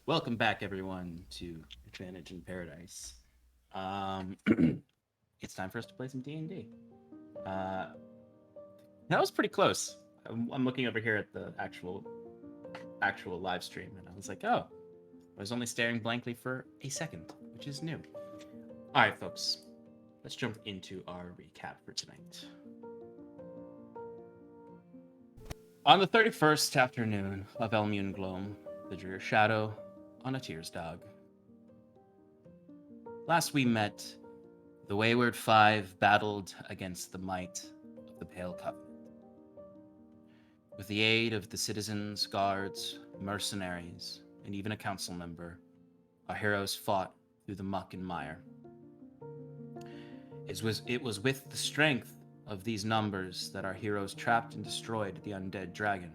Welcome back, everyone, to Advantage in Paradise. Um, it's time for us to play some D&D. Uh, that was pretty close. I'm looking over here at the actual live stream, and I was like, oh, I was only staring blankly for a second, which is new. All right, folks, let's jump into our recap for tonight. On the 31st afternoon of Elmune Gloam, the drear shadow on a tears dog. Last we met, the Wayward Five battled against the might of the Pale Covenant. With the aid of the citizens, guards, mercenaries, and even a council member, our heroes fought through the muck and mire. It was with the strength of these numbers that our heroes trapped and destroyed the undead dragon.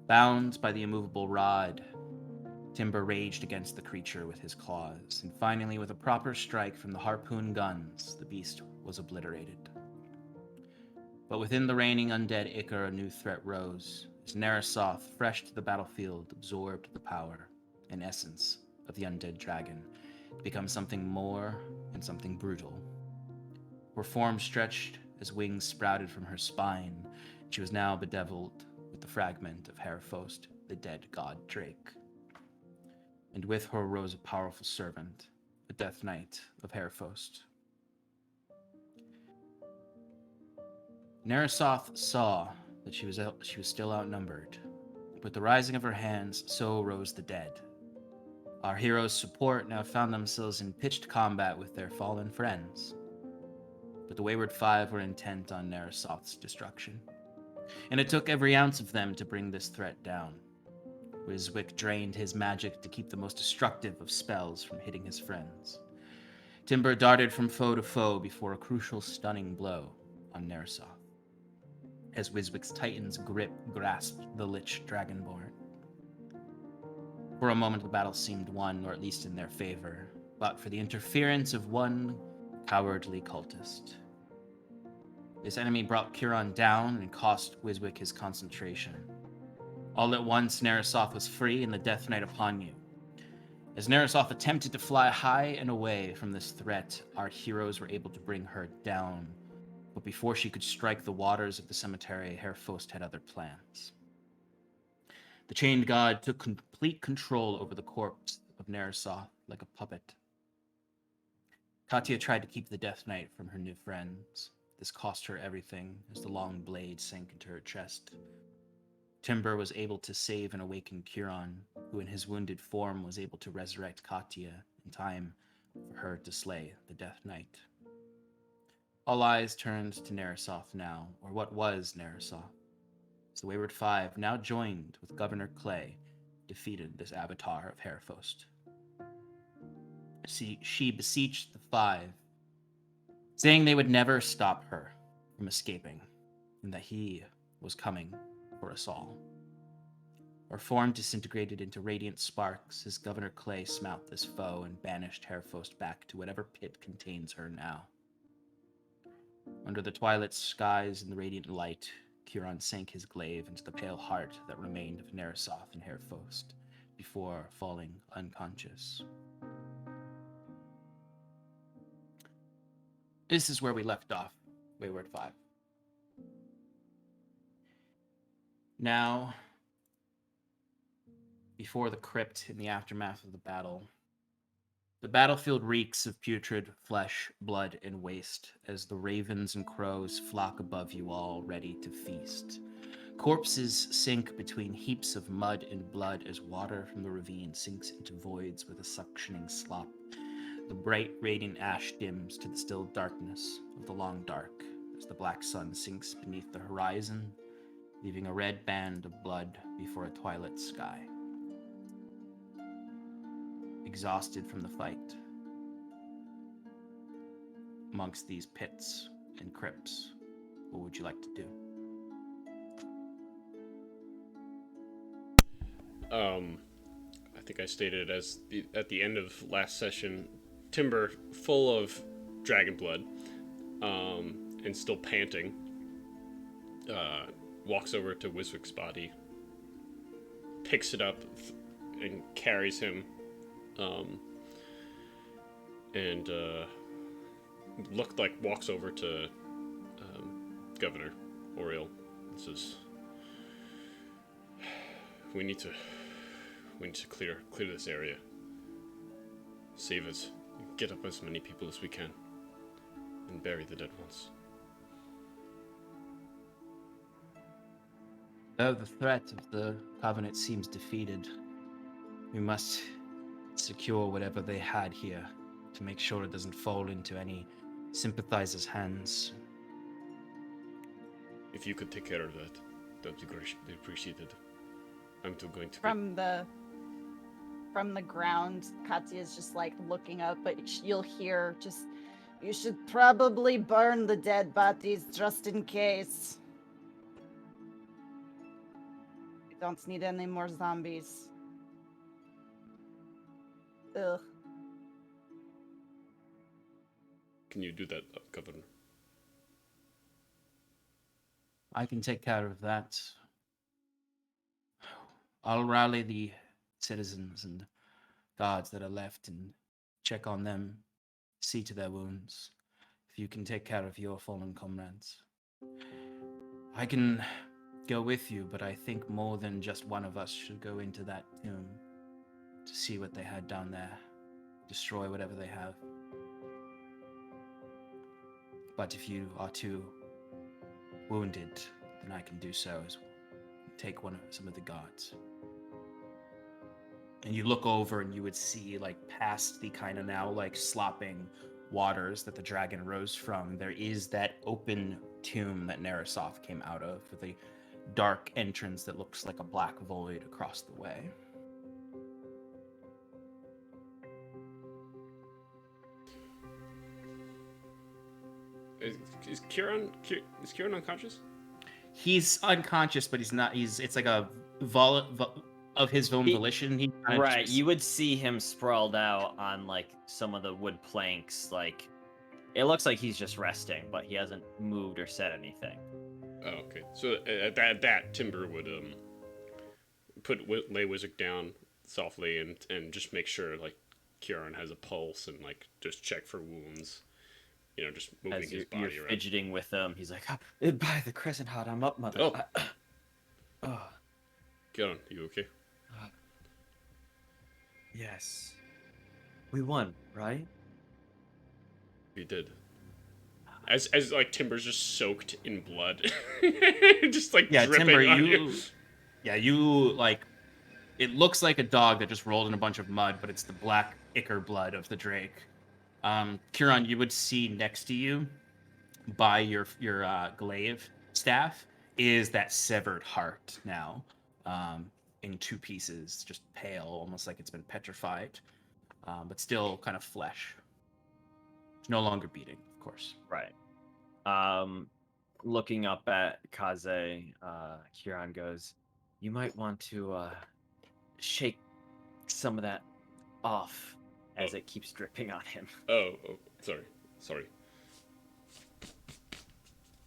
Bound by the immovable rod, Timber raged against the creature with his claws, and finally, with a proper strike from the harpoon guns, the beast was obliterated. But within the reigning undead Ichor, a new threat rose, as Narasoth, fresh to the battlefield, absorbed the power and essence of the undead dragon to become something more and something brutal. Her form stretched as wings sprouted from her spine, and she was now bedeviled with the fragment of Herafost, the dead god Drake. And with her rose a powerful servant, a Death Knight of Herafost. Narasoth saw that she was still outnumbered. With the rising of her hands, so rose the dead. Our heroes' support now found themselves in pitched combat with their fallen friends. But the Wayward Five were intent on Narasoth's destruction, and it took every ounce of them to bring this threat down. Wiswick drained his magic to keep the most destructive of spells from hitting his friends. Timber darted from foe to foe before a crucial stunning blow on Narasoth, as Wiswick's titan's grip grasped the Lich Dragonborn. For a moment the battle seemed won, or at least in their favor, but for the interference of one cowardly cultist. This enemy brought Curon down and cost Wiswick his concentration. All at once, Narasoth was free and the Death Knight upon you. As Narasoth attempted to fly high and away from this threat, our heroes were able to bring her down. But before she could strike the waters of the cemetery, Herafost had other plans. The chained god took complete control over the corpse of Narasoth like a puppet. Katya tried to keep the Death Knight from her new friends. This cost her everything as the long blade sank into her chest. Timber was able to save an awakened Curon, who in his wounded form was able to resurrect Katya in time for her to slay the Death Knight. All eyes turned to Narasoth now, or what was Narasoth, as the Wayward Five, now joined with Governor Clay, defeated this avatar of Herafost. She beseeched the Five, saying they would never stop her from escaping, and that he was coming for us all. Her form disintegrated into radiant sparks as Governor Clay smouthed this foe and banished Herafost back to whatever pit contains her now. Under the twilight skies and the radiant light, Curon sank his glaive into the pale heart that remained of Narasoth and Herafost before falling unconscious. This is where we left off, Wayward Five. Now, before the crypt in the aftermath of the battle, the battlefield reeks of putrid flesh, blood, and waste as the ravens and crows flock above you all, ready to feast. Corpses sink between heaps of mud and blood as water from the ravine sinks into voids with a suctioning slop. The bright, radiant ash dims to the still darkness of the long dark as the black sun sinks beneath the horizon, leaving a red band of blood before a twilight sky. Exhausted from the fight amongst these pits and crypts, what would you like to do? I think I stated at the end of last session, Timber, full of dragon blood, and still panting, walks over to Wiswick's body, picks it up, and carries him, and walks over to Governor Oriel and says, "We need to clear this area. Save us. Get up as many people as we can, and bury the dead ones." Though the threat of the Covenant seems defeated, we must secure whatever they had here to make sure it doesn't fall into any sympathizers' hands. If you could take care of that, that'd be greatly appreciated. I'm still going to From the ground, Katya is just like looking up, but you'll hear just, "You should probably burn the dead bodies just in case. We don't need any more zombies." Ugh. Can you do that, Governor? I can take care of that. I'll rally the citizens and guards that are left and check on them, see to their wounds. If you can take care of your fallen comrades. I can go with you, but I think more than just one of us should go into that tomb to see what they had down there, destroy whatever they have. But if you are too wounded, then I can do so as well. Take some of the guards. And you look over and you would see, like, past the kind of now, like, slopping waters that the dragon rose from, there is that open tomb that Narasov came out of, with a dark entrance that looks like a black void across the way. Is Kieran unconscious? He's unconscious, but he's not. It's like a of his own volition. He Right, you would see him sprawled out on like some of the wood planks. Like, it looks like he's just resting, but he hasn't moved or said anything. Oh, okay. So at that Timber would lay Wizik down softly and just make sure like Kieran has a pulse and like just check for wounds. You know, just moving As his body you're around. fidgeting with him, he's like, "By the Crescent Heart, I'm up, mother." Oh. Oh. Kieran, you okay? Yes. We won, right? We did. As like Timber's just soaked in blood, just like dripping Timber, on you. You like. It looks like a dog that just rolled in a bunch of mud, but it's the black ichor blood of the drake. Kieran, you would see next to you, by your glaive staff, is that severed heart now, in two pieces, just pale, almost like it's been petrified, but still kind of flesh. It's no longer beating, of course. Right. Looking up at Kaze, Kieran goes, "You might want to shake some of that off as it keeps dripping on him." Oh, sorry.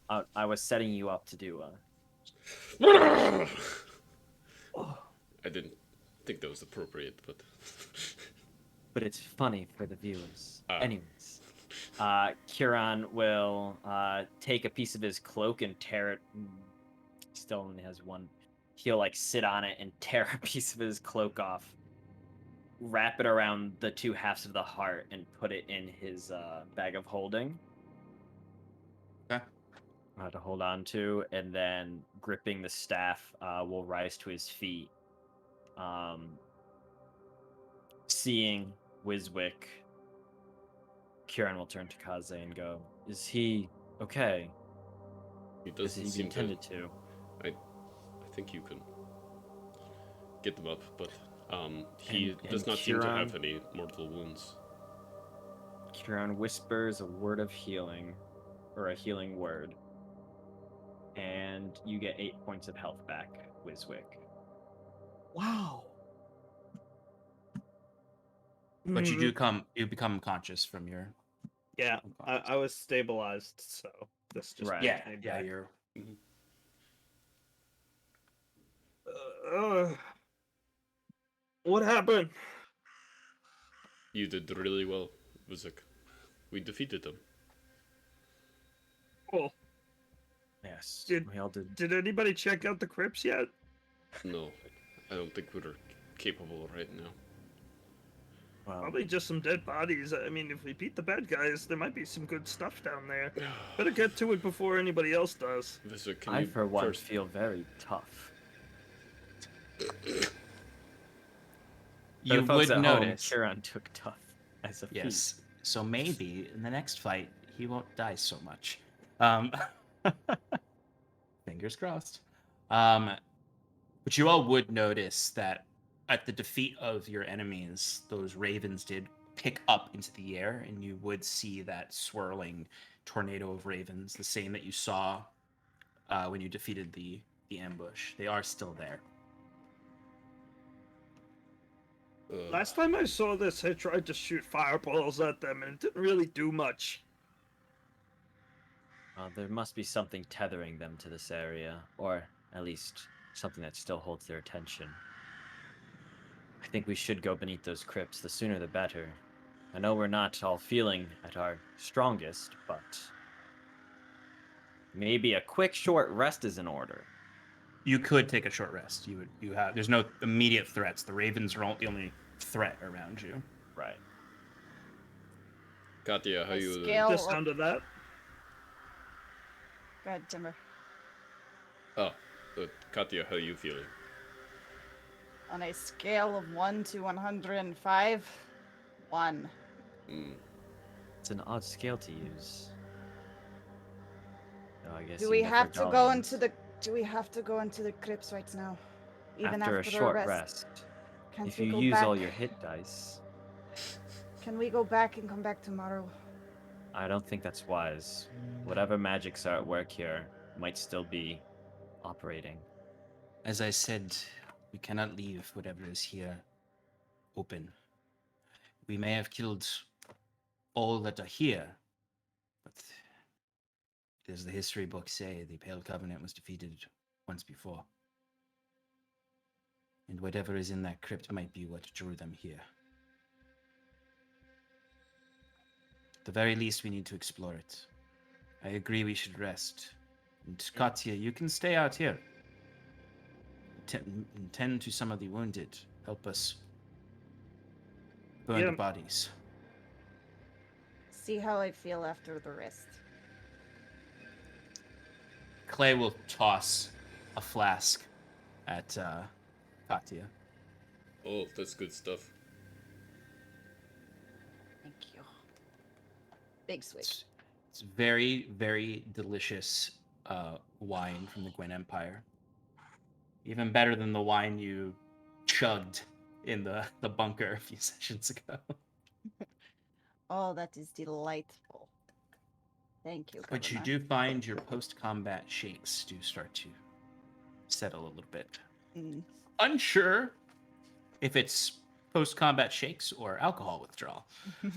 I was setting you up to do I didn't think that was appropriate, but but it's funny for the viewers. Ah. Anyways, Kieran will take a piece of his cloak and tear it. Still only has one. He'll like sit on it and tear a piece of his cloak off, wrap it around the two halves of the heart, and put it in his bag of holding. Okay. To hold on to, and then gripping the staff, will rise to his feet. Seeing Wiswick, Kieran will turn to Kaze and go, "Is he okay? he As doesn't he seem intended to. to." I think you can get them up, but he And does not seem to Kieran- have any mortal wounds. Kieran whispers a word of healing, or a healing word, and you get 8 points of health back, Wiswick. Wow. But you become conscious from your. Yeah, I was stabilized, so this just Right. came back. You're. What happened? You did really well, Vizek. We defeated them. Cool. Yes, Did- we all did. Did anybody check out the crypts yet? No, I don't think we're capable right now. Well, Probably just some dead bodies. I mean, if we beat the bad guys, there might be some good stuff down there. Better get to it before anybody else does. Vizek, can I you for one first... feel very tough. For You the folks would at home, notice. Kiran took tough as a feat. Yes. So maybe in the next fight he won't die so much. Um, fingers crossed. But you all would notice that at the defeat of your enemies, those ravens did pick up into the air, and you would see that swirling tornado of ravens, the same that you saw when you defeated the ambush. They are still there. Last time I saw this, I tried to shoot fireballs at them, and it didn't really do much. There must be something tethering them to this area, or at least something that still holds their attention. I think we should go beneath those crypts. The sooner the better. I know we're not all feeling at our strongest, but maybe a quick short rest is in order. You could take a short rest. There's no immediate threats. The ravens are the only threat around you. Right. Katya, how A you... scale- The sound of that. Go ahead, Timber. Katya, how you feeling? On a scale of 1 to 105, 1. It's an odd scale to use. Oh, I guess Do you we never have to go Dalians. into the? Do we have to go into the crypts right now? Even after a short rest? rest? Can't If we you go use back? all your hit dice, Can we go back and come back tomorrow? I don't think that's wise. Whatever magics are at work here might still be operating. As I said, we cannot leave whatever is here open. We may have killed all that are here, but as the history books say, the Pale Covenant was defeated once before. And whatever is in that crypt might be what drew them here. At the very least, we need to explore it. I agree we should rest. And Katya, you can stay out here. Tend to some of the wounded. Help us burn Yeah. the bodies. See how I feel after the rest. Clay will toss a flask at Katya. Oh, that's good stuff. Thank you. Big switch. It's very, very delicious wine from the Gwyn Empire. Even better than the wine you chugged in the bunker a few sessions ago. Oh, that is delightful. Thank you, But you Governor. do find your post-combat shakes do start to settle a little bit. Mm. Unsure if it's post-combat shakes or alcohol withdrawal.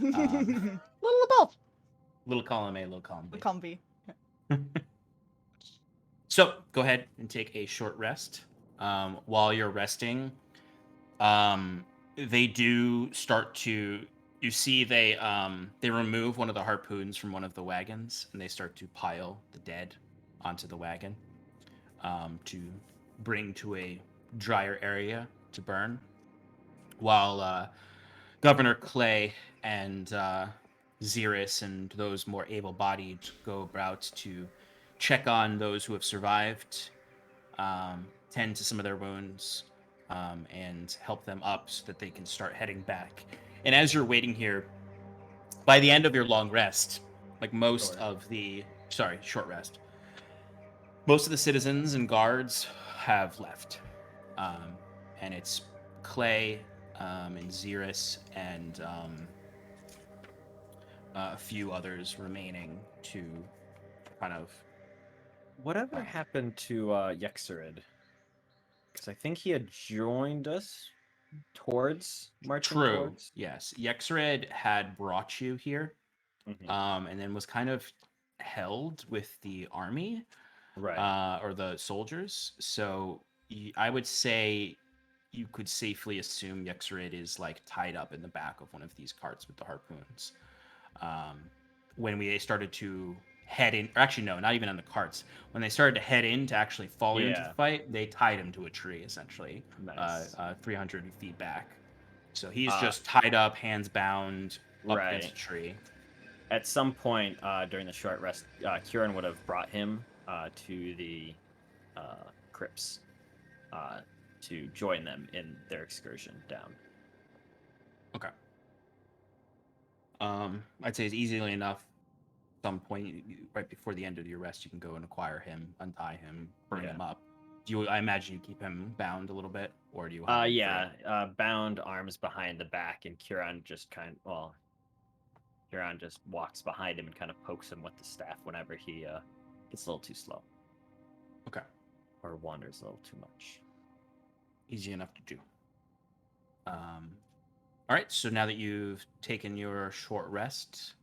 Little of both. Little column A, little column B. Comfy. So go ahead and take a short rest. While you're resting, they do start to. You see, they remove one of the harpoons from one of the wagons, and they start to pile the dead onto the wagon to bring to a drier area to burn. While Governor Clay and Xeris and those more able-bodied go about to check on those who have survived, tend to some of their wounds, and help them up so that they can start heading back. And as you're waiting here, by the end of your long rest, like most of the short rest, most of the citizens and guards have left, and it's Clay and Xeris and a few others remaining to kind of. Whatever happened to Yexerid? Because I think he had joined us towards marching True. towards. Yes, Yexerid had brought you here, Mhm. and then was kind of held with the army, Right. or the soldiers. So I would say you could safely assume Yexerid is like tied up in the back of one of these carts with the harpoons. When we started to head in, or actually no, not even on the carts. When they started to head in to actually follow you into the Yeah. fight, they tied him to a tree essentially, Nice. 300 feet back. So he's Uh, just tied up, hands bound, up against Right. a tree. At some point during the short rest, Kieran would have brought him to the crypts to join them in their excursion down. Okay. I'd say it's easily enough. Some point right before the end of your rest, you can go and acquire him, untie him, bring him up. I imagine you keep him bound a little bit, or do you? Have him bound, arms behind the back, and Kieran just Kieran just walks behind him and kind of pokes him with the staff whenever he gets a little too slow. Okay. Or wanders a little too much. Easy enough to do. All right. So now that you've taken your short rest,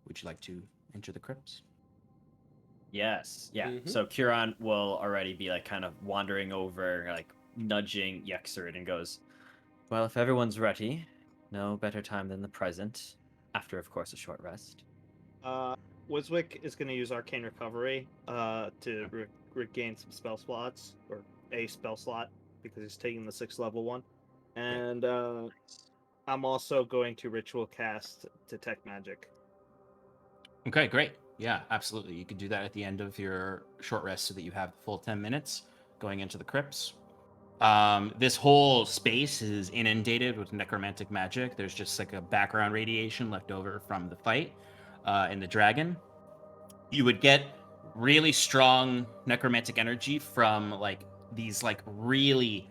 would you like to enter the crypts? Yes. Yeah. Mhm. So Kieran will already be like kind of wandering over, like nudging Yexerid, and goes, "Well, if everyone's ready, no better time than the present. After, of course, a short rest." Wiswick is going to use Arcane Recovery to regain some spell slots, or a spell slot, because he's taking the 6th level one. And I'm also going to Ritual Cast Detect Magic. Okay, great. Yeah, absolutely. You could do that at the end of your short rest so that you have the full 10 minutes going into the crypts. This whole space is inundated with necromantic magic. There's just like a background radiation left over from the fight in the dragon. You would get really strong necromantic energy from like these like really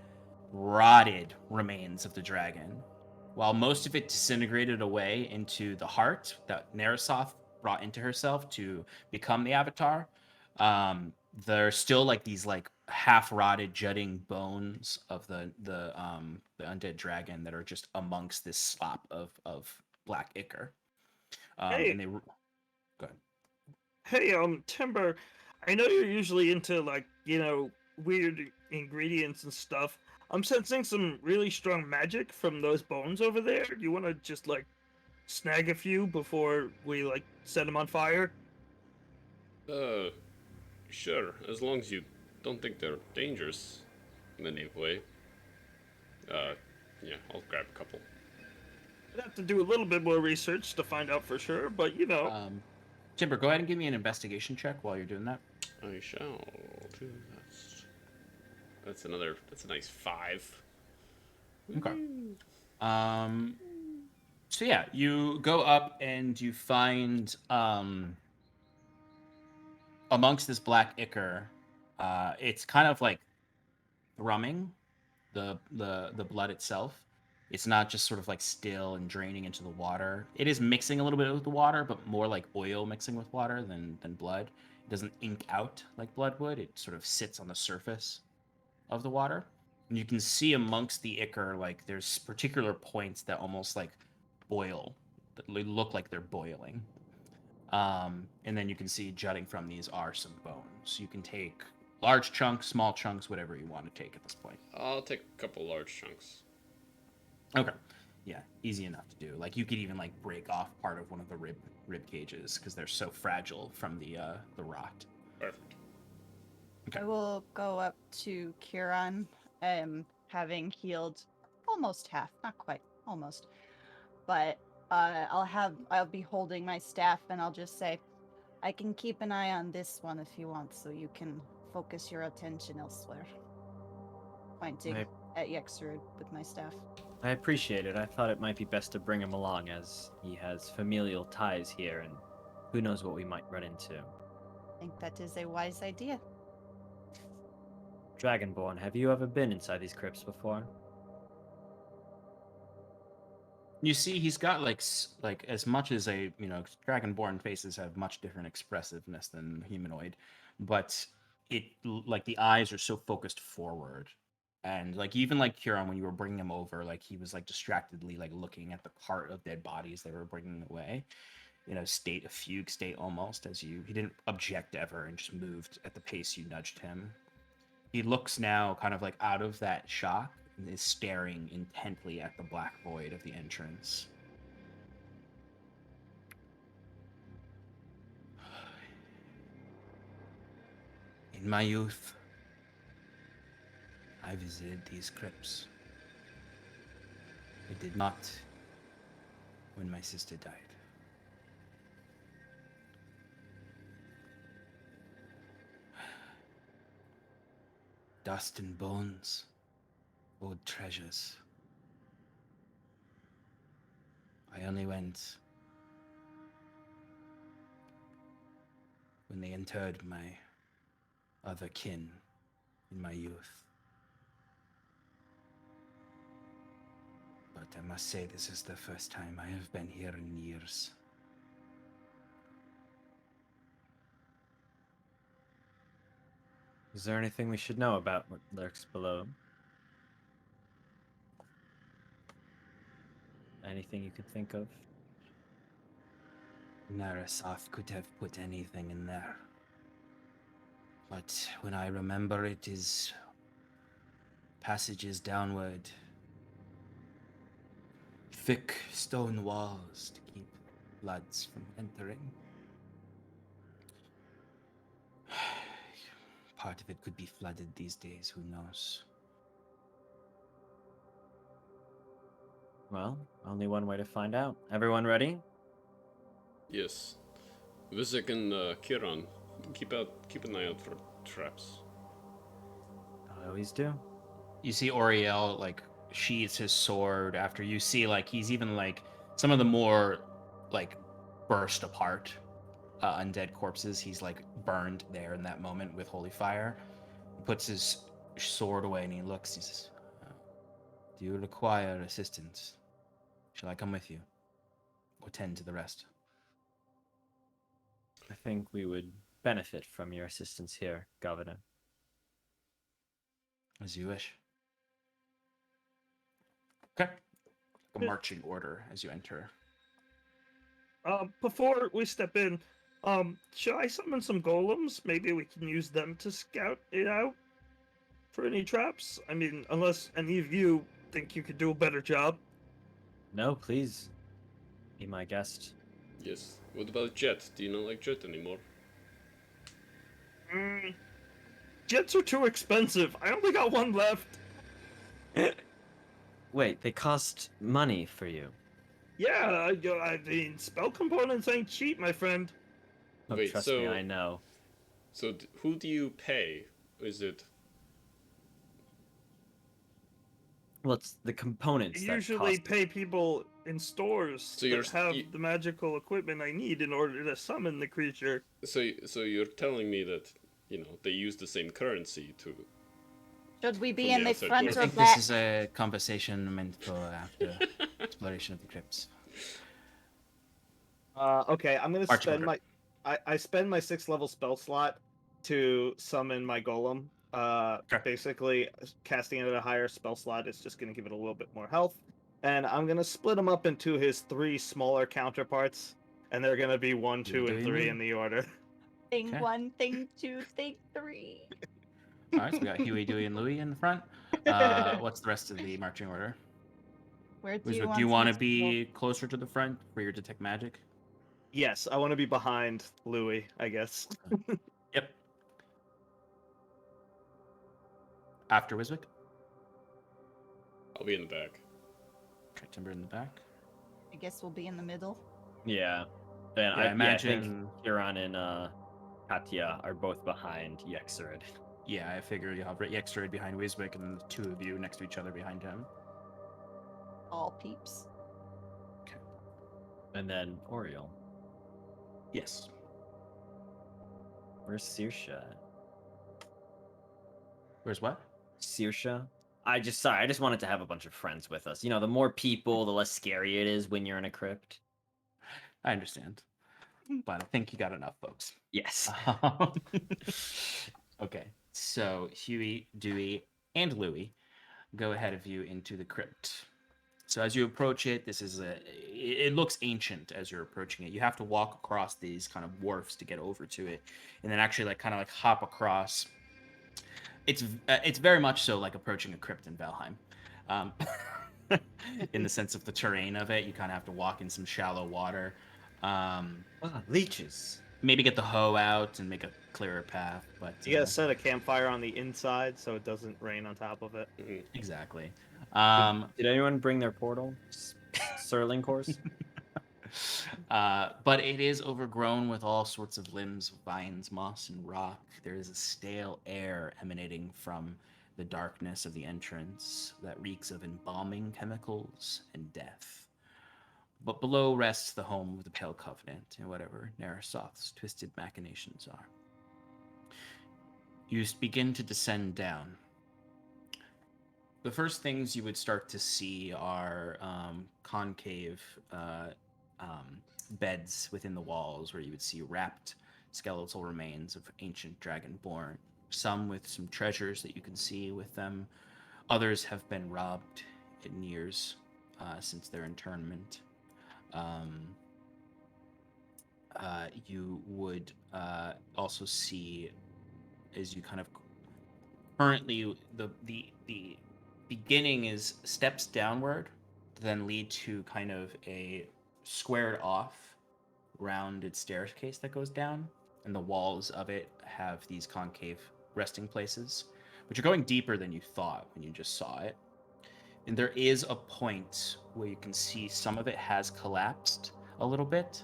rotted remains of the dragon. While most of it disintegrated away into the heart that Neresoth brought into herself to become the Avatar, there's still like these like half rotted jutting bones of the undead dragon that are just amongst this slop of black ichor. Hey. And they go ahead. Hey, Timber, I know you're usually into, like, weird ingredients and stuff. I'm sensing some really strong magic from those bones over there. Do you want to just, like, snag a few before we, like, set them on fire? Sure, as long as you don't think they're dangerous in any way. Yeah, I'll grab a couple. I'd have to do a little bit more research to find out for sure, but, Timber, go ahead and give me an investigation check while you're doing that. I shall do that. That's a nice 5. Okay. So yeah, you go up and you find amongst this black ichor, it's kind of like thrumming the blood itself. It's not just sort of like still and draining into the water. It is mixing a little bit with the water, but more like oil mixing with water than blood. It doesn't ink out like blood would. It sort of sits on the surface of the water. And you can see amongst the ichor, like there's particular points that almost like boil, that look like they're boiling. And then you can see jutting from these are some bones. You can take large chunks, small chunks, whatever you want to take at this point. I'll take a couple large chunks. Okay. Yeah, easy enough to do. Like you could even like break off part of one of the rib cages because they're so fragile from the rot. Perfect. Okay. I will go up to Kieran, having healed almost half, not quite, almost. But I'll be holding my staff and I'll just say, I can keep an eye on this one if you want, so you can focus your attention elsewhere. Pointing at Yexerid with my staff. I appreciate it. I thought it might be best to bring him along as he has familial ties here, and who knows what we might run into. I think that is a wise idea. Dragonborn, have you ever been inside these crypts before? You see, he's got like as much as dragonborn faces have much different expressiveness than humanoid, but it like the eyes are so focused forward, and like even like Kieran, when you were bringing him over, like he was like distractedly like looking at the cart of dead bodies they were bringing away, a fugue state almost, he didn't object ever and just moved at the pace you nudged him. He looks now kind of like out of that shock and is staring intently at the black void of the entrance. In my youth, I visited these crypts. I did not when my sister died. Dust and bones, old treasures. I only went when they interred my other kin in my youth. But I must say this is the first time I have been here in years. Is there anything we should know about what lurks below? Anything you could think of? Narasov could have put anything in there. But when I remember, it is passages downward, thick stone walls to keep floods from entering. Part of it could be flooded these days, who knows? Well, only one way to find out. Everyone ready? Yes. Vizek and Kiran, keep an eye out for traps. I always do. You see Oriel like sheathes his sword after you see like he's even like some of the more like burst apart undead corpses. He's like burned there in that moment with holy fire. He puts his sword away and he looks. He says, "Do you require assistance? Shall I come with you, or tend to the rest?" I think we would benefit from your assistance here, Governor. As you wish. Okay. A marching order as you enter. Before we step in, should I summon some golems? Maybe we can use them to scout it out for any traps. I mean, unless any of you think you could do a better job. No, please. Be my guest. Yes. What about Jet? Do you not like Jet anymore? Jets are too expensive. I only got one left. Wait, they cost money for you. Yeah, I mean, spell components ain't cheap, my friend. Oh, Wait, trust so- me, I know. So who do you pay? Is it... Well, it's the components I that usually cost. pay people in stores So you're- that have you- the magical equipment I need in order to summon the creature. So you're telling me that, you know, they use the same currency to... Should we be From in the the outside front world. I or think back? this is a conversation meant for after exploration of the crypts. Okay, I'm gonna March spend order. I spend my 6th level spell slot to summon my golem. Okay. Basically, casting it at a higher spell slot is just gonna give it a little bit more health, and I'm gonna split him up into his 3 smaller counterparts, and they're gonna be 1, 2, and doing 3 me? in the order. Thing Okay. 1, thing 2, thing 3. All right, so we got Huey, Dewey, and Louie in the front. What's the rest of the marching order? Where do Do you want you want to us be closer to the front for your detect magic? Yes, I want to be behind Louis, I guess. Yep. After Wiswick? I'll be in the back. Okay, Timber in the back. I guess we'll be in the middle. Yeah. And Yeah, I I think imagine. Huron and Katya are both behind Yexerid. Yeah, I figure you have Yextrid behind Wiswick and the two of you next to each other behind him. All peeps. And then Oriel. Yes. Where's Sirsha? Where's what? Sirsha? I just wanted to have a bunch of friends with us. You know, the more people, the less scary it is when you're in a crypt. I understand. But I think you got enough, folks. Yes. Okay, so Huey, Dewey, and Louie go ahead of you into the crypt. So as you approach it, it looks ancient as you're approaching it. You have to walk across these kind of wharfs to get over to it, and then actually kind of hop across. It's very much so like approaching a crypt in Valheim. Um, in the sense of the terrain of it, you kind of have to walk in some shallow water. Leeches. Maybe get the hoe out and make a clearer path, but You gotta set a campfire on the inside so it doesn't rain on top of it. Mhm. exactly. Did anyone bring their portal? Serling course? But it is overgrown with all sorts of limbs, vines, moss, and rock. There is a stale air emanating from the darkness of the entrance that reeks of embalming chemicals and death. But below rests the home of the Pale Covenant and whatever Narasoth's twisted machinations are. You begin to descend down. The first things you would start to see are concave beds within the walls where you would see wrapped skeletal remains of ancient dragonborn, some with some treasures that you can see with them. Others have been robbed in years since their internment. You would also see, as you kind of currently, the beginning is steps downward, then lead to kind of a squared off rounded staircase that goes down, and the walls of it have these concave resting places, but you're going deeper than you thought when you just saw it. And there is a point where you can see some of it has collapsed a little bit,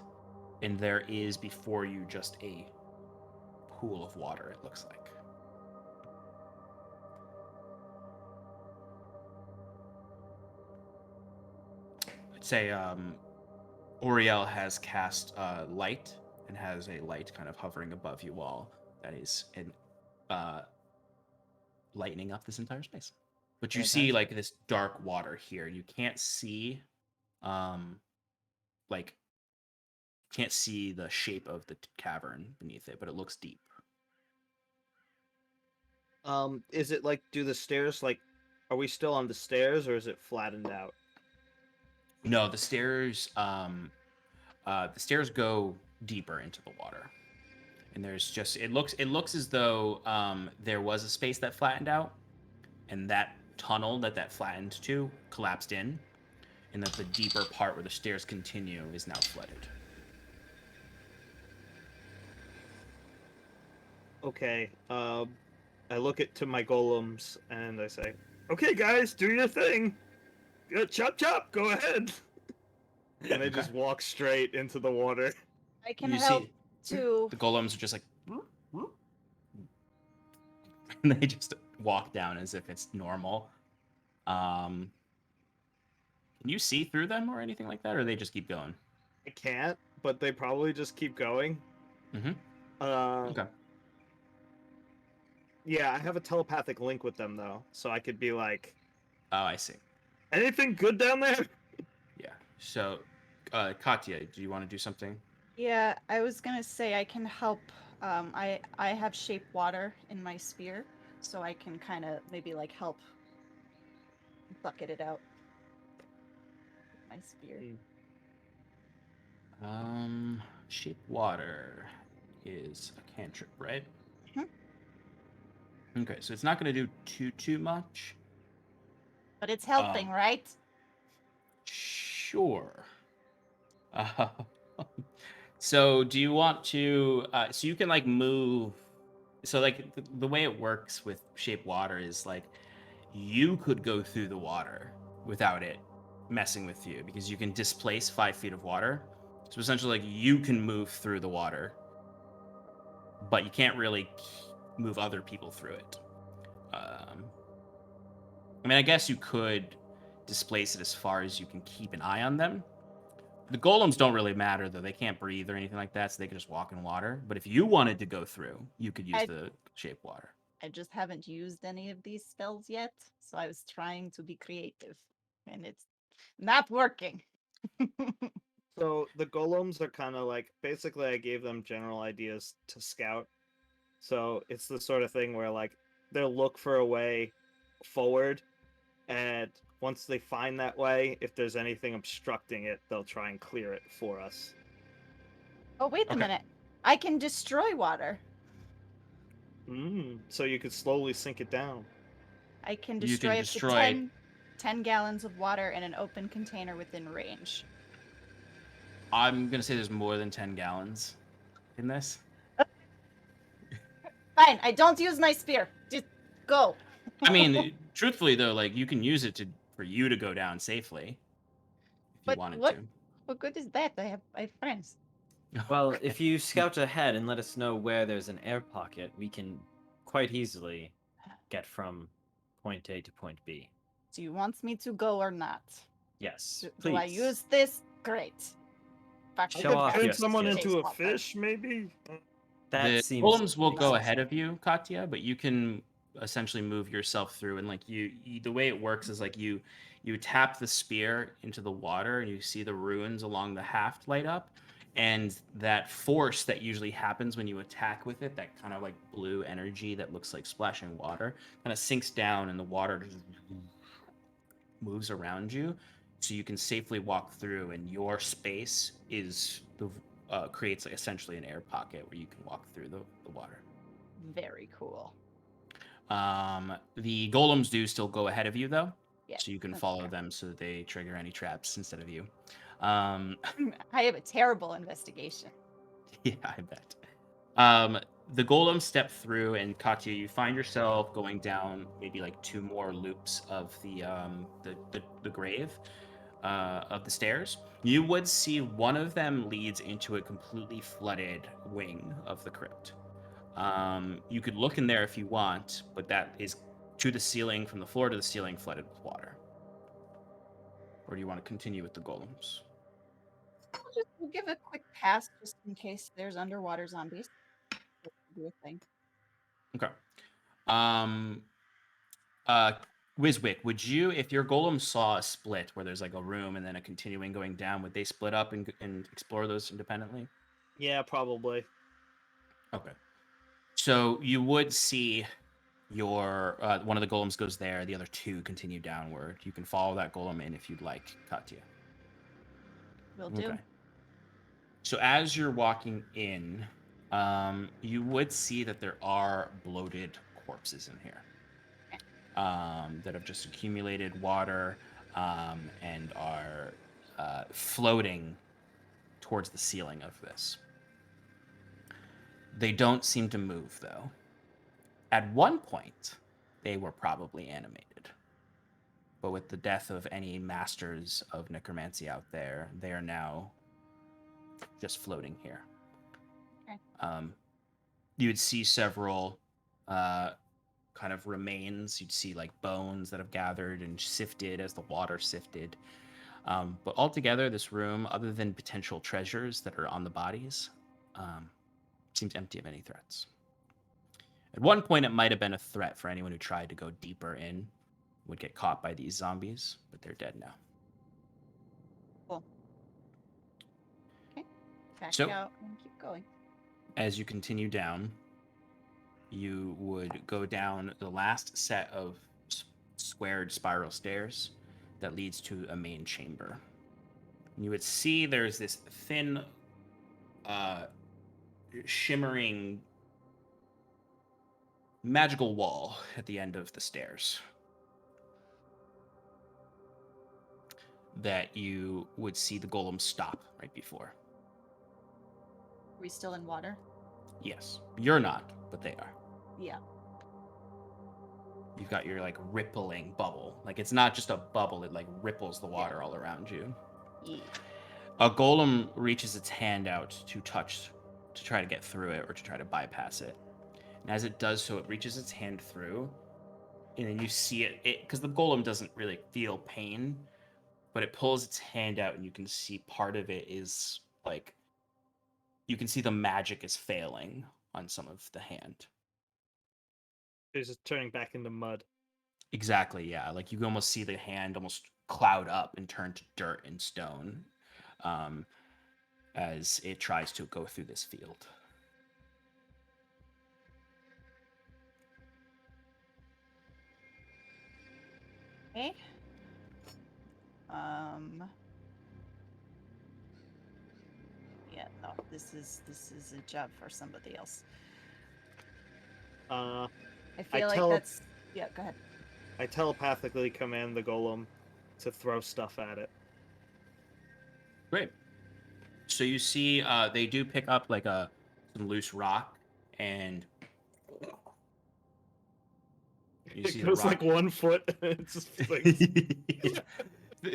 and there is before you just a pool of water, it looks like. I'd say Oriel has cast light and has a light kind of hovering above you all that is lightening up this entire space. But you see like this dark water here. You can't see like can't see the shape of the cavern beneath it, but it looks deep. Is it like, do the stairs, like, are we still on the stairs or is it flattened out? No, the stairs go deeper into the water. And there's just it looks as though there was a space that flattened out, and that tunnel that flattened to collapsed in, and that the deeper part where the stairs continue is now flooded. Okay. I look to my golems and I say, "Okay, guys, do your thing. Chop chop, go ahead." And they just walk straight into the water. I can You help see to. the golems are just like and they just walk down as if it's normal. Can you see through them or anything like that, or they just keep going? I can't, but they probably just keep going. Mm-hmm. Okay. Yeah, I have a telepathic link with them though, so I could be like, Oh, I see. "Anything good down there?" Yeah. So, Katya, do you want to do something? Yeah, I was gonna say I can help. I have shape water in my spear, so I can kind of maybe like help bucket it out. With my spear. Shape water is a cantrip, right? Mhm. Okay, so it's not going to do too much. But it's helping, right? Sure. Uh, so do you want to? So you can like move. So like the way it works with shape water is like you could go through the water without it messing with you because you can displace 5 feet of water. So essentially, like you can move through the water, but you can't really move other people through it. I mean, I guess you could displace it as far as you can keep an eye on them. The golems don't really matter, though. They can't breathe or anything like that, so they can just walk in water. But if you wanted to go through, you could use the shape water. I just haven't used any of these spells yet, so I was trying to be creative, and it's not working. So the golems are kind of like, basically I gave them general ideas to scout. So it's the sort of thing where like they'll look for a way forward, and once they find that way, if there's anything obstructing it, they'll try and clear it for us. Oh, wait a minute. I can destroy water. So you could slowly sink it down. I can You can destroy up to destroy 10. 10 gallons of water in an open container within range. I'm gonna say there's more than 10 gallons in this. Fine, I don't use my spear. Just go. I mean, truthfully though, like you can use it for you to go down safely if you But wanted what? to. What good is that? I have friends. Well, Okay. if you scout ahead and let us know where there's an air pocket, we can quite easily get from point A to point B. Do you want me to go or not? Yes, Do I please. use this? Great. Fuck, Show I off could your turn someone skills. into a Case fish, maybe. That The seems golems will go excessive. ahead of you, Katya, but you can essentially move yourself through. And like you the way it works is like you tap the spear into the water, and you see the runes along the haft light up. And that force that usually happens when you attack with it, that kind of like blue energy that looks like splashing water, kind of sinks down, and the water just moves around you, so you can safely walk through. And your space is the creates like essentially an air pocket where you can walk through the water. Very cool. The golems do still go ahead of you though, Yeah, so you can that's follow fair. them so that they trigger any traps instead of you. I have a terrible investigation. Yeah, I bet. The golems step through, and Katya, you find yourself going down maybe like 2 more loops of the grave of the stairs. You would see one of them leads into a completely flooded wing of the crypt. You could look in there if you want, but that is to the ceiling, from the floor to the ceiling, flooded with water. Or do you want to continue with the golems? We'll give a quick pass just in case there's underwater zombies. That would be a thing. Okay. Um, uh, Wiswick, would you, if your golem saw a split where there's like a room and then a continuing going down, would they split up and explore those independently? Yeah, probably. Okay. So you would see your one of the golems goes there, the other 2 continue downward. You can follow that golem in if you'd like, Katya. Will do. Okay. So as you're walking in, you would see that there are bloated corpses in here that have just accumulated water and are floating towards the ceiling of this. They don't seem to move, though. At one point, they were probably animated. But with the death of any masters of necromancy out there, they are now just floating here. Okay. You would see several kind of remains. You'd see like bones that have gathered and sifted as the water sifted. But altogether, this room, other than potential treasures that are on the bodies, seems empty of any threats. At one point, it might have been a threat for anyone who tried to go deeper in, would get caught by these zombies, but they're dead now. Cool. Okay. Back So- out and keep going. As you continue down, you would go down the last set of squared spiral stairs that leads to a main chamber. And you would see there's this thin, shimmering magical wall at the end of the stairs that you would see the golem stop right before. Are we still in water? Yes, you're not, but they are. Yeah. You've got your like rippling bubble. Like it's not just a bubble, it like ripples the water all around you. Yeah. A golem reaches its hand out to try to get through it or to try to bypass it. And as it does so, it reaches its hand through, and then you see it because the golem doesn't really feel pain, but it pulls its hand out, and you can see part of it is like, you can see the magic is failing on some of the hand. It's just turning back into mud. Exactly, yeah. Like you can almost see the hand almost cloud up and turn to dirt and stone as it tries to go through this field. Okay. Yeah, no, this is a job for somebody else. Uh, I feel like tele- that's. Yeah, go ahead. I telepathically command the golem to throw stuff at it. Great. So you see, they do pick up like some loose rock, and you It see the goes rock. like 1 foot. It's just like,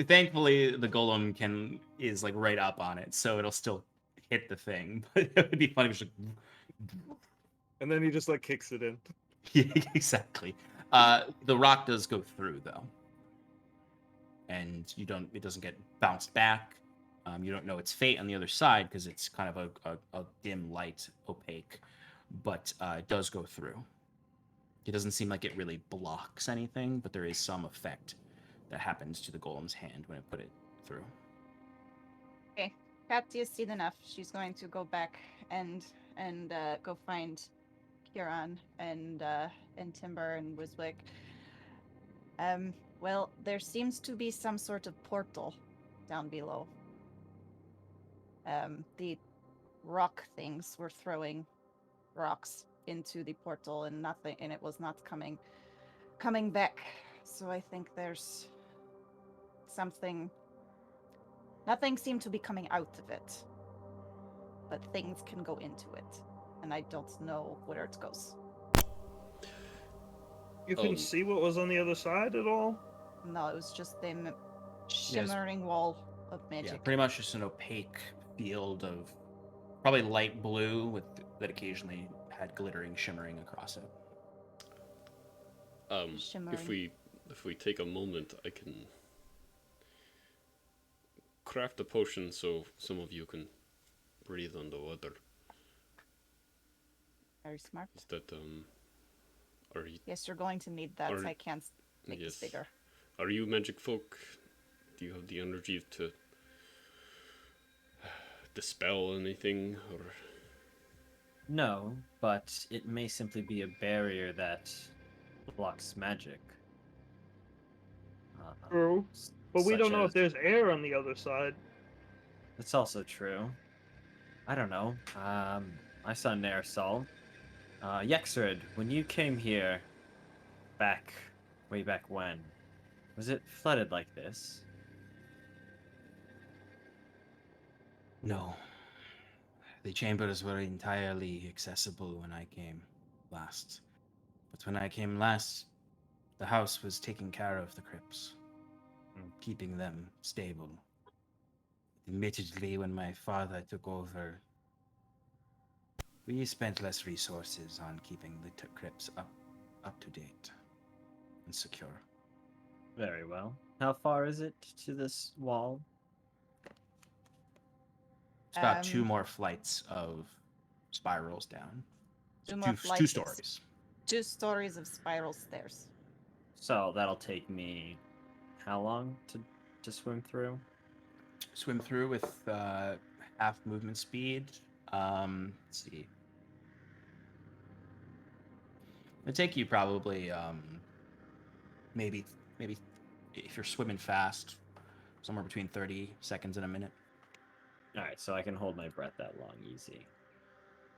Thankfully, the golem is like right up on it, so it'll still hit the thing. But it would be funny if it was like, and then he just like kicks it in. yeah, exactly. The rock does go through though, and it doesn't get bounced back. You don't know its fate on the other side because it's kind of a dim light, opaque, but it does go through. It doesn't seem like it really blocks anything, but there is some effect that happens to the golem's hand when it put it through. Okay, Katya's seen enough. She's going to go back and go find Kieran and Timber and Wiswick. Well, there seems to be some sort of portal down below. The rock things were throwing rocks into the portal, and it was not coming back. So I think there's something. Nothing seemed to be coming out of it, but things can go into it, and I don't know where it goes. You couldn't see what was on the other side at all? No, it was just the shimmering wall of magic. Yeah, pretty much just an opaque field of probably light blue that occasionally had glittering, shimmering across it. Shimmering. If we take a moment, I can craft a potion so some of you can breathe underwater. Very smart. Is that are you? Yes, you're going to need that. So I can't make this bigger. Are you magic folk? Do you have the energy to dispel anything, or? No, but it may simply be a barrier that blocks magic. True. But we such don't know as- if there's air on the other side. That's also true. I don't know. I saw Narsal. Yexrid, when you came here way back when, was it flooded like this? No. The chambers were entirely accessible when I came last. But when I came last, the house was taking care of the crypts, keeping them stable. Admittedly, when my father took over, we spent less resources on keeping the crypts up to date and secure. Very well. How far is it to this wall? It's about 2 more flights of spirals down. Two more Two flights. stories. 2 stories of spiral stairs. So that'll take me how long to swim through? Swim through with half movement speed. Let's see. It'll take you probably maybe if you're swimming fast, somewhere between 30 seconds and a minute. All right, so I can hold my breath that long, easy.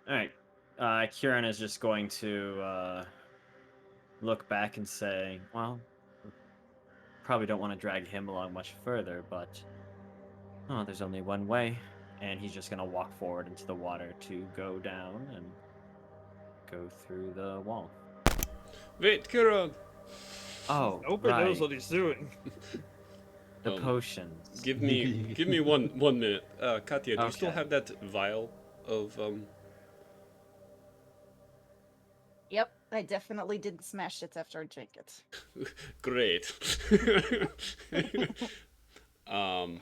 All right, Kieran is just going to look back and say, well, probably don't want to drag him along much further, but there's only one way, and he's just going to walk forward into the water to go down and go through the wall. Wait, Kieran! Oh, Oprah right. knows what he's doing. The potions. Give me one minute. Katya, do you still Okay. have that vial of Yep, I definitely didn't smash it after I drank it. Great. Oh,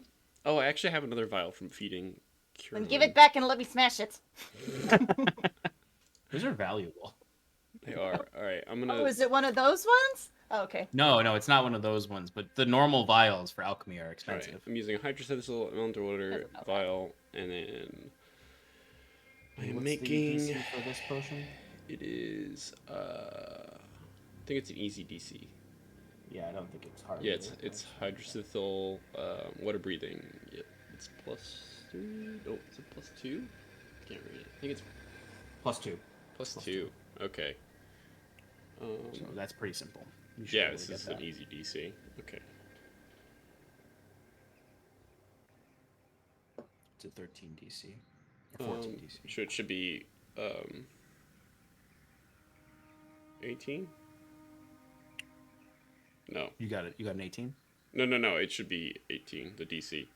I actually have another vial from feeding Kieran. Then give it back and let me smash it. Those are valuable. They are. All right, I'm gonna. Oh, is it one of those ones? Oh, okay. No, it's not one of those ones, but the normal vials for alchemy are All right, expensive. I'm using a hydrocystal underwater Doesn't know that. vial, and then I am What's the making. DC for this potion? It is. I think it's an easy DC. Yeah, I don't think it's hard. Yeah, it's hydrocystal water breathing. Yeah, it's +3. Oh, is it +2? Can't read it. I think it's +2. +2. Okay. So that's pretty simple. You should be Yeah, able this to get is an that. easy DC. Okay. It's a 13 DC. Or 14 DC. It should be 18. No, You got it. You got an 18? no. It should be 18. The DC.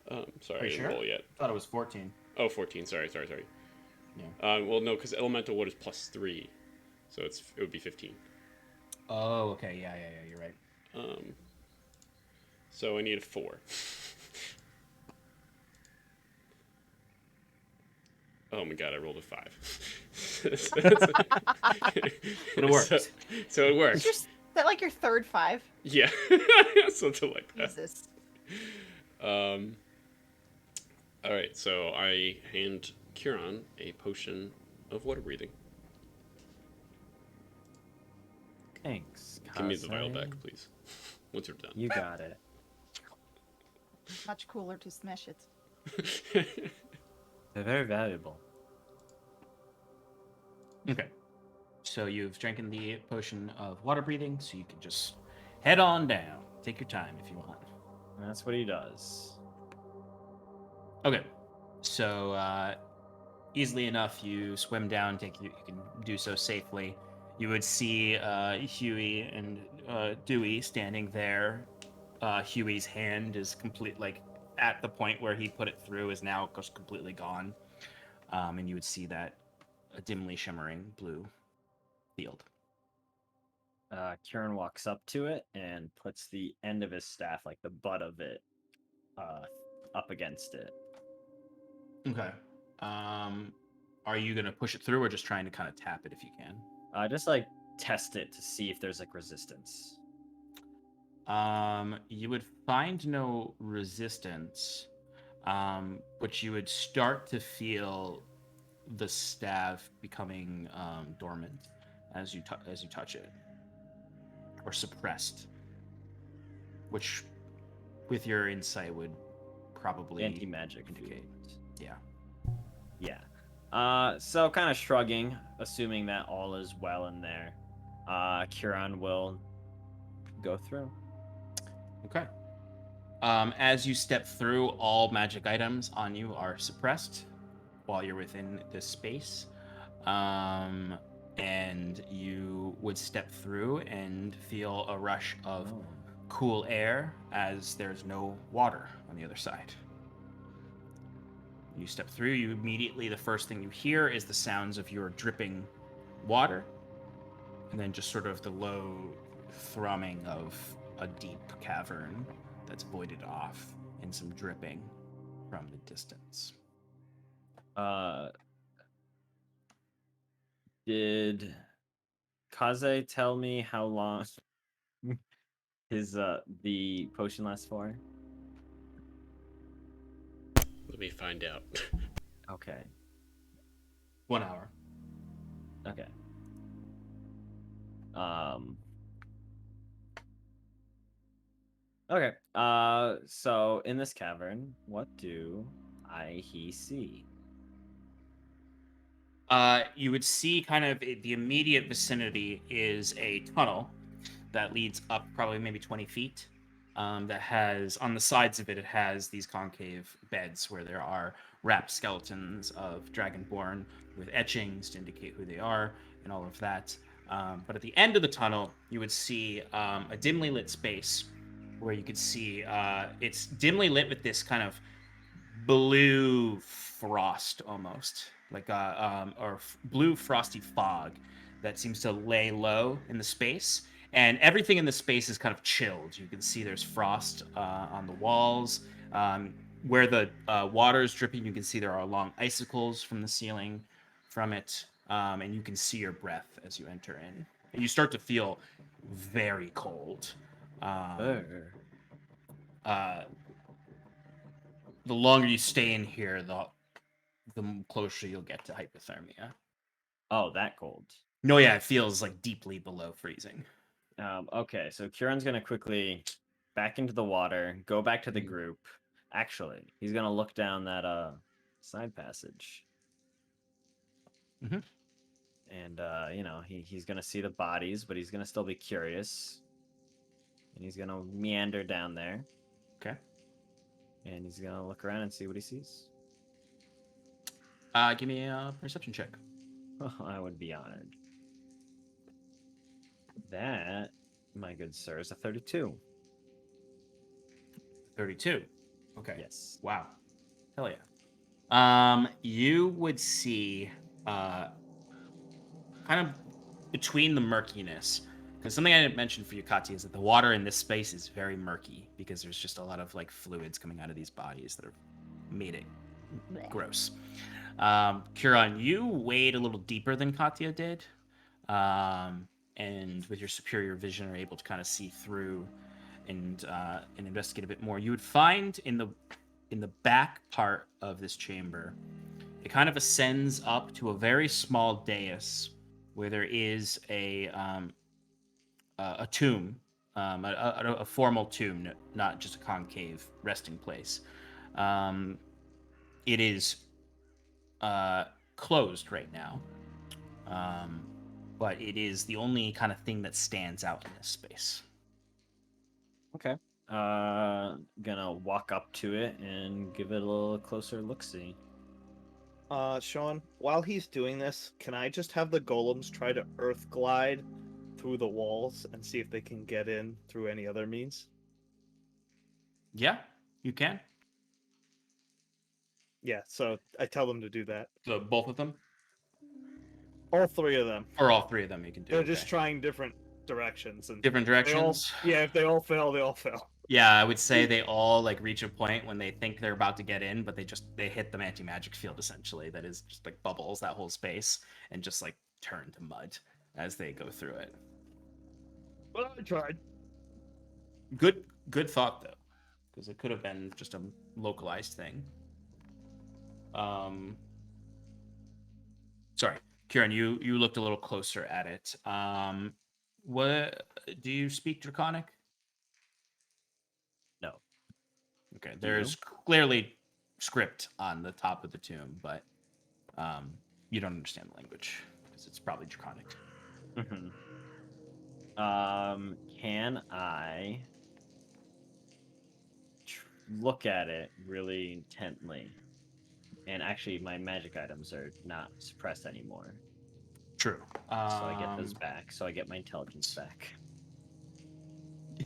Sorry, Are I you didn't sure? roll yet. I thought it was 14. Oh, 14. Sorry. Yeah. Well, no, because elemental wood is +3, so it would be 15. Oh, okay. Yeah. You're right. So I need a 4. Oh my god, I rolled a 5. But it worked. So it worked. Is that like your third 5? Yeah, something like that. Jesus. All right, so I hand Kieran a potion of water breathing. Thanks. Give me the vial Kaze. back, please. Once you're done. You got it. Much cooler to smash it. They're very valuable. Okay. So you've drinking the potion of water breathing, so you can just head on down. Take your time if you want. And that's what he does. Okay. So easily enough, you swim down. You can do so safely. You would see Huey and Dewey standing there. Huey's hand is at the point where he put it through is now just completely gone. And you would see that a dimly shimmering blue field. Kieran walks up to it and puts the end of his staff, like the butt of it, up against it. Okay. Are you gonna push it through, or just trying to kind of tap it if you can? Just like test it to see if there's like resistance. You would find no resistance, but you would start to feel the staff becoming dormant as you touch it, or suppressed, which, with your insight, would probably Anti-magic indicate. Yeah. Yeah. So kind of shrugging, assuming that all is well in there, Kieran will go through. Okay. As you step through, all magic items on you are suppressed while you're within this space. And you would step through and feel a rush of cool air as there's no water on the other side. You step through, the first thing you hear is the sounds of your dripping water, and then just sort of the low thrumming of a deep cavern that's voided off and some dripping from the distance. Did Kaze tell me how long his the potion lasts for? Let me find out. Okay. 1 hour. Okay. Okay. So in this cavern, what do he see? You would see kind of the immediate vicinity is a tunnel that leads up probably maybe 20 feet. That has, on the sides of it, it has these concave beds where there are wrapped skeletons of Dragonborn with etchings to indicate who they are and all of that. But at the end of the tunnel, you would see a dimly lit space where you could see it's dimly lit with this kind of blue frost almost, like blue frosty fog that seems to lay low in the space. And everything in the space is kind of chilled. You can see there's frost on the walls. Where the water is dripping, you can see there are long icicles from the ceiling from it. And you can see your breath as you enter in. And you start to feel very cold. The longer you stay in here, the closer you'll get to hypothermia. Oh, that cold. No, yeah, it feels like deeply below freezing. Okay, so Kieran's gonna quickly back into the water, go back to the group. Actually, he's gonna look down that side passage. Mhm. And he's gonna see the bodies, but he's gonna still be curious. and he's gonna meander down there, Okay. and he's gonna look around and see what he sees. Give me a perception check. I would be honored. That, my good sir, is a 32. 32. Okay. Yes. Wow. Hell yeah. You would see, kind of between the murkiness, because something I didn't mention for you, Katya, is that the water in this space is very murky because there's just a lot of like fluids coming out of these bodies that have made it gross. Kiran, you wade a little deeper than Katya did, and with your superior vision are able to kind of see through and investigate a bit more. You would find in the back part of this chamber, it kind of ascends up to a very small dais where there is a tomb, a formal tomb, not just a concave resting place. It is closed right now, but it is the only kind of thing that stands out in this space. Okay. Gonna walk up to it and give it a little closer look-see. Sean, while he's doing this, can I just have the golems try to earth glide through the walls and see if they can get in through any other means? Yeah, you can. Yeah, so I tell them to do that. So both of them, All three of them. or all three of them, you can do. They're Okay. just trying different directions, and Different they all, directions. yeah, if they all fail, they all fail. Yeah, I would say they all like reach a point when they think they're about to get in, but they hit the anti-magic field essentially that is just like bubbles that whole space and just like turn to mud as they go through it. Well, I tried. Good thought though, because it could have been just a localized thing. Sorry, Kieran, you looked a little closer at it. What do you speak Draconic? No. Okay, Do there's clearly script on the top of the tomb, but you don't understand the language because it's probably Draconic. Mhm. Can I look at it really intently? And actually, my magic items are not suppressed anymore, True. so I get those back. So I get my intelligence back.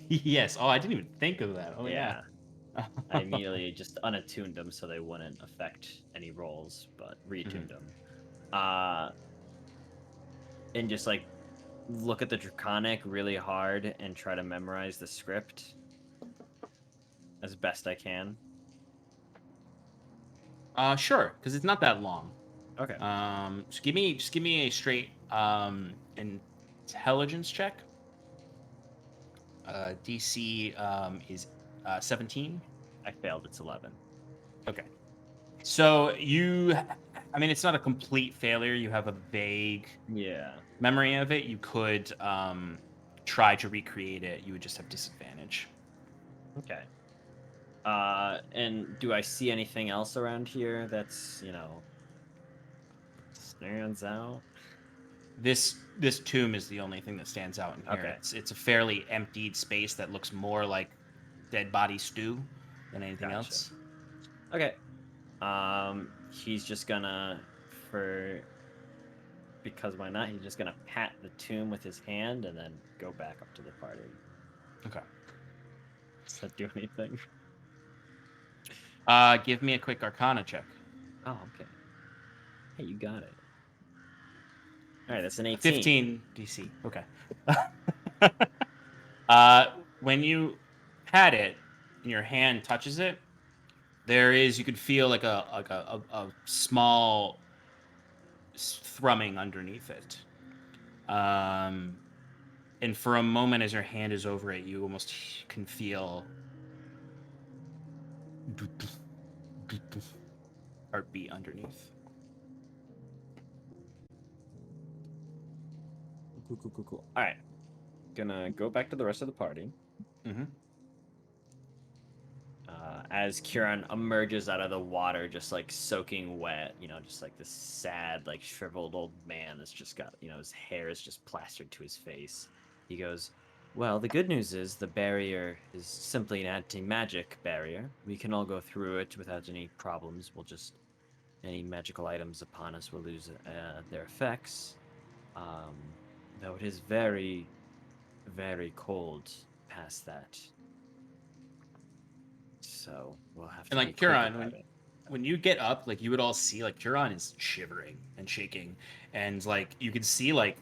Yes. Oh, I didn't even think of that. Oh yeah. I immediately just unattuned them so they wouldn't affect any rolls, but reattuned them. And just like look at the Draconic really hard and try to memorize the script as best I can. Sure, because it's not that long. Okay. Just give me a straight intelligence check. DC is 17. I failed. It's 11. Okay. So I mean, it's not a complete failure. You have a vague Yeah. memory of it. You could try to recreate it. You would just have disadvantage. Okay. And do I see anything else around here that's, stands out? This tomb is the only thing that stands out in here. Okay. It's a fairly emptied space that looks more like dead body stew than anything Gotcha. else. Okay. He's just gonna, because why not? He's just gonna pat the tomb with his hand and then go back up to the party. Okay. Does that do anything? Give me a quick Arcana check. Oh, okay. Hey, you got it. All right, that's an 18. 15 DC. Okay. When you pat it and your hand touches it, you could feel like a small thrumming underneath it. And for a moment, as your hand is over it, you almost can feel heartbeat underneath. Cool. All right. Gonna go back to the rest of the party. Mm-hmm. As Kieran emerges out of the water, just like soaking wet, just like this sad, like shriveled old man that's just got, his hair is just plastered to his face. He goes, Well, the good news is the barrier is simply an anti-magic barrier. We can all go through it without any problems. Any magical items upon us will lose their effects. Um, though it is very, very cold past that. So we'll have to And be like quick Huron, about it. when you get up, like you would all see like Huron is shivering and shaking, and like you can see like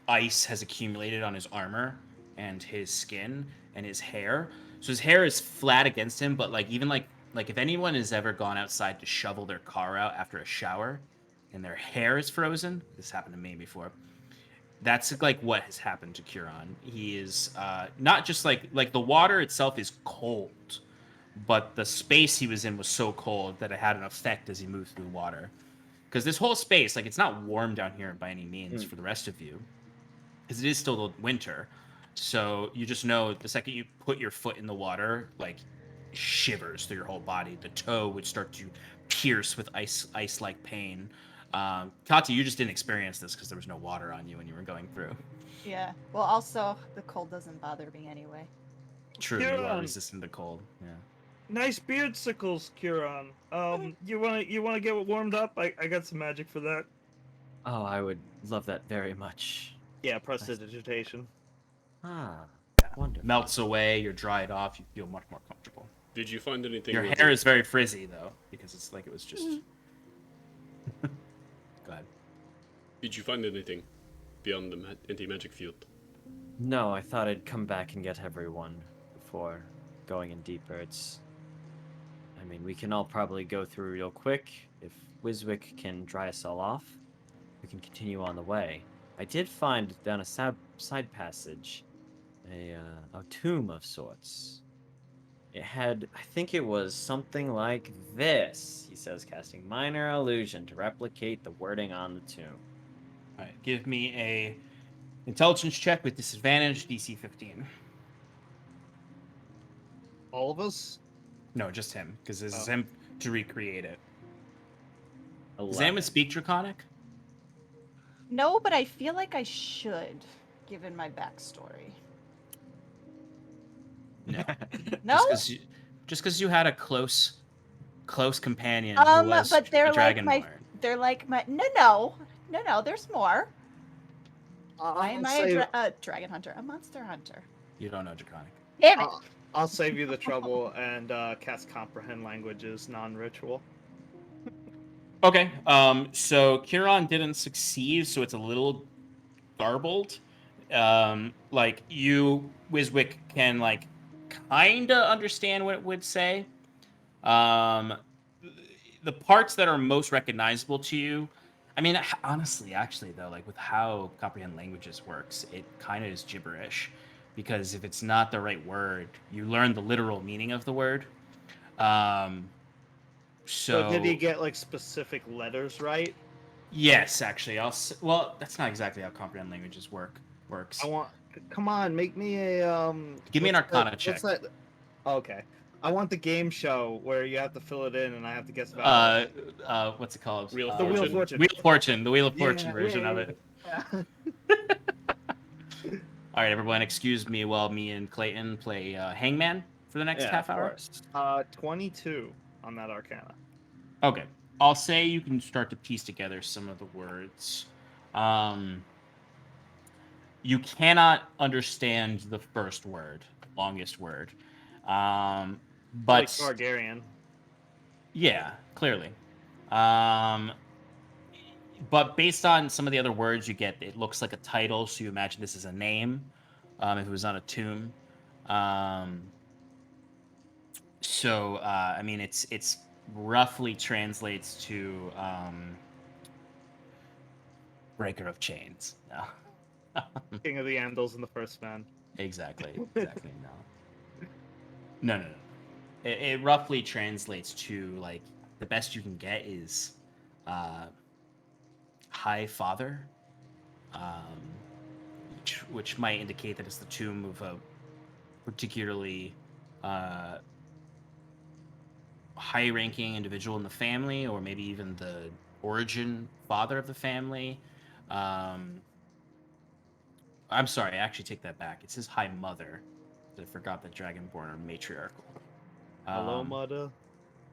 ice has accumulated on his armor and his skin and his hair. So his hair is flat against him, but like even like if anyone has ever gone outside to shovel their car out after a shower and their hair is frozen, this happened to me before. That's like what has happened to Curon. He is not just like the water itself is cold, but the space he was in was so cold that it had an effect as he moved through the water. Because this whole space, like, it's not warm down here by any means for the rest of you, because it is still the winter. So you just know the second you put your foot in the water, like, shivers through your whole body. The toe would start to pierce with ice-like pain. Kati, you just didn't experience this because there was no water on you when you were going through. Yeah. Well, also the cold doesn't bother me anyway. True, you are Huron. resistant to cold. Yeah. Nice beard sickles, Curon. You wanna get warmed up? I got some magic for that. Oh, I would love that very much. Yeah, prestidigitation. Ah, wonderful. Melts away, you're dried off, you feel much more comfortable. Did you find anything? Your with hair it? is very frizzy though, because it's like it was just. Go ahead. Did you find anything beyond the anti-magic field? No, I thought I'd come back and get everyone before going in deeper. I mean, we can all probably go through real quick. If Wiswick can dry us all off, we can continue on the way. I did find down a side passage a tomb of sorts. It had, I think it was something like this. He says, casting minor illusion to replicate the wording on the tomb. All right, give me a intelligence check with disadvantage, DC 15. All of us? No, just him, because this is Oh. him to recreate it. Does 11. anyone speak Draconic? No, but I feel like I should, given my backstory. No. No. Just because you had a close companion who was But they're a like dragonborn. my no. There's more. Why am I save, a dragon hunter? A monster hunter. You don't know Draconic. Damn it. I'll save you the trouble and cast comprehend languages non-ritual. Okay. So Kiron didn't succeed, so it's a little garbled. Like you, Wiswick, can like kinda understand what it would say. The parts that are most recognizable to you, I mean, honestly, actually though, like with how comprehend languages works, it kind of is gibberish, because if it's not the right word, you learn the literal meaning of the word. So did he get like specific letters right? Yes, actually, well, that's not exactly how comprehend languages works. Come on, make me a Give me an what's Arcana that- check. What's that? Okay. I want the game show where you have to fill it in and I have to guess about What's it called? Wheel of the Wheel of Fortune. Fortune. Wheel of Fortune, the Wheel of Fortune Yeah, version of yeah, it. yeah. All right, everyone, excuse me while me and Clayton play Hangman for the next Yeah, half of hour. course. 22 on that Arcana. Okay, I'll say you can start to piece together some of the words. You cannot understand the first word, longest word, but Like Targaryen. yeah, clearly. But based on some of the other words you get, it looks like a title, so you imagine this is a name, if it was on a tomb. I mean, it's roughly translates to Breaker of Chains. No. King of the Andals and the First Man. Exactly. No. It roughly translates to, like, the best you can get is High Father, which might indicate that it's the tomb of a particularly high-ranking individual in the family, or maybe even the origin father of the family. I'm sorry, I actually take that back. It says High Mother. I forgot that Dragonborn are matriarchal. Hello, Um, mother.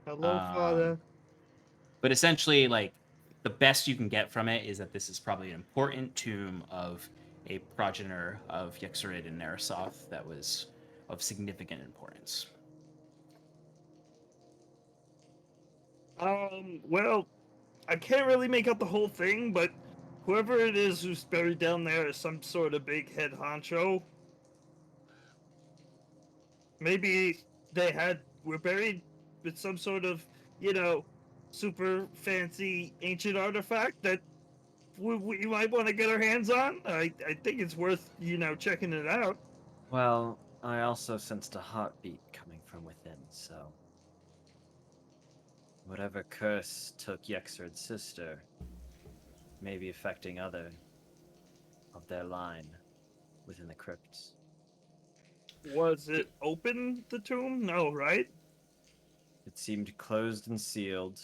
Hello, um, father. But essentially, like, the best you can get from it is that this is probably an important tomb of a progenitor of Yexarid and Narasoth that was of significant importance. Well, I can't really make out the whole thing, but whoever it is who's buried down there is some sort of big head honcho. Maybe were buried with some sort of, super fancy ancient artifact that we might want to get our hands on. I think it's worth, checking it out. Well, I also sensed a heartbeat coming from within, so whatever curse took Yexard's sister may be affecting other of their line within the crypts. Was it open, the tomb? No, right? It seemed closed and sealed.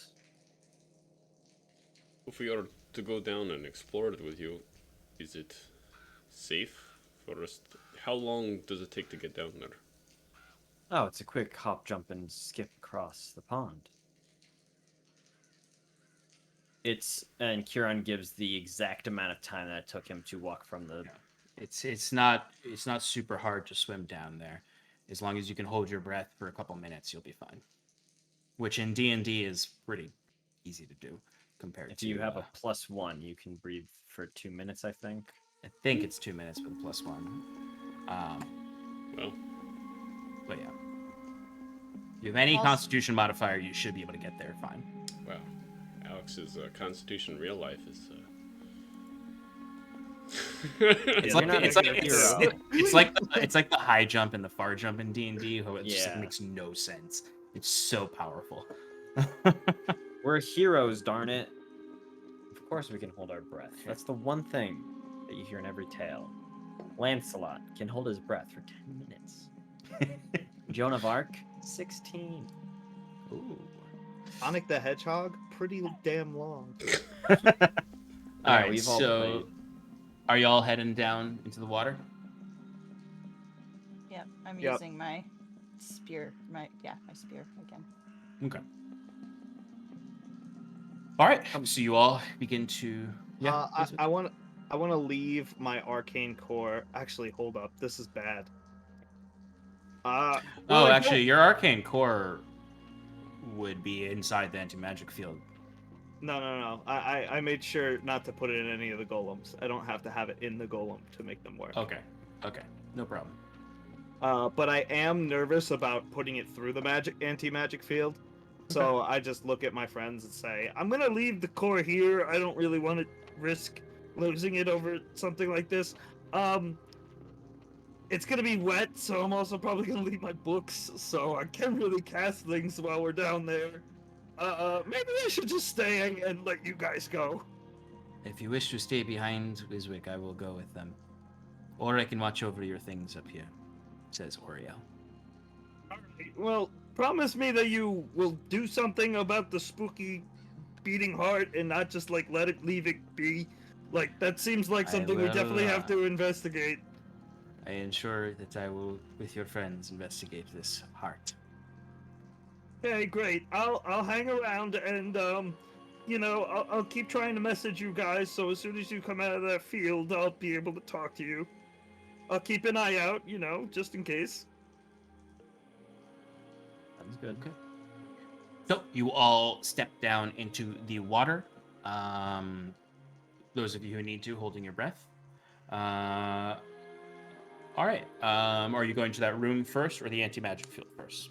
If we are to go down and explore it with you, is it safe for us? How long does it take to get down there? Oh, it's a quick hop, jump, and skip across the pond. And Kieran gives the exact amount of time that it took him to walk from the. It's not super hard to swim down there. As long as you can hold your breath for a couple minutes, you'll be fine. Which in D&D is pretty easy to do compared If to. you have a +1, you can breathe for 2 minutes, I think. I think it's 2 minutes with a +1. Well, But yeah, if you have any Also- Constitution modifier, you should be able to get there fine. wow. Alex's Constitution real life is. It's You're like not it's a like hero. it's like the high jump and the far jump in D&D. How it just like, Yeah. makes no sense. It's so powerful. We're heroes, darn it. Of course we can hold our breath. That's the one thing that you hear in every tale. Lancelot can hold his breath for 10 minutes. Joan of Arc, 16. Ooh. Sonic the Hedgehog, pretty damn long. All Yeah, right, we've all so played. are y'all heading down into the water? Yep, I'm Yep. using my spear. My spear again. Okay. All right, so you all begin to. Yeah. I want to leave my arcane core. Actually, hold up. This is bad. Well, Oh, I actually, don't- your arcane core would be inside the anti-magic field. No. I made sure not to put it in any of the golems. I don't have to have it in the golem to make them work. Okay. No problem. But I am nervous about putting it through the anti-magic field. So I just look at my friends and say, I'm gonna leave the core here. I don't really want to risk losing it over something like this. It's gonna be wet, so I'm also probably gonna leave my books, so I can't really cast things while we're down there. Maybe I should just stay and let you guys go. If you wish to stay behind Wiswick, I will go with them. Or I can watch over your things up here, says Oriel. Alright, well, promise me that you will do something about the spooky beating heart and not just, leave it be. Like, that seems like I something we will, definitely have to investigate. I ensure that I will, with your friends, investigate this heart. Okay, great. I'll hang around and I'll keep trying to message you guys. So as soon as you come out of that field, I'll be able to talk to you. I'll keep an eye out, just in case. Sounds good. Okay. So you all step down into the water. Those of you who need to, holding your breath. All right. Are you going to that room first or the anti-magic field first?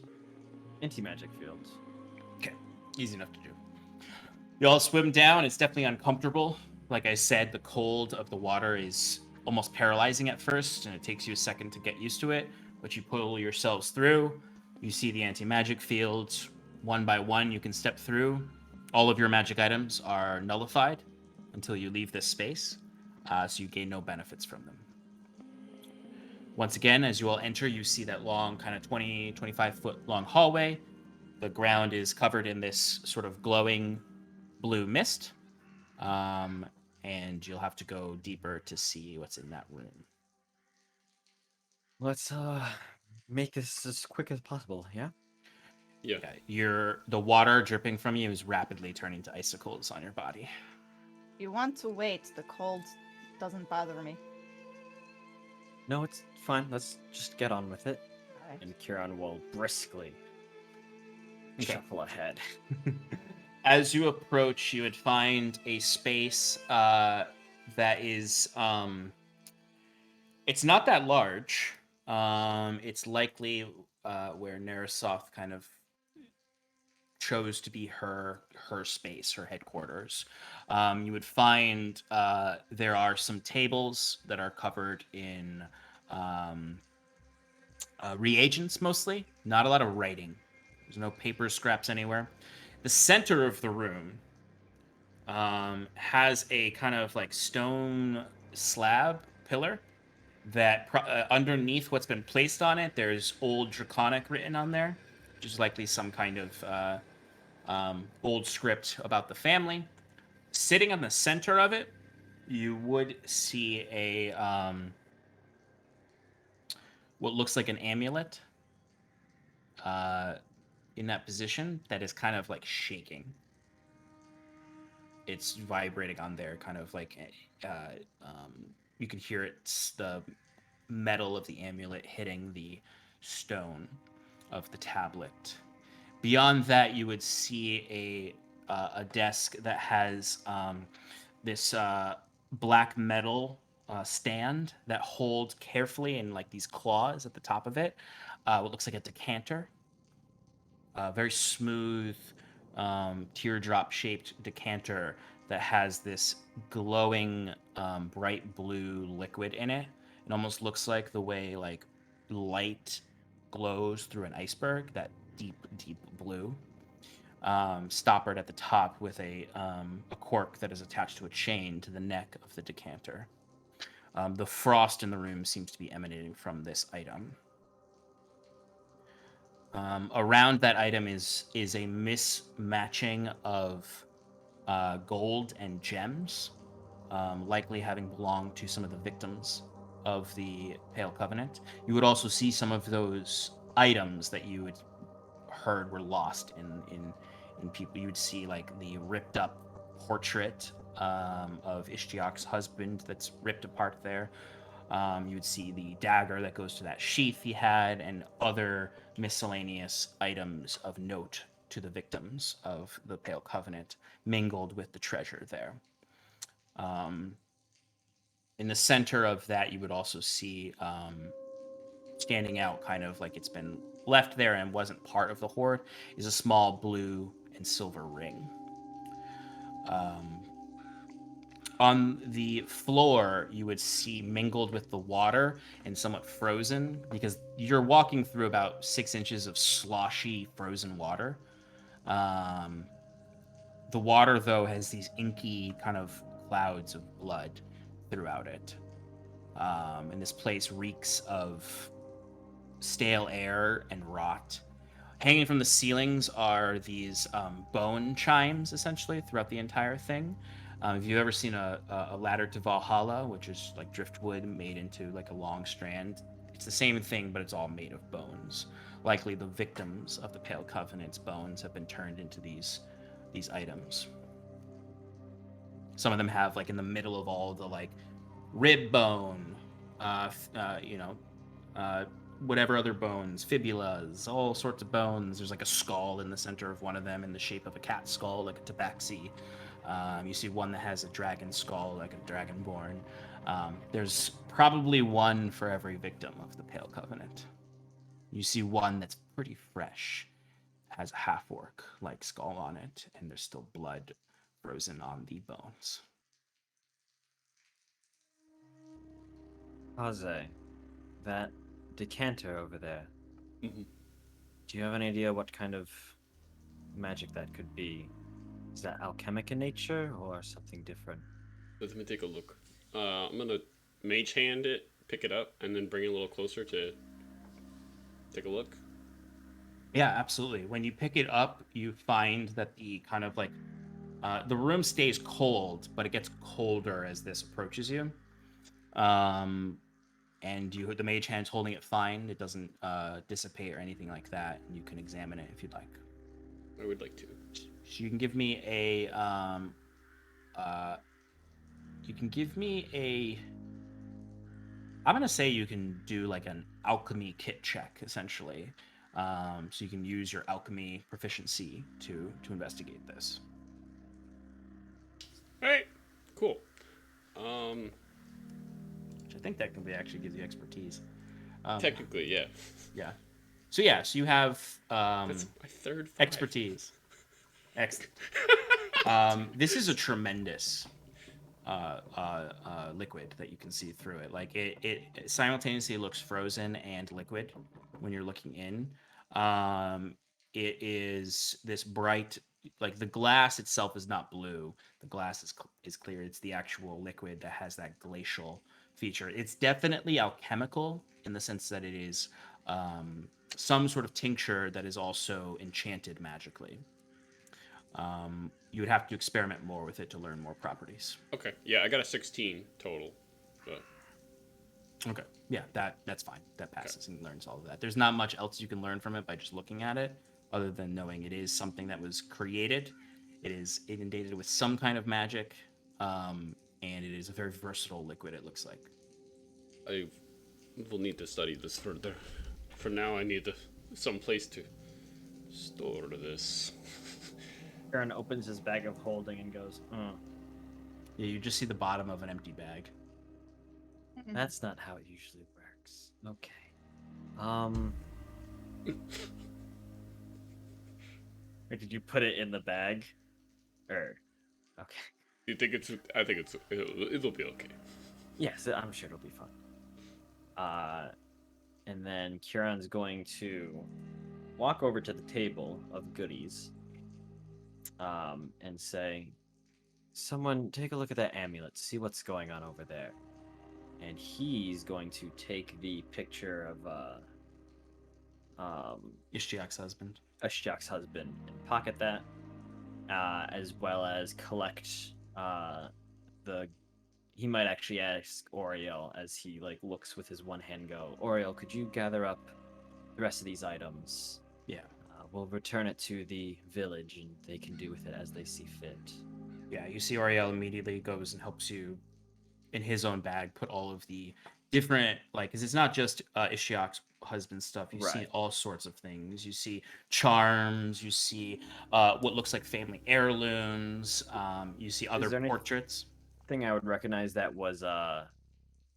Anti-magic fields. Okay, easy enough to do. You all swim down. It's definitely uncomfortable. Like I said, the cold of the water is almost paralyzing at first, and it takes you a second to get used to it. But you pull yourselves through. You see the anti-magic fields. One by one, you can step through. All of your magic items are nullified until you leave this space, so you gain no benefits from them. Once again, as you all enter, you see that long, kind of 20, 25-foot long hallway. The ground is covered in this sort of glowing blue mist, and you'll have to go deeper to see what's in that room. Let's make this as quick as possible. Yeah. Yeah. Okay. The water dripping from you is rapidly turning to icicles on your body. You want to wait. The cold doesn't bother me. No, it's fine. Let's just get on with it. Alright. And Kieran will briskly Okay. shuffle ahead. As you approach, you would find a space that is it's not that large. It's likely where Narasoth kind of chose to be her space, her headquarters. You would find there are some tables that are covered in reagents mostly. Not a lot of writing. There's no paper scraps anywhere. The center of the room has a kind of like stone slab pillar that underneath what's been placed on it, there's old Draconic written on there, which is likely some kind of old script about the family. Sitting on the center of it, you would see a what looks like an amulet in that position that is kind of like shaking. It's vibrating on there, kind of like you can hear the metal of the amulet hitting the stone of the tablet. Beyond that, you would see a desk that has this black metal stand that holds carefully in like these claws at the top of it what looks like a decanter. Very smooth, teardrop-shaped decanter that has this glowing, bright blue liquid in it. It almost looks like the way like light glows through an iceberg, that deep, deep blue. Stoppered at the top with a cork that is attached to a chain to the neck of the decanter. The frost in the room seems to be emanating from this item. Around that item is a mismatching of gold and gems, likely having belonged to some of the victims of the Pale Covenant. You would also see some of those items that you had heard were lost in people. You would see like the ripped up portrait of Ishtiak's husband that's ripped apart there. You would see the dagger that goes to that sheath he had, and other miscellaneous items of note to the victims of the Pale Covenant mingled with the treasure there. In the center of that, you would also see standing out, kind of like it's been left there and wasn't part of the hoard, is a small blue and silver ring. On the floor, you would see mingled with the water and somewhat frozen, because you're walking through about 6 inches of sloshy frozen water. The water, though, has these inky kind of clouds of blood throughout it. And this place reeks of stale air and rot. Hanging from the ceilings are these bone chimes, essentially, throughout the entire thing. If you've ever seen a ladder to Valhalla, which is like driftwood made into like a long strand, it's the same thing, but it's all made of bones. Likely the victims of the Pale Covenant's bones have been turned into these items. Some of them have like in the middle of all the like rib bone, whatever other bones, fibulas, all sorts of bones. There's like a skull in the center of one of them in the shape of a cat skull, like a tabaxi. You see one that has a dragon skull, like a dragonborn. There's probably one for every victim of the Pale Covenant. You see one that's pretty fresh, has a half-orc like skull on it, and there's still blood frozen on the bones. Haze, that decanter over there. Mhm. Do you have any idea what kind of magic that could be? Is that alchemic in nature or something different? Let me take a look. I'm gonna mage hand it, pick it up, and then bring it a little closer to take a look. Yeah, absolutely. When you pick it up, you find that the kind of like the room stays cold, but it gets colder as this approaches you. and the mage hand's holding it fine. It doesn't dissipate or anything like that. And you can examine it if you'd like. I would like to. So you can give me a I'm gonna say you can do like an alchemy kit check essentially. So you can use your alchemy proficiency to investigate this. All right, cool. Which I think that can be actually gives you expertise. Technically, yeah. Yeah. So you have That's my third 5. expertise. Excellent. This is a tremendous liquid that you can see through it. Like it simultaneously looks frozen and liquid when you're looking in. It is this bright, like the glass itself is not blue. The glass is clear. It's the actual liquid that has that glacial feature. It's definitely alchemical in the sense that it is some sort of tincture that is also enchanted magically. You would have to experiment more with it to learn more properties. Okay, yeah, I got a 16 total. But Okay, yeah, that's fine. That passes and learns all of that. There's not much else you can learn from it by just looking at it, other than knowing it is something that was created. It is inundated with some kind of magic, and it is a very versatile liquid. It looks like. I will need to study this further. For now, I need some place to store this. Aaron opens his bag of holding and goes, Yeah, you just see the bottom of an empty bag. that's not how it usually works. Okay. Or did you put it in the bag? Or, okay. You think it's? I think it'll be okay. Yes, I'm sure it'll be fun. And then Kieran's going to walk over to the table of goodies, and say, "Someone take a look at that amulet. See what's going on over there." And he's going to take the picture of Ishtiak's husband. Ashjak's husband and pocket that, as well as collect he might actually ask Oriel as he looks with his one hand, go, Oriel, could you gather up the rest of these items? Yeah. We'll return it to the village and they can do with it as they see fit. Yeah, you see Oriel immediately goes and helps you in his own bag put all of the different, because it's not just Ishiak's husband stuff. You see Right. all sorts of things. You see charms. You see what looks like family heirlooms. You see other there any- portraits. Thing I would recognize that was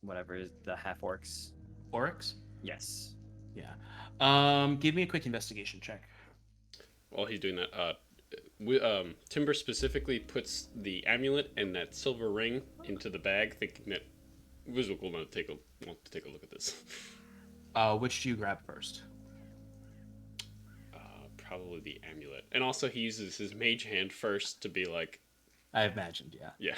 whatever is the half orcs. Oryx? Yes. Yeah. Give me a quick investigation check. While he's doing that, Timber specifically puts the amulet and that silver ring into the bag, thinking that Wizwick will want to take a look at this. Which do you grab first? Probably the amulet, and also he uses his mage hand first to be like, I imagined, yeah. yeah.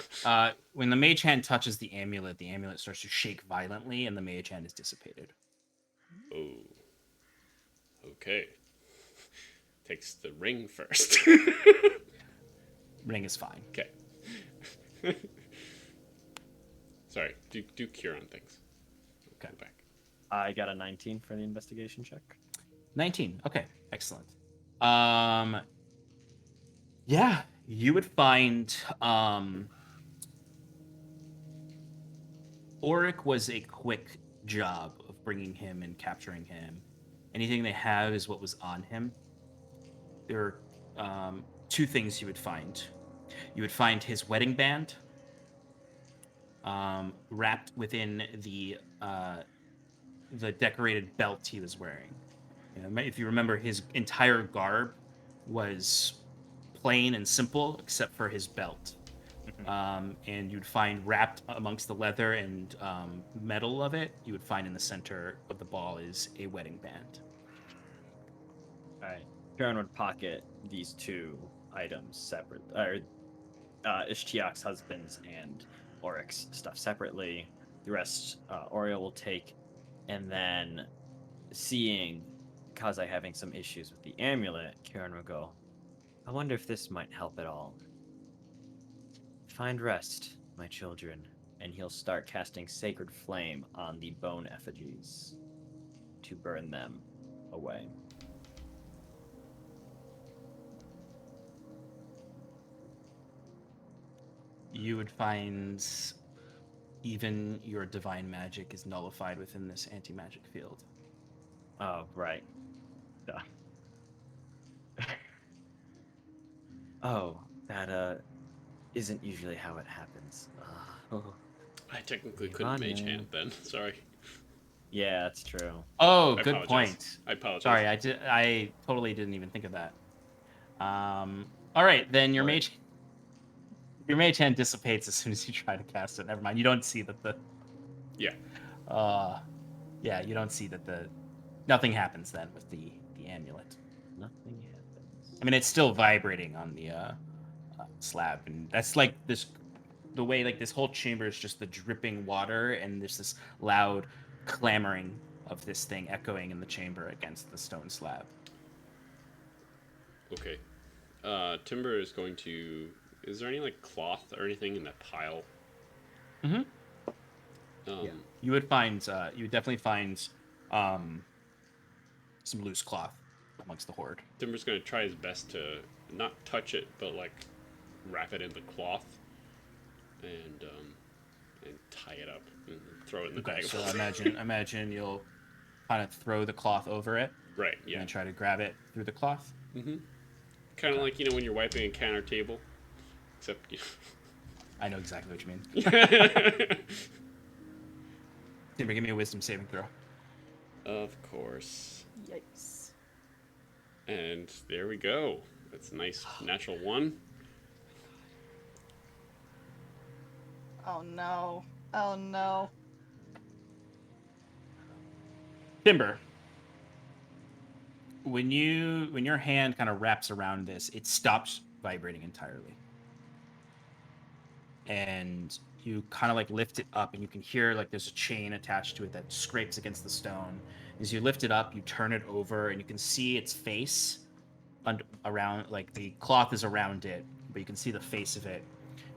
When the mage hand touches the amulet starts to shake violently, and the mage hand is dissipated. Oh. Okay. Takes the ring first. Ring is fine. Okay. Sorry. Do Kieran things. Okay. Go back. I got a 19 for the investigation check. 19. Okay, excellent. Yeah, you would find Auric was a quick job of bringing him and capturing him. Anything they have is what was on him. There are two things you would find. You would find his wedding band wrapped within the decorated belt he was wearing. If you remember, his entire garb was plain and simple except for his belt. And you'd find wrapped amongst the leather and metal of it, you would find in the center of the ball is a wedding band. All right. Kieran would pocket these two items separate, or Ishtiak's husband's and Oryx's stuff separately. The rest, Oriel will take, and then seeing Kazai having some issues with the amulet, Kieran will go, I wonder if this might help at all. Find rest, my children. and he'll start casting Sacred Flame on the bone effigies to burn them away. You would find even your divine magic is nullified within this anti-magic field. Oh, right. Duh. Oh, that isn't usually how it happens. Oh. I technically couldn't mage hand then. Sorry. Yeah, that's true. Oh, I good apologize. point. I apologize. Sorry, I totally didn't even think of that. All right, then your mage hand dissipates as soon as you try to cast it. Never mind. You don't see that the Yeah. yeah, you don't see that nothing happens then with the amulet. Nothing happens. I mean, it's still vibrating on the slab, and that's like the way like this whole chamber is just the dripping water, and there's this loud clamoring of this thing echoing in the chamber against the stone slab. Okay. Timber is going to... Is there any, like, cloth or anything in that pile? Mm-hmm. Yeah. You would definitely find some loose cloth amongst the horde. Timber's going to try his best to not touch it, but, like, wrap it in the cloth and tie it up and throw it in the bag. So imagine you'll kind of throw the cloth over it. Right, yeah. And try to grab it through the cloth. Mm-hmm. Kind of like, when you're wiping a counter table. Except, I know exactly what you mean. Timber, give me a wisdom saving throw. Of course. Yikes. And there we go. That's a nice natural 1. Oh no. Oh no. Timber, when your hand kind of wraps around this, it stops vibrating entirely. And you kind of like lift it up, and you can hear like there's a chain attached to it that scrapes against the stone. As you lift it up, you turn it over, and you can see its face around, like the cloth is around it, but you can see the face of it.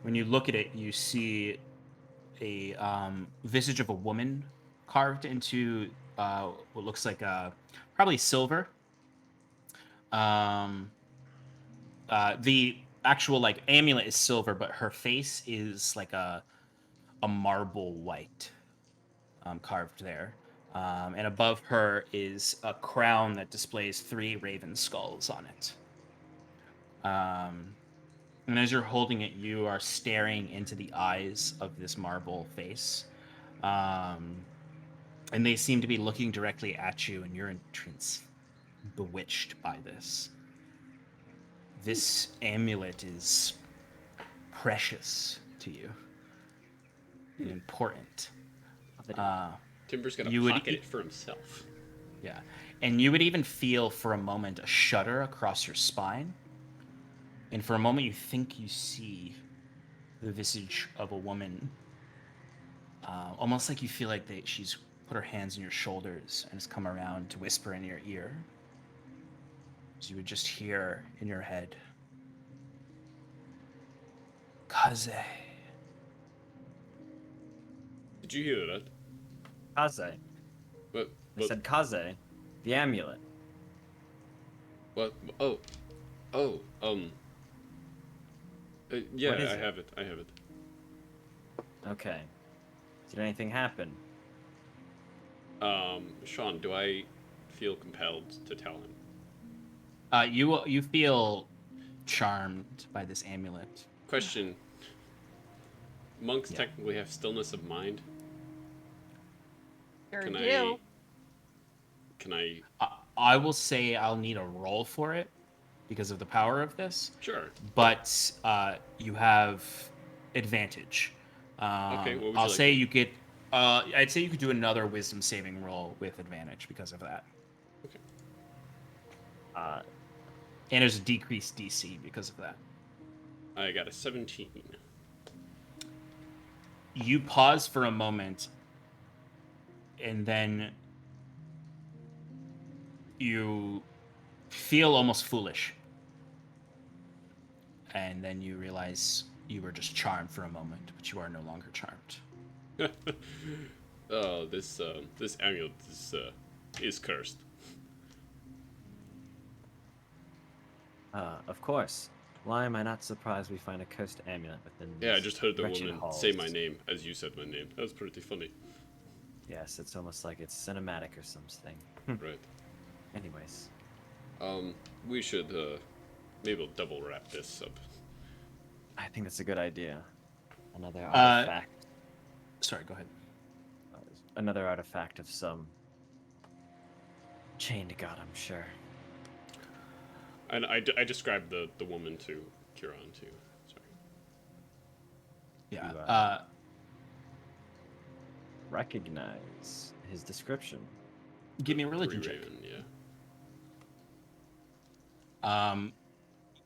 When you look at it, you see a visage of a woman carved into what looks like probably silver. The actual like amulet is silver, but her face is like a marble white, carved there. And above her is a crown that displays 3 raven skulls on it. And as you're holding it, you are staring into the eyes of this marble face. And they seem to be looking directly at you, and you're bewitched by this. This amulet is precious to you. And important. Timber's going to pocket it for himself. Yeah. And you would even feel for a moment a shudder across your spine. And for a moment you think you see the visage of a woman. Almost like you feel like she's put her hands on your shoulders and has come around to whisper in your ear. So you would just hear in your head, Kaze. Did you hear that? Kaze. What? I said Kaze, the amulet. What? Oh. Yeah, What is I it? have it. I have it. Okay. Did anything happen? Sean, do I feel compelled to tell him? You feel charmed by this amulet. Question. Monks technically have stillness of mind. Sure Can do. I... I will say I'll need a roll for it because of the power of this. Sure. But you have advantage. Okay, what would I'll you say like? you get... I'd say you could do another wisdom saving roll with advantage because of that. Okay. And there's a decreased DC because of that. I got a 17. You pause for a moment, and then you feel almost foolish. And then you realize you were just charmed for a moment, but you are no longer charmed. Oh, this amulet is cursed. Of course. Why am I not surprised we find a cursed amulet within Yeah, I these just heard the wretched woman halls? say my name as you said my name. That was pretty funny. Yes, it's almost like it's cinematic or something. Right. Anyways. We should maybe we'll double wrap this up. I think that's a good idea. Another Uh, artifact. Sorry, go ahead. Another artifact of some chained god, I'm sure. And I described the woman to Kieran too. Sorry. Yeah. You, recognize his description. Give me a religion check. Raven, yeah.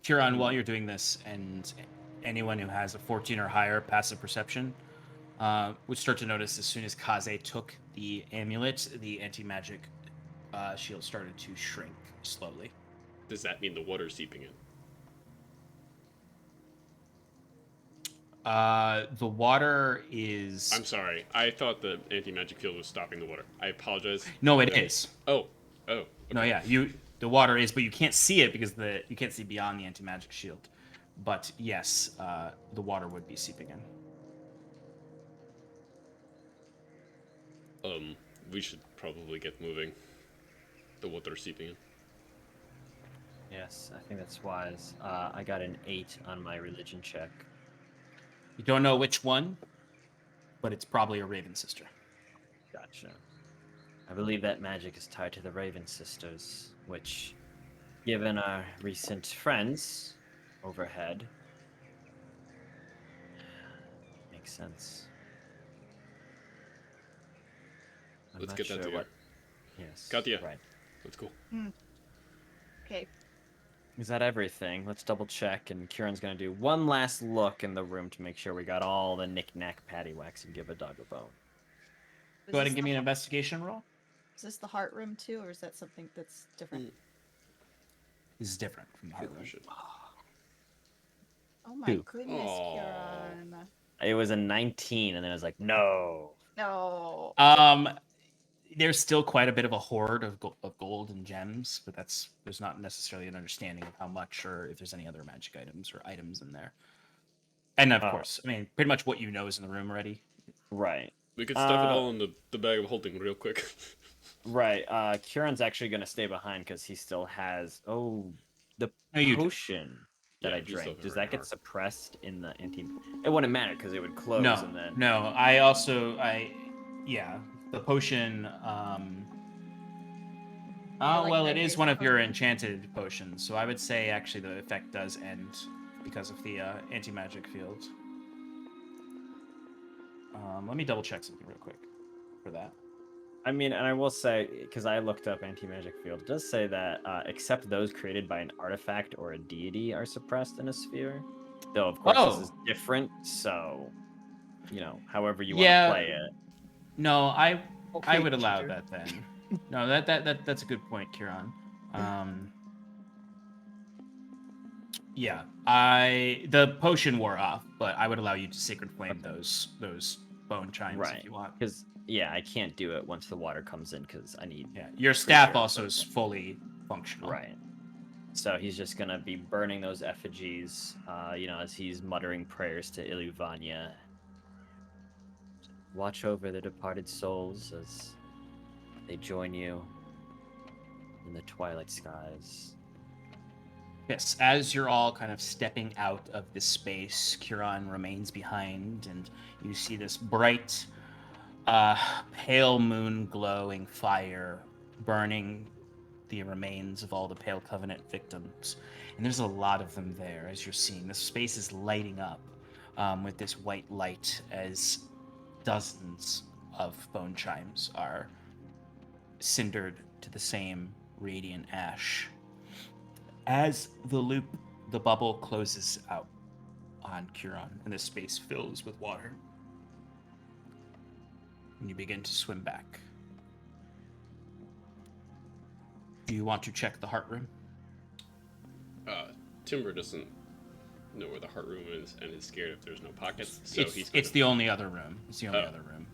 Kieran, while you're doing this, and anyone who has a 14 or higher passive perception would start to notice as soon as Kaze took the amulet, the anti-magic shield started to shrink slowly. Does that mean the water's seeping in? The water is... I'm sorry. I thought the anti-magic field was stopping the water. I apologize. No, it is. Oh. Okay. No, yeah, the water is, but you can't see it because you can't see beyond the anti-magic shield. But yes, the water would be seeping in. We should probably get moving. The water's seeping in. Yes, I think that's wise. I got an 8 on my religion check. You don't know which one, but it's probably a Raven sister. Gotcha. I believe that magic is tied to the Raven Sisters, which, given our recent friends overhead, makes sense. I'm Let's not get that sure together. what... Yes. Katya. Right. Let's go. Okay. Is that everything? Let's double check, and Kieran's gonna do one last look in the room to make sure we got all the knick-knack paddywhacks and give a dog a bone. Go ahead and give me an investigation roll. Is this the heart room too, or is that something that's different? This is different from the heart room. Oh my 2. goodness, Aw. Kieran. It was a 19, and then I was like, no. No. There's still quite a bit of a hoard of gold and gems, but there's not necessarily an understanding of how much or if there's any other magic items or items in there. And of course, I mean, pretty much what you know is in the room already. Right. We could stuff it all in the bag of holding real quick. Right. Kieran's actually going to stay behind because he still has... Oh, the No, you do. potion that Yeah, I you still have drank. it Does right that get now. suppressed in the anti... It wouldn't matter because it would close No, and then... no. Yeah, the potion. like Well, my it is base one of your potion? enchanted potions, so I would say actually the effect does end because of the anti-magic field. Let me double check something real quick for that. I mean, and I will say, because I looked up anti-magic field, it does say that except those created by an artifact or a deity are suppressed in a sphere. Though, of course, this is different, so, you know, however you want to play it. No, I Okay, would allow cheater. that then. No, that's a good point, Kieran. Yeah, the potion wore off, but I would allow you to sacred flame those bone chimes if you want. Because, yeah, I can't do it once the water comes in because I need... Yeah, your staff sure. also is fully functional. Right. So he's just going to be burning those effigies, you know, as he's muttering prayers to Iluvanya. Watch over the departed souls as they join you in the twilight skies. Yes, as you're all kind of stepping out of this space, Kieran remains behind, and you see this bright, pale moon glowing fire burning the remains of all the Pale Covenant victims. And there's a lot of them there, as you're seeing. The space is lighting up with this white light as dozens of bone chimes are cindered to the same radiant ash. As the bubble closes out on Kieran, and the space fills with water, and you begin to swim back. Do you want to check the heart room? Timber doesn't know where the heart room is and is scared if there's no pockets. So It's the only other room. It's the only Oh. other room.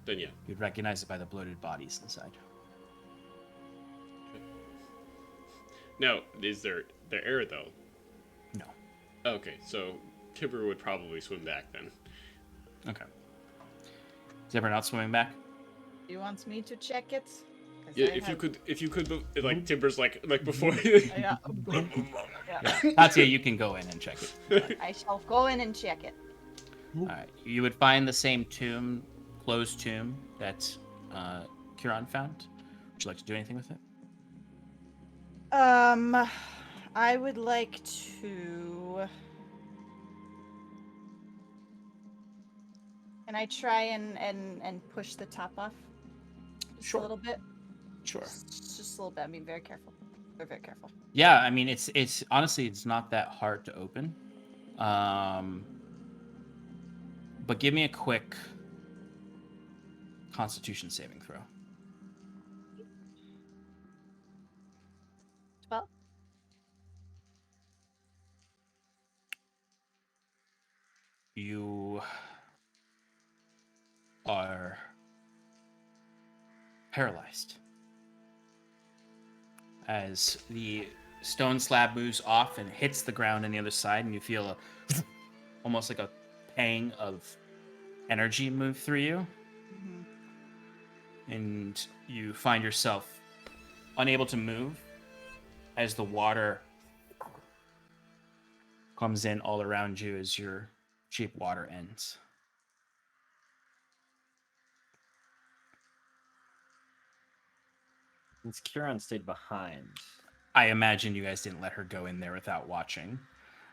Then yeah. You'd recognize it by the bloated bodies inside. Now, is there air though? No. Okay, so Timber would probably swim back then. Okay. Is everyone else swimming back? He wants me to check it. 'Cause Yeah, I if you could, like Timber's like before. Yeah. Yeah. Katya, you can go in and check it. I shall go in and check it. All right. You would find the same tomb, closed tomb that Kieran found. Would you like to do anything with it? I would like to. Can I try and push the top off? Just Sure. a little bit. Sure. Just a little bit. I'm being very careful. Very, very careful. Yeah, I mean, it's honestly, it's not that hard to open. But give me a quick Constitution saving throw. 12. You are paralyzed as the stone slab moves off and hits the ground on the other side, and you feel almost like a pang of energy move through you, and you find yourself unable to move as the water comes in all around you as your cheap water ends. Since Kieran stayed behind. I imagine you guys didn't let her go in there without watching.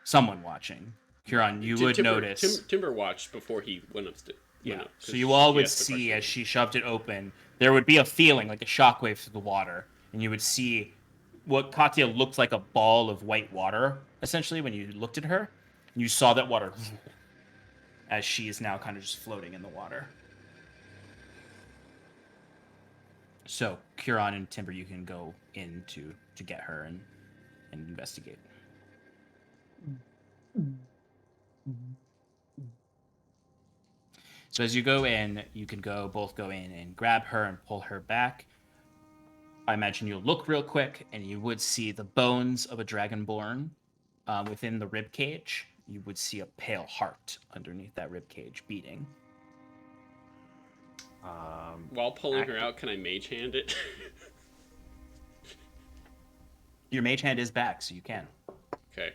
Someone watching. Kieran, you would notice. Timber watched before he went upstairs. Yeah. So you all would see question. as she shoved it open, there would be a feeling like a shockwave through the water, and you would see what Katya looked like a ball of white water, essentially, when you looked at her. And you saw that water as she is now kind of just floating in the water. So, Kieran and Timber, you can go in to get her and investigate. So as you go in, you can both go in and grab her and pull her back. I imagine you'll look real quick, and you would see the bones of a dragonborn within the rib cage. You would see a pale heart underneath that rib cage beating. While pulling her out, can I mage hand it? Your mage hand is back, so you can. Okay.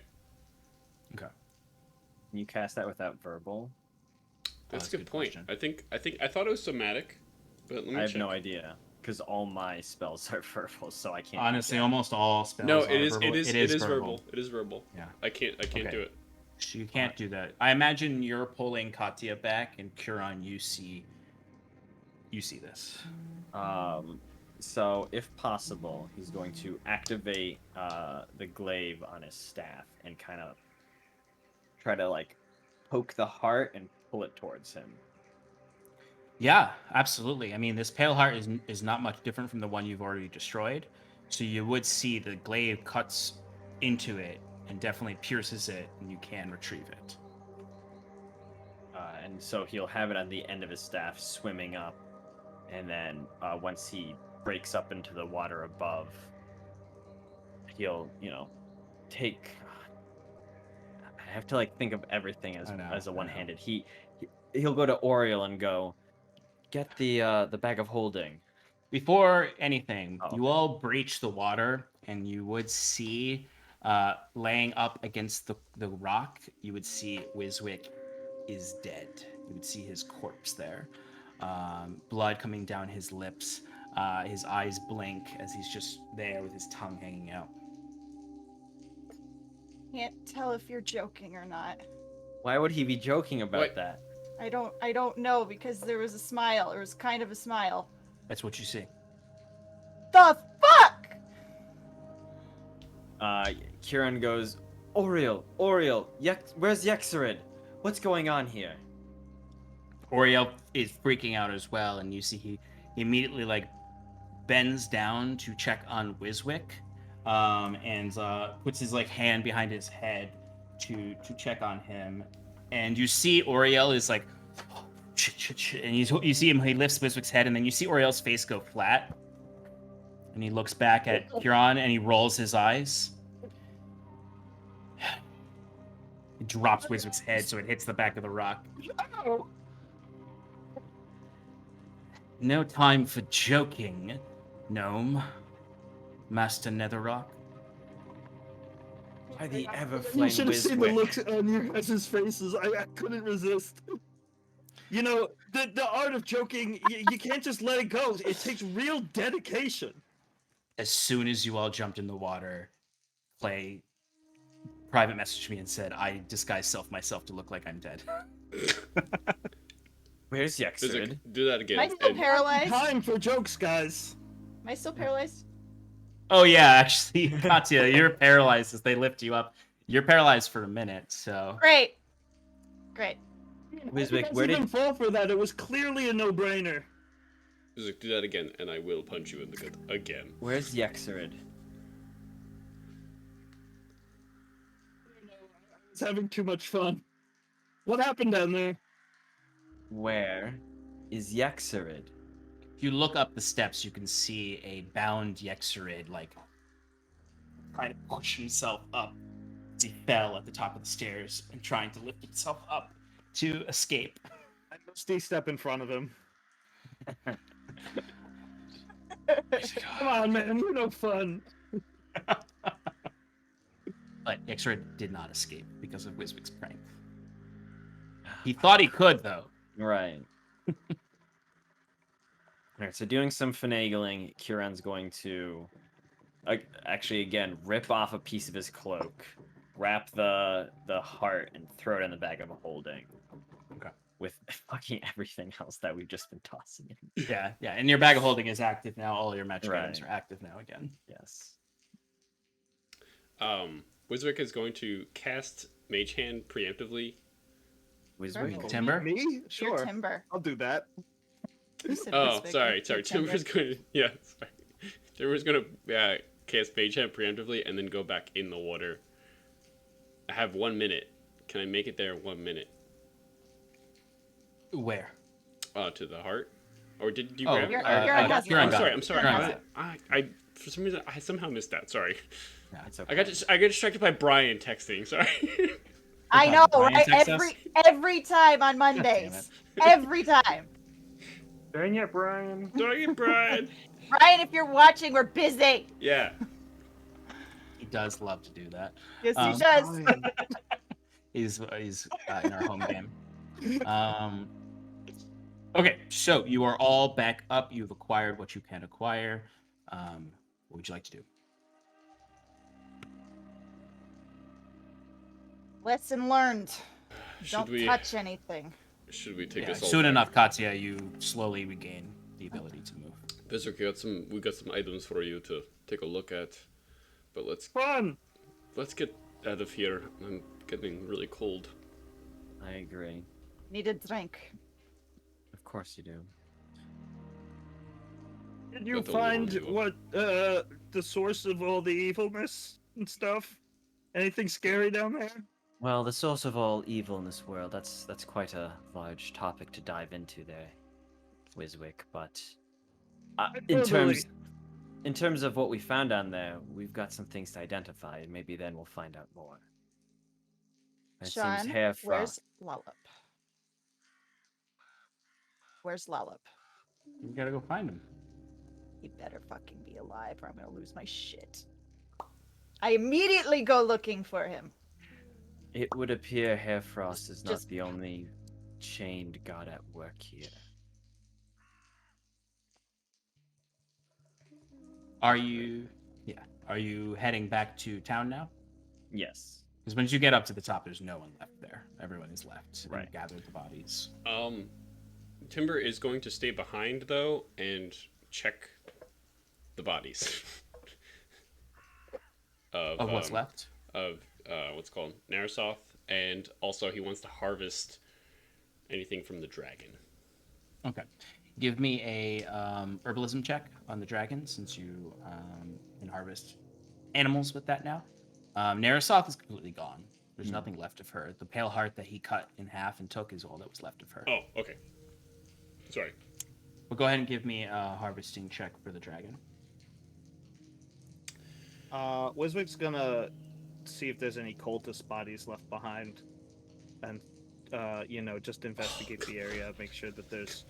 Okay. Can you cast that without verbal? That's that's a good point. question. I thought it was somatic, but let me I have check. no idea because all my spells are verbal, so I can't. Honestly, do that. almost all spells No, are it is verbal. it is verbal. It is verbal. Yeah. I can't Okay. do it. So you can't do that. I imagine you're pulling Katya back, and Kieran, you see this. So if possible, he's going to activate the glaive on his staff and kind of try to like poke the heart and pull it towards him. Yeah, absolutely. I mean, this pale heart is not much different from the one you've already destroyed. So you would see the glaive cuts into it and definitely pierces it, and you can retrieve it. And so he'll have it on the end of his staff swimming up, and then once he breaks up into the water above, he'll take. I have to like think of everything as I know, as a I know. one-handed. He'll go to Oriel and go, get the bag of holding. Before anything, Oh, you all breach the water, and you would see, laying up against the rock, you would see Wiswick is dead. You would see his corpse there. Blood coming down his lips. His eyes blink as he's just there with his tongue hanging out. Can't tell if you're joking or not. Why would he be joking about What? that? I don't know because there was a smile. It was kind of a smile. That's what you see. The fuck? Kieran goes, Oriel, where's Yexarid? What's going on here? Oriel is freaking out as well, and you see he immediately like bends down to check on Wiswick, and puts his like hand behind his head to check on him. And you see Oriel is like, and you see him. He lifts Wiswick's head, and then you see Oriel's face go flat. And he looks back at Huron, and he rolls his eyes. He drops Wiswick's head so it hits the back of the rock. No time for joking, gnome. Master Netherrock. By the You ever-flame should have seen the Wiswick. looks on your guys' faces. I couldn't resist. You know, the art of joking, you can't just let it go. It takes real dedication. As soon as you all jumped in the water, Clay private messaged me and said, I disguise myself to look like I'm dead. Where's Wiswick, Yexerid? do that again. Am I still and- paralyzed? Time for jokes, guys. Am I still paralyzed? Oh yeah, actually, Katya, you're paralyzed as they lift you up. You're paralyzed for a minute, so Great. Great. Wiswick, Why where did you even did fall for that? It was clearly a no-brainer. Wiswick, do that again, and I will punch you in the gut again. where's Yexerid? I was having too much fun. What happened down there? Where is Yexerid? if you look up the steps, you can see a bound Yexerid, like, trying to push himself up as he fell at the top of the stairs and trying to lift himself up to escape. I must step in front of him. Come on, man, you're no fun. But Yexerid did not escape because of Wiswick's prank. He thought he could, though. Right. Alright, so doing some finagling, Kieran's going to actually again rip off a piece of his cloak, wrap the heart, and throw it in the bag of holding. Okay. With fucking everything else that we've just been tossing in. Yeah, yeah. And your bag of holding is active now. All your magic Right. items are active now again. Yes. Wiswick is going to cast Mage Hand preemptively. Wiswick. Timber? Me? Your Sure. timber. I'll do that. You said Oh, Wiswick, sorry. your timber. Timber's going to... Yeah, sorry. Timber's going to cast Mage Hand preemptively and then go back in the water. I have 1 minute. Can I make it there in 1 minute? Where? To the heart? Or did you Oh, grab it? Kieran has Kieran it. got I'm sorry. Kieran got I for some reason, I somehow missed that. Sorry. Yeah, It's okay. I got distracted by Brian texting. Sorry. I know, Brian right? texts us? Every time on Mondays. Every time. Dang it, Brian. Sorry, Brian. Brian, if you're watching, we're busy. Yeah. He does love to do that. Yes, he Um, does. He's in our home game. Okay, so you are all back up. You've acquired what you can acquire. What would you like to do? Lesson learned. Should Don't we touch anything. should we take Yeah, this all soon back? enough, Katya, you slowly regain the ability to move. Wiswick, we got some items for you to take a look at. But let's get out of here. I'm getting really cold. I agree. Need a drink. Of course you do. Did you Nothing find wrong, what the source of all the evilness and stuff? Anything scary down there? Well, the source of all evil in this world, that's quite a large topic to dive into there, Wiswick, but Totally. in terms of what we found down there, we've got some things to identify, and maybe then we'll find out more. It Sean, seems Afar. where's Lollop? Where's Lollop? You gotta go find him. He better fucking be alive or I'm gonna lose my shit. I immediately go looking for him. It would appear Herefrost is not Just- the only chained god at work here. Are you heading back to town now? Yes. Because when you get up to the top, there's no one left there. Everyone is left. and Right. Gathered the bodies. Timber is going to stay behind though and check the bodies. Of what's left? Of what's called Narasoth, and also he wants to harvest anything from the dragon. Okay. Give me a herbalism check on the dragon since you can harvest animals with that now. Narasoth is completely gone. There's nothing left of her. The pale heart that he cut in half and took is all that was left of her. Oh, okay. Sorry. But go ahead and give me a harvesting check for the dragon. Wiswig's gonna see if there's any cultist bodies left behind, and just investigate the area, make sure that there's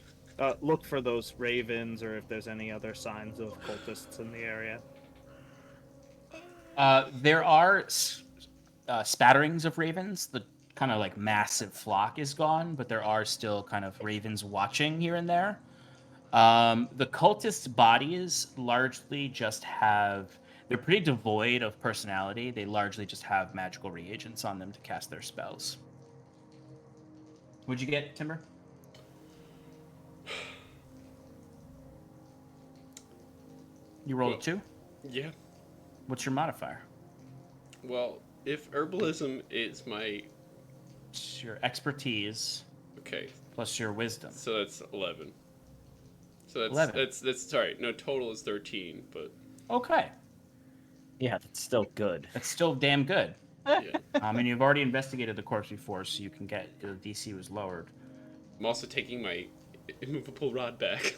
look for those ravens or if there's any other signs of cultists in the area. There are spatterings of ravens. The kind of like massive flock is gone, but there are still kind of ravens watching here and there. The cultists' bodies largely just have. They're pretty devoid of personality. They largely just have magical reagents on them to cast their spells. What'd you get, Timber? You rolled a 2? Yeah. What's your modifier? Well, if herbalism is my... It's your expertise Okay. plus your wisdom. So that's 11. So that's 11. That's sorry. No, total is 13, but Okay. Yeah, that's still good. That's still damn good. yeah. And you've already investigated the corpse before, so you can get the DC was lowered. I'm also taking my immovable rod back.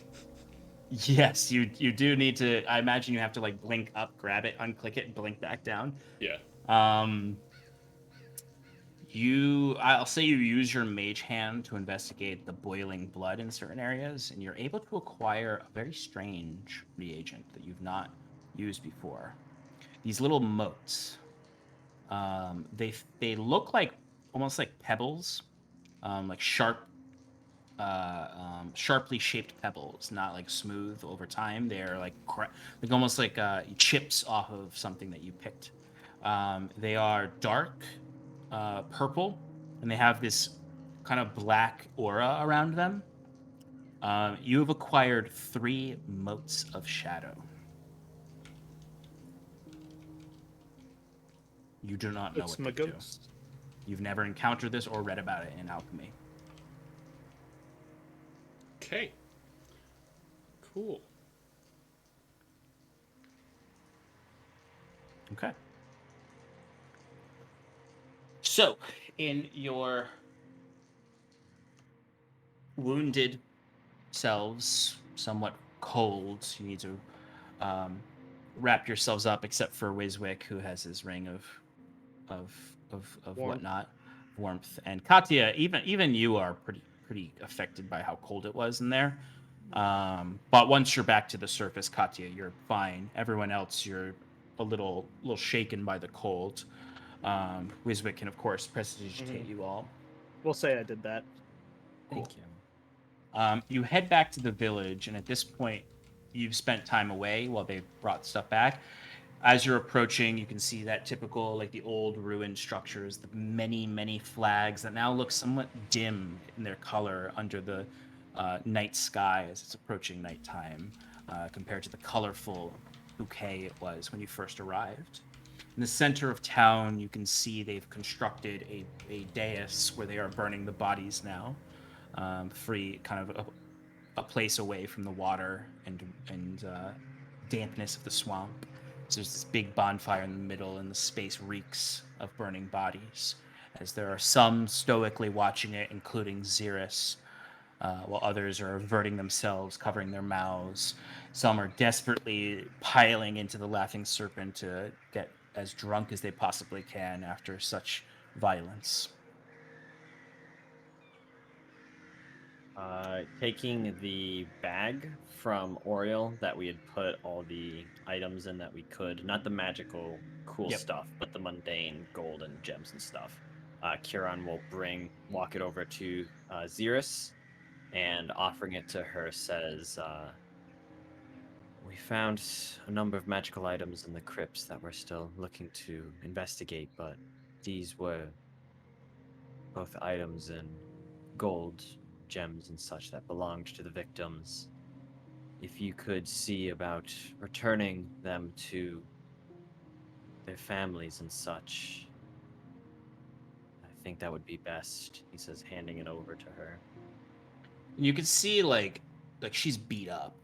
Yes, you do need to. I imagine you have to like blink up, grab it, unclick it, blink back down. Yeah. I'll say you use your mage hand to investigate the boiling blood in certain areas, and you're able to acquire a very strange reagent that you've not used before. These little motes. They look like almost like pebbles, like sharply shaped pebbles, not like smooth over time. They're like almost like chips off of something that you picked. They are dark purple, and they have this kind of black aura around them. You have acquired 3 motes of shadow. You do not know It's what my to do. ghost. You've never encountered this or read about it in alchemy. Okay. Cool. Okay. So, in your wounded selves, somewhat cold, you need to wrap yourselves up, except for Wiswick, who has his ring of Warmth. whatnot, warmth, and Katya. Even you are pretty affected by how cold it was in there. But once you're back to the surface, Katya, you're fine. Everyone else, you're a little shaken by the cold. Wiswick can, of course, prestidigitate you all. We'll say I did that. Cool. Thank you. You head back to the village, and at this point, you've spent time away while they brought stuff back. As you're approaching, you can see that typical, like the old ruined structures, the many flags that now look somewhat dim in their color under the night sky as it's approaching nighttime, compared to the colorful bouquet it was when you first arrived. In the center of town, you can see they've constructed a dais where they are burning the bodies now, free, kind of a place away from the water and dampness of the swamp. So there's this big bonfire in the middle, and the space reeks of burning bodies, as there are some stoically watching it, including Xeris, while others are averting themselves, covering their mouths. Some are desperately piling into the Laughing Serpent to get as drunk as they possibly can after such violence. Taking the bag from Oriel that we had put all the items in that we could, not the magical cool Yep. stuff, but the mundane gold and gems and stuff. Kieran will walk it over to Xeris, and offering it to her says, we found a number of magical items in the crypts that we're still looking to investigate, but these were both items in gold, gems, and such that belonged to the victims. If you could see about returning them to their families and such, I think that would be best, he says, handing it over to her. You can see like she's beat up.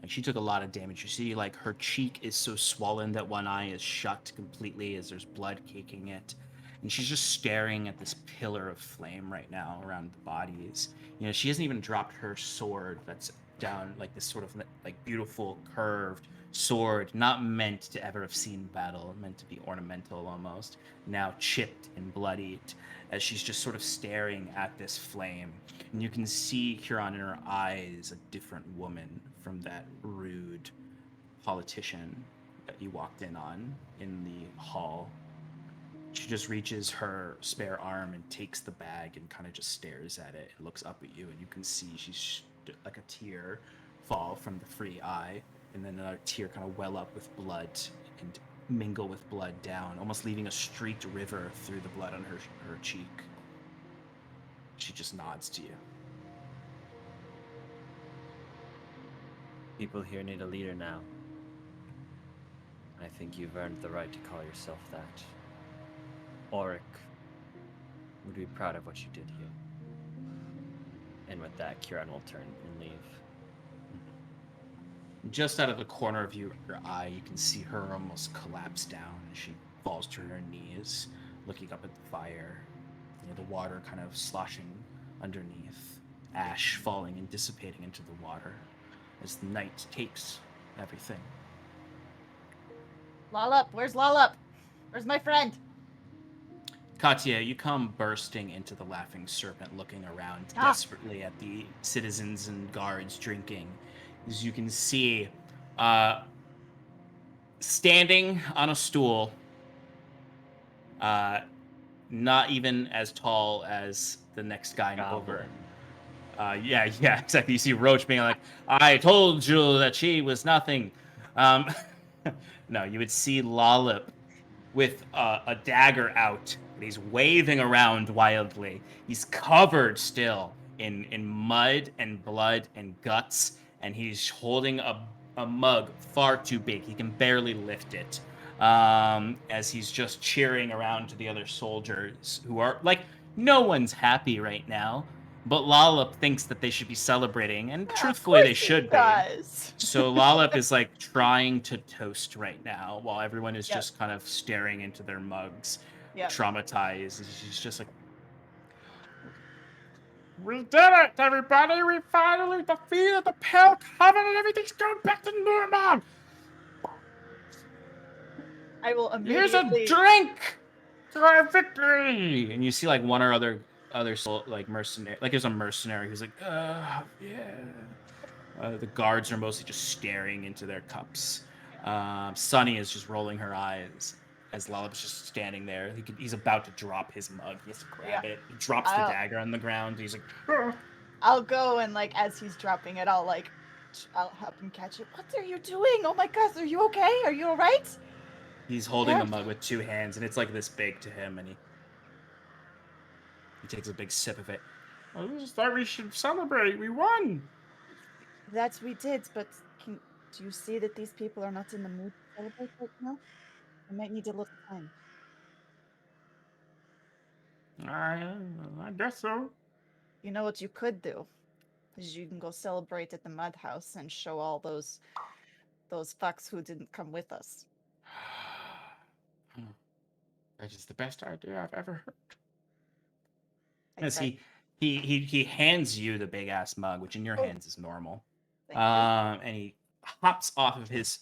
Like she took a lot of damage. You see, like her cheek is so swollen that one eye is shut completely as there's blood caking it, and she's just staring at this pillar of flame right now around the bodies. She hasn't even dropped her sword that's down, like this sort of like beautiful curved sword, not meant to ever have seen battle, meant to be ornamental almost, now chipped and bloodied, as she's just sort of staring at this flame. And you can see Huron in her eyes a different woman from that rude politician that you walked in on in the hall. She just reaches her spare arm and takes the bag and kind of just stares at it and looks up at you, and you can see she's like a tear fall from the free eye, and then another tear kind of well up with blood and mingle with blood down, almost leaving a streaked river through the blood on her cheek. She just nods to you. People here need a leader now. I think you've earned the right to call yourself that. Auric would be proud of what you did here. And with that, Kieran will turn and leave. Just out of the corner of your eye, you can see her almost collapse down as she falls to her knees, looking up at the fire. The water kind of sloshing underneath, ash falling and dissipating into the water as the night takes everything. Lollup, where's Lollup? Where's my friend? Katya, you come bursting into the Laughing Serpent, looking around desperately at the citizens and guards drinking. As you can see, standing on a stool, not even as tall as the next guy over. Yeah, exactly. You see Roach being like, I told you that she was nothing. No, you would see Lollip with a dagger out, and he's waving around wildly. He's covered still in mud and blood and guts, and he's holding a mug far too big. He can barely lift it. As he's just cheering around to the other soldiers who are like, no one's happy right now, but Lollip thinks that they should be celebrating, and truthfully they should be. So Lollip is like trying to toast right now while everyone is just kind of staring into their mugs, traumatized. She's just like, we did it, everybody! We finally defeated the Pale Coven and everything's going back to normal! I will immediately... Here's a drink to our victory! And you see like one or other like mercenary, like there's a mercenary who's like, yeah. The guards are mostly just staring into their cups. Sunny is just rolling her eyes as Lollip's just standing there. He's about to drop his mug. He has to grab it. He drops the dagger on the ground. He's like, "Ugh." I'll go and like as he's dropping it, I'll help him catch it. What are you doing? Oh my gosh, are you okay? Are you all right? He's holding the mug with two hands, and it's like this big to him, and he takes a big sip of it. I just thought we should celebrate. We won. That we did, but do you see that these people are not in the mood to celebrate right now? I might need a little time. I guess so. You know what you could do? Is you can go celebrate at the mud house and show all those fucks who didn't come with us. That is the best idea I've ever heard. As he hands you the big ass mug, which in your hands is normal. And he hops off of his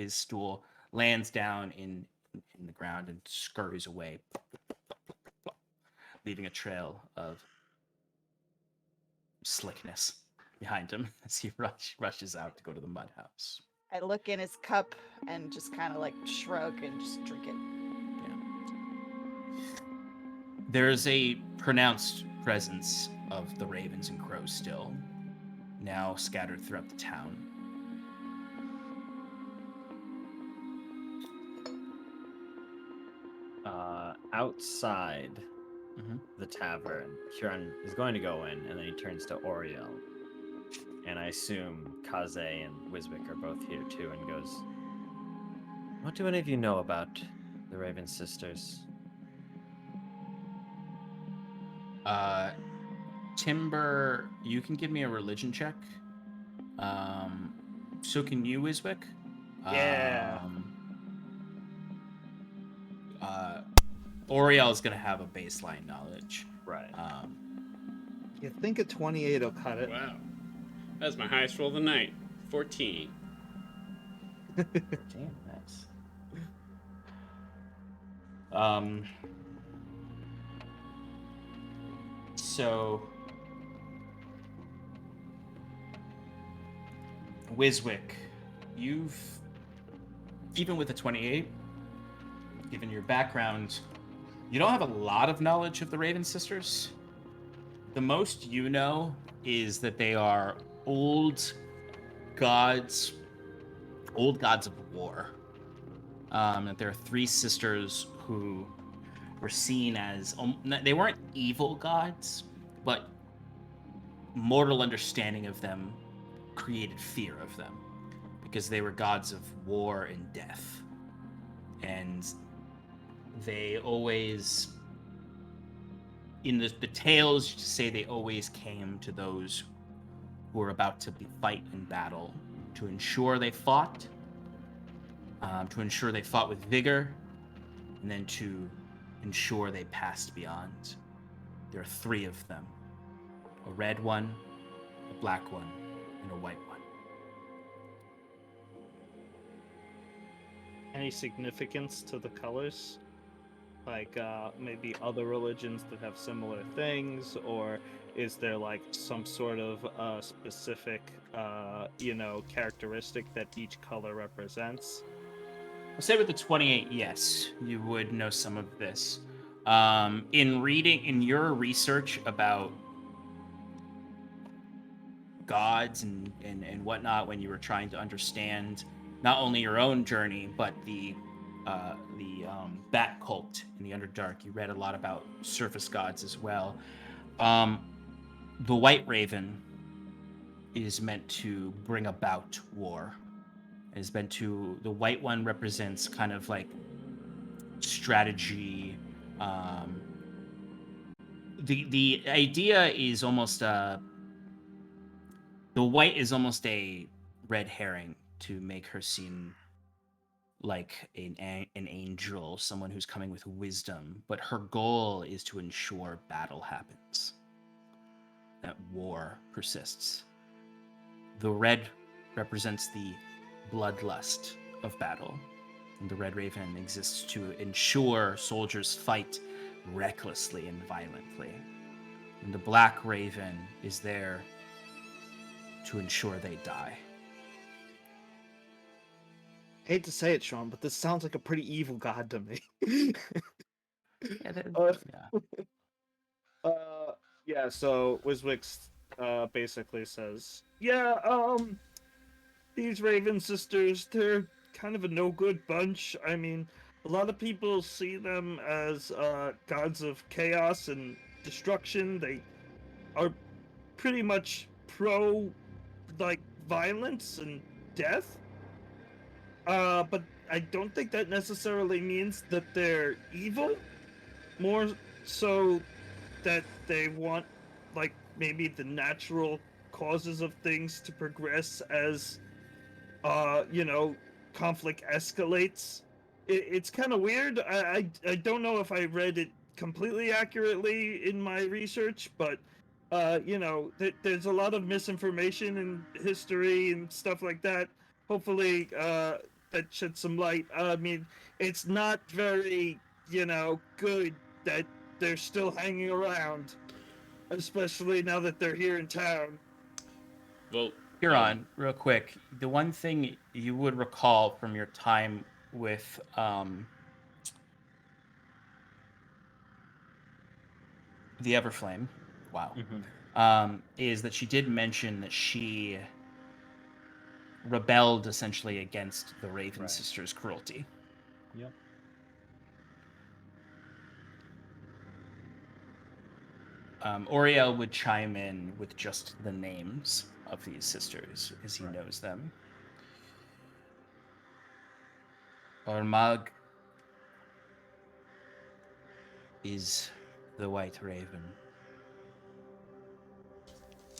stool, lands down in the ground, and scurries away, leaving a trail of slickness behind him as he rushes out to go to the mud house. I look in his cup and just kind of like shrug and just drink it. There's a pronounced presence of the ravens and crows still, now scattered throughout the town. Outside the tavern, Huron is going to go in, and then he turns to Oriel. And I assume Kaze and Wiswick are both here too, and goes, what do any of you know about the Raven Sisters? Timber, you can give me a religion check So can you, Wiswick? Yeah. Oriel's gonna have a baseline knowledge. Right. You think a 28 will cut it? Wow. That's my highest roll of the night. 14. Damn, nice. So Wiswick, you've, even with a 28, given your background, you don't have a lot of knowledge of the Raven Sisters. The most you know is that they are old gods of war. That there are three sisters who were seen as, they weren't evil gods, but mortal understanding of them created fear of them because they were gods of war and death. And they always, in the tales, you say they always came to those who were about to fight in battle to ensure they fought, with vigor, and then to ensure they passed beyond. There are three of them: a red one, a black one, and a white one. Any significance to the colors? Like maybe other religions that have similar things, or is there like some sort of specific characteristic that each color represents? I'll say with the 28, yes, you would know some of this. In your research about gods and whatnot, when you were trying to understand not only your own journey but the Bat cult in the Underdark, you read a lot about surface gods as well. The White Raven is meant to bring about war. The white one represents kind of like strategy. The idea is almost the white is almost a red herring to make her seem like an angel, someone who's coming with wisdom, but her goal is to ensure battle happens, that war persists. The red represents the bloodlust of battle, and the Red Raven exists to ensure soldiers fight recklessly and violently. And the Black Raven is there to ensure they die. Hate to say it, Sean, but this sounds like a pretty evil god to me. Yeah. Yeah, so Wiswix basically says, yeah, these Raven sisters, they're kind of a no-good bunch. I mean, a lot of people see them as gods of chaos and destruction. They are pretty much pro, like, violence and death. But I don't think that necessarily means that they're evil. More so that they want, like, maybe the natural causes of things to progress as, conflict escalates. It's kind of weird. I don't know if I read it completely accurately in my research, but, there's a lot of misinformation in history and stuff like that. Hopefully, that sheds some light. I mean, it's not very, good that they're still hanging around, especially now that they're here in town. Well, Huron, real quick, the one thing you would recall from your time with the Everflame, wow, is that she did mention that she rebelled essentially against the Raven sisters' cruelty. Yep. Oriel would chime in with just the names of these sisters, as he knows them. Ormag is the White Raven.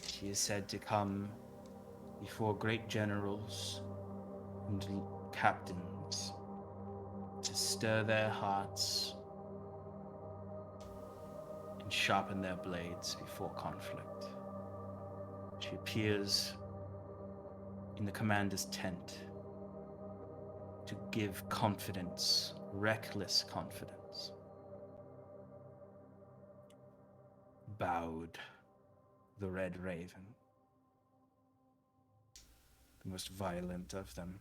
She is said to come before great generals and captains to stir their hearts and sharpen their blades before conflict. She appears in the commander's tent to give confidence, reckless confidence. Bowed the Red Raven, the most violent of them.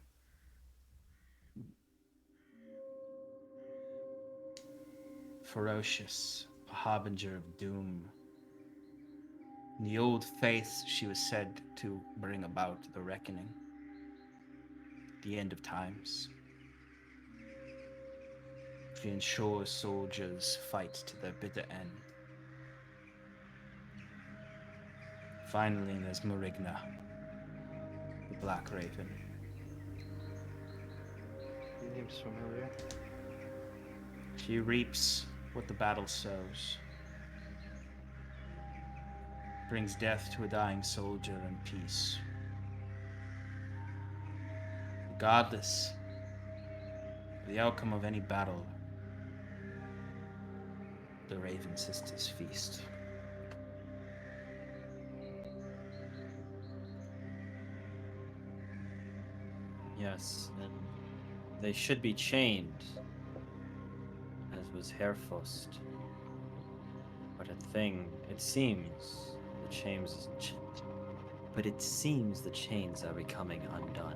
Ferocious, a harbinger of doom. In the old faith, she was said to bring about the reckoning, the end of times. She ensures soldiers fight to their bitter end. Finally, there's Marigna, the Black Raven. Name's familiar. She reaps what the battle sows, brings death to a dying soldier and peace. Regardless of the outcome of any battle, the Raven Sisters feast. Yes, and they should be chained, as was Herfost. But it seems the chains are becoming undone.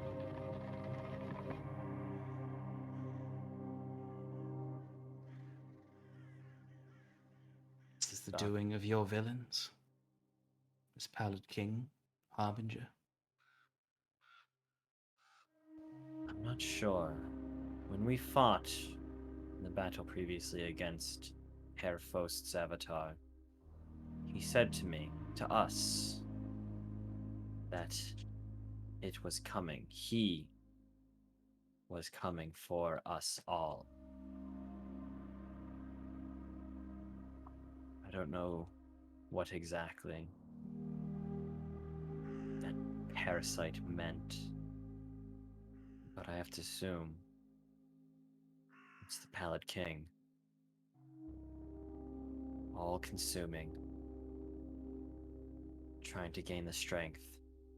This is the doing of your villains, this Pallid King, Harbinger. I'm not sure. When we fought in the battle previously against Herfost's avatar, he said to us, that it was coming. He was coming for us all. I don't know what exactly that parasite meant, but I have to assume it's the Pallid King. All-consuming, trying to gain the strength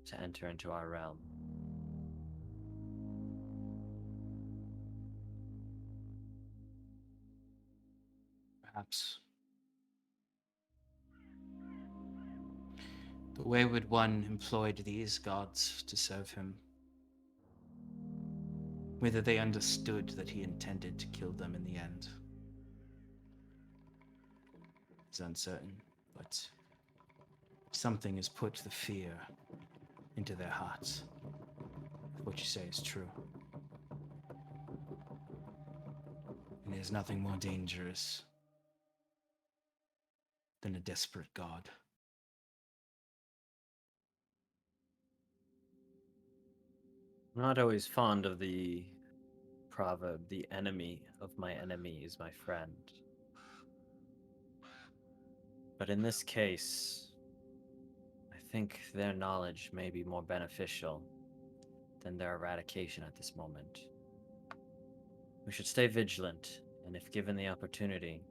to enter into our realm. Perhaps. The Wayward One employed these gods to serve him. Whether they understood that he intended to kill them in the end is uncertain, but something has put the fear into their hearts. What you say is true. And there's nothing more dangerous than a desperate god. I'm not always fond of the proverb, the enemy of my enemy is my friend. But in this case, I think their knowledge may be more beneficial than their eradication at this moment. We should stay vigilant, and if given the opportunity,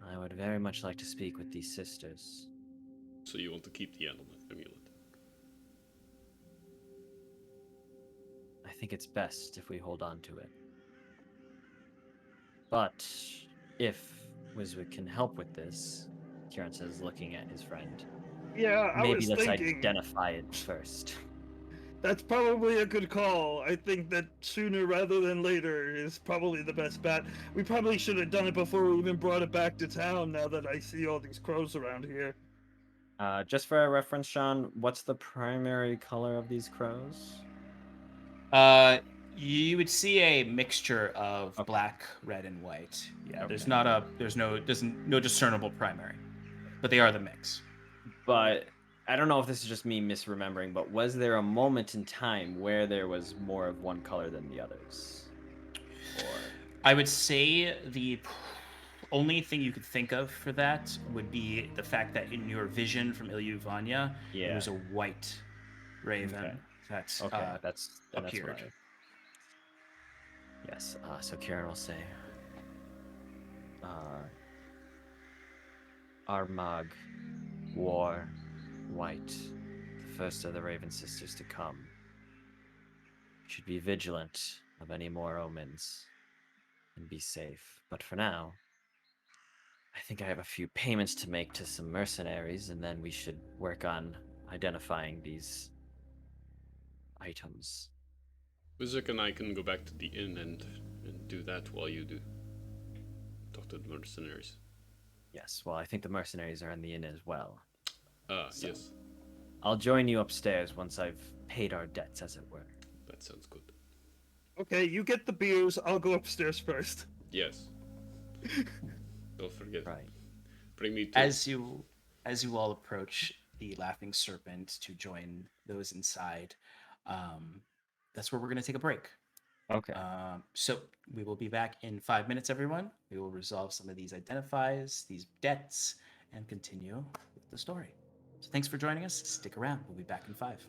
I would very much like to speak with these sisters. So you want to keep the amulet? I think it's best if we hold on to it. But if Wiswick can help with this, Kieran says, looking at his friend, Yeah, I maybe was let's thinking identify it first. that's probably a good call. I think that sooner rather than later is probably the best bet. We probably should have done it before we even brought it back to town, now that I see all these crows around here. Just for a reference, Sean, what's the primary color of these crows? You would see a mixture of Okay. black, red, and white. Yeah, Okay. there's no discernible primary, but they are the mix. But I don't know if this is just me misremembering, but was there a moment in time where there was more of one color than the others? Or I would say the only thing you could think of for that would be the fact that in your vision from Ilyuvanya, Yeah. there was a white raven Okay. that's Okay, that's appeared. why. Yes. So Kieran will say, Armagh wore white, the first of the Raven sisters to come. Should be vigilant of any more omens and be safe. But for now, I think I have a few payments to make to some mercenaries, and then we should work on identifying these items. Wizard and I can go back to the inn and do that while you do talk to the mercenaries. Yes, well, I think the mercenaries are in the inn as well. So- Yes, I'll join you upstairs once I've paid our debts, as it were. that sounds good. Okay, you get the beers. I'll go upstairs first. Yes. Don't forget. Right. Bring me to... As you all approach the Laughing Serpent to join those inside, that's where we're going to take a break. Okay. So we will be back in 5 minutes, everyone. We will resolve some of these identifies, these debts, and continue with the story. So thanks for joining us. Stick around. We'll be back in 5.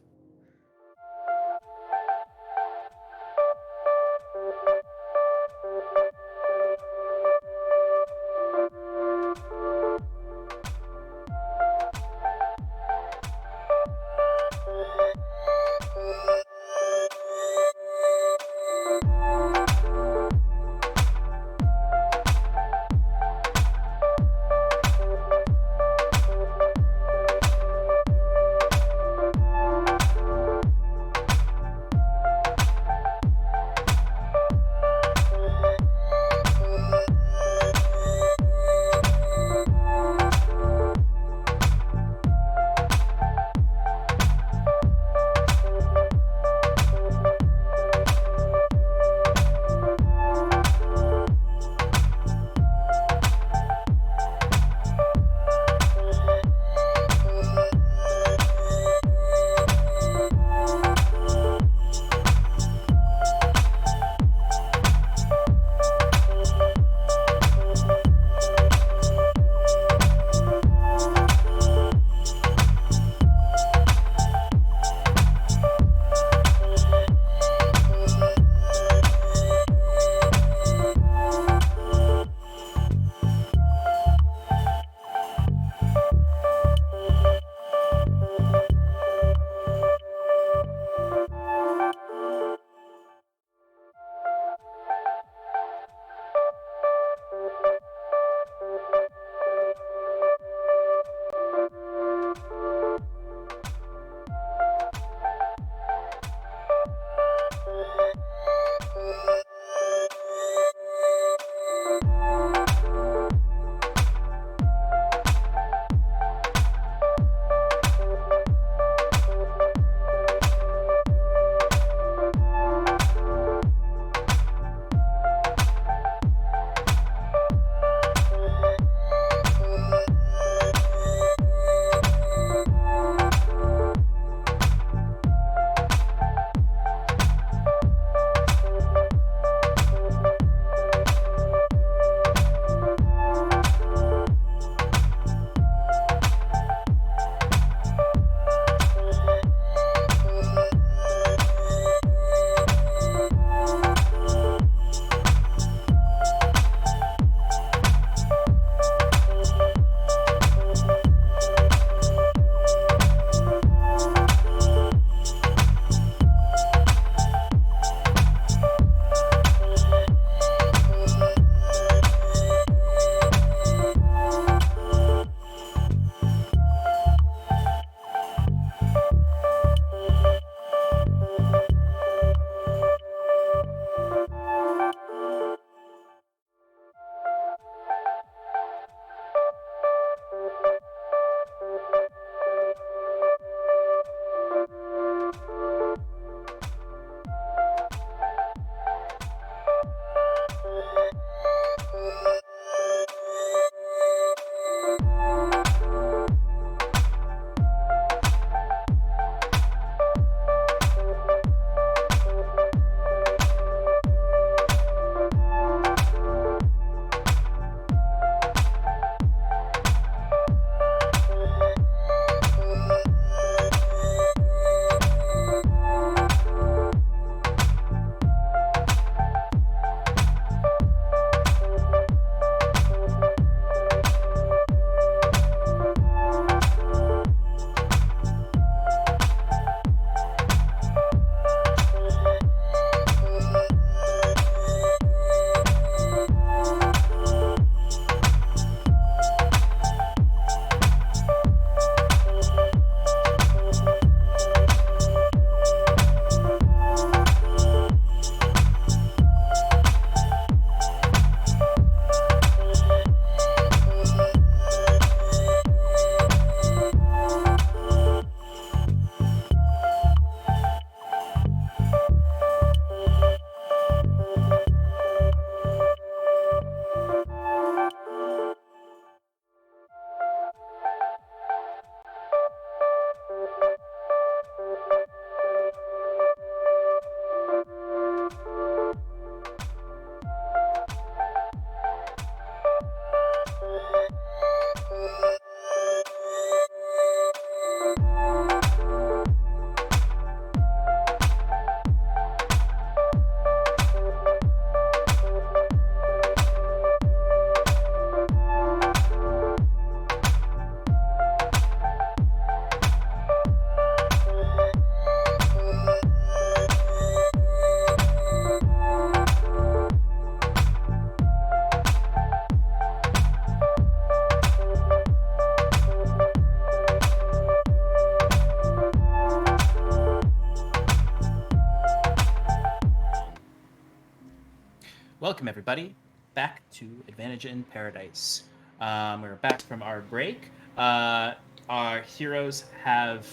welcome everybody back to Advantage in Paradise. We're back from our break. Our heroes have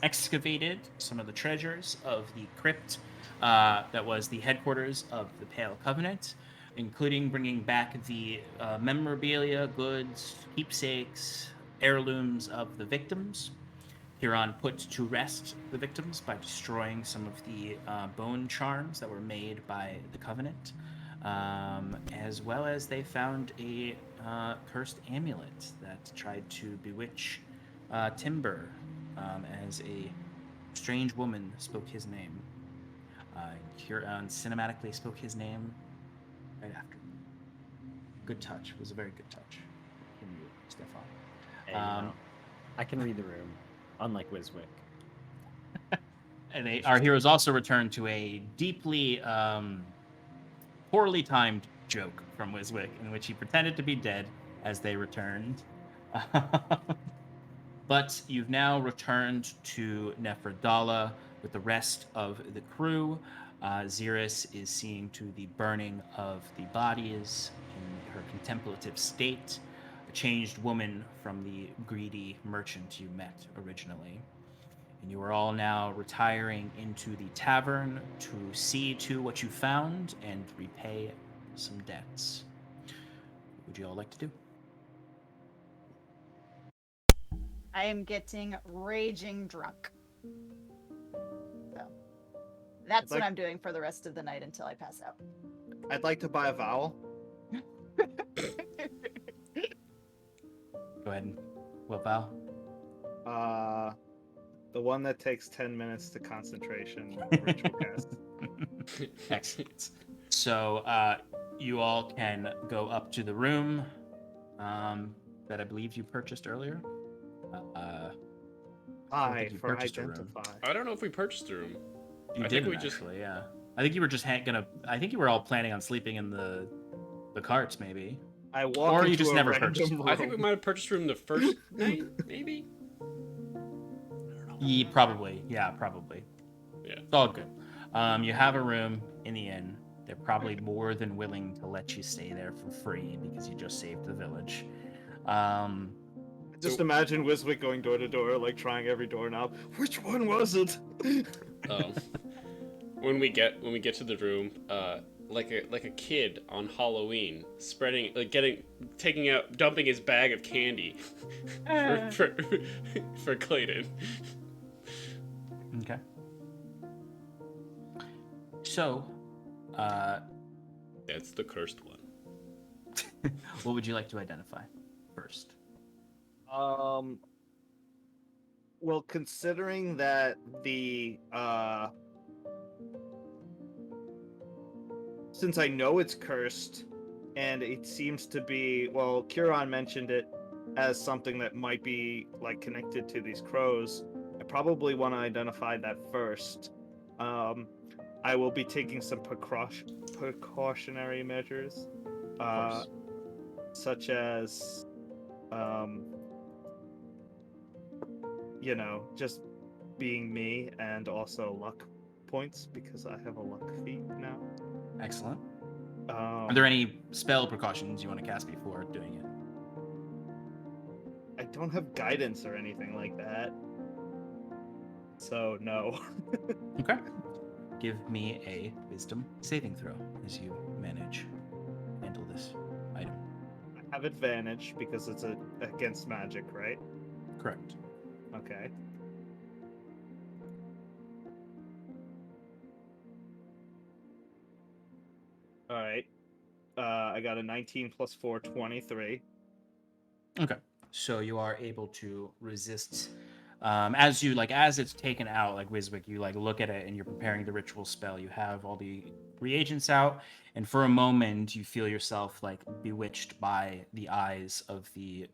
excavated some of the treasures of the crypt that was the headquarters of the Pale Covenant, including bringing back the memorabilia, goods, keepsakes, heirlooms of the victims. Huron put to rest the victims by destroying some of the bone charms that were made by the Covenant, as well as they found a cursed amulet that tried to bewitch Timber as a strange woman spoke his name. Huron cinematically spoke his name right after. Good touch. It was a very good touch from you, Stefan. Hey, I can read the room, unlike Wiswick. And our heroes also return to a deeply poorly timed joke from Wiswick, in which he pretended to be dead as they returned. But you've now returned to Nephrodala with the rest of the crew. Xeris is seeing to the burning of the bodies in her contemplative state, a changed woman from the greedy merchant you met originally. And you are all now retiring into the tavern to see to what you found and repay some debts. What would you all like to do? I am getting raging drunk. So that's what I'm doing for the rest of the night until I pass out. I'd like to buy a vowel. Go ahead. What, Val? The one that takes 10 minutes to concentration ritual cast. Excellent. So you all can go up to the room that I believe you purchased earlier. Hi you for purchased a room. identify. I don't know if we purchased a room. You I did think we just- actually, yeah. I think you were just gonna. I think you were all planning on sleeping in the carts, maybe. I walk Or you into just a never random purchased room. I think we might have purchased a room the first night, maybe. Probably. Yeah, probably. Yeah. It's all good. You have a room in the inn. They're probably more than willing to let you stay there for free because you just saved the village. Just imagine Wiswick going door to door, like trying every doorknob. Which one was it? When we get to the room, like a kid on Halloween, spreading, dumping his bag of candy for Clayton. Okay. So, That's the cursed one. what would you like to identify first? Well, considering that the since I know it's cursed, and it seems to be, well, Curon mentioned it as something that might be like connected to these crows. I probably want to identify that first. I will be taking some precautionary measures, such as, just being me, and also luck points because I have a luck feat now. Excellent. Are there any spell precautions you want to cast before doing it? I don't have guidance or anything like that, so no. Okay. Give me a wisdom saving throw as you handle this item. I have advantage because it's against magic, right? Correct. Okay. All right. I got a 19 plus 4, 23. Okay. So you are able to resist as it's taken out, like Wiswick, you look at it and you're preparing the ritual spell. You have all the reagents out, and for a moment you feel yourself bewitched by the eyes of the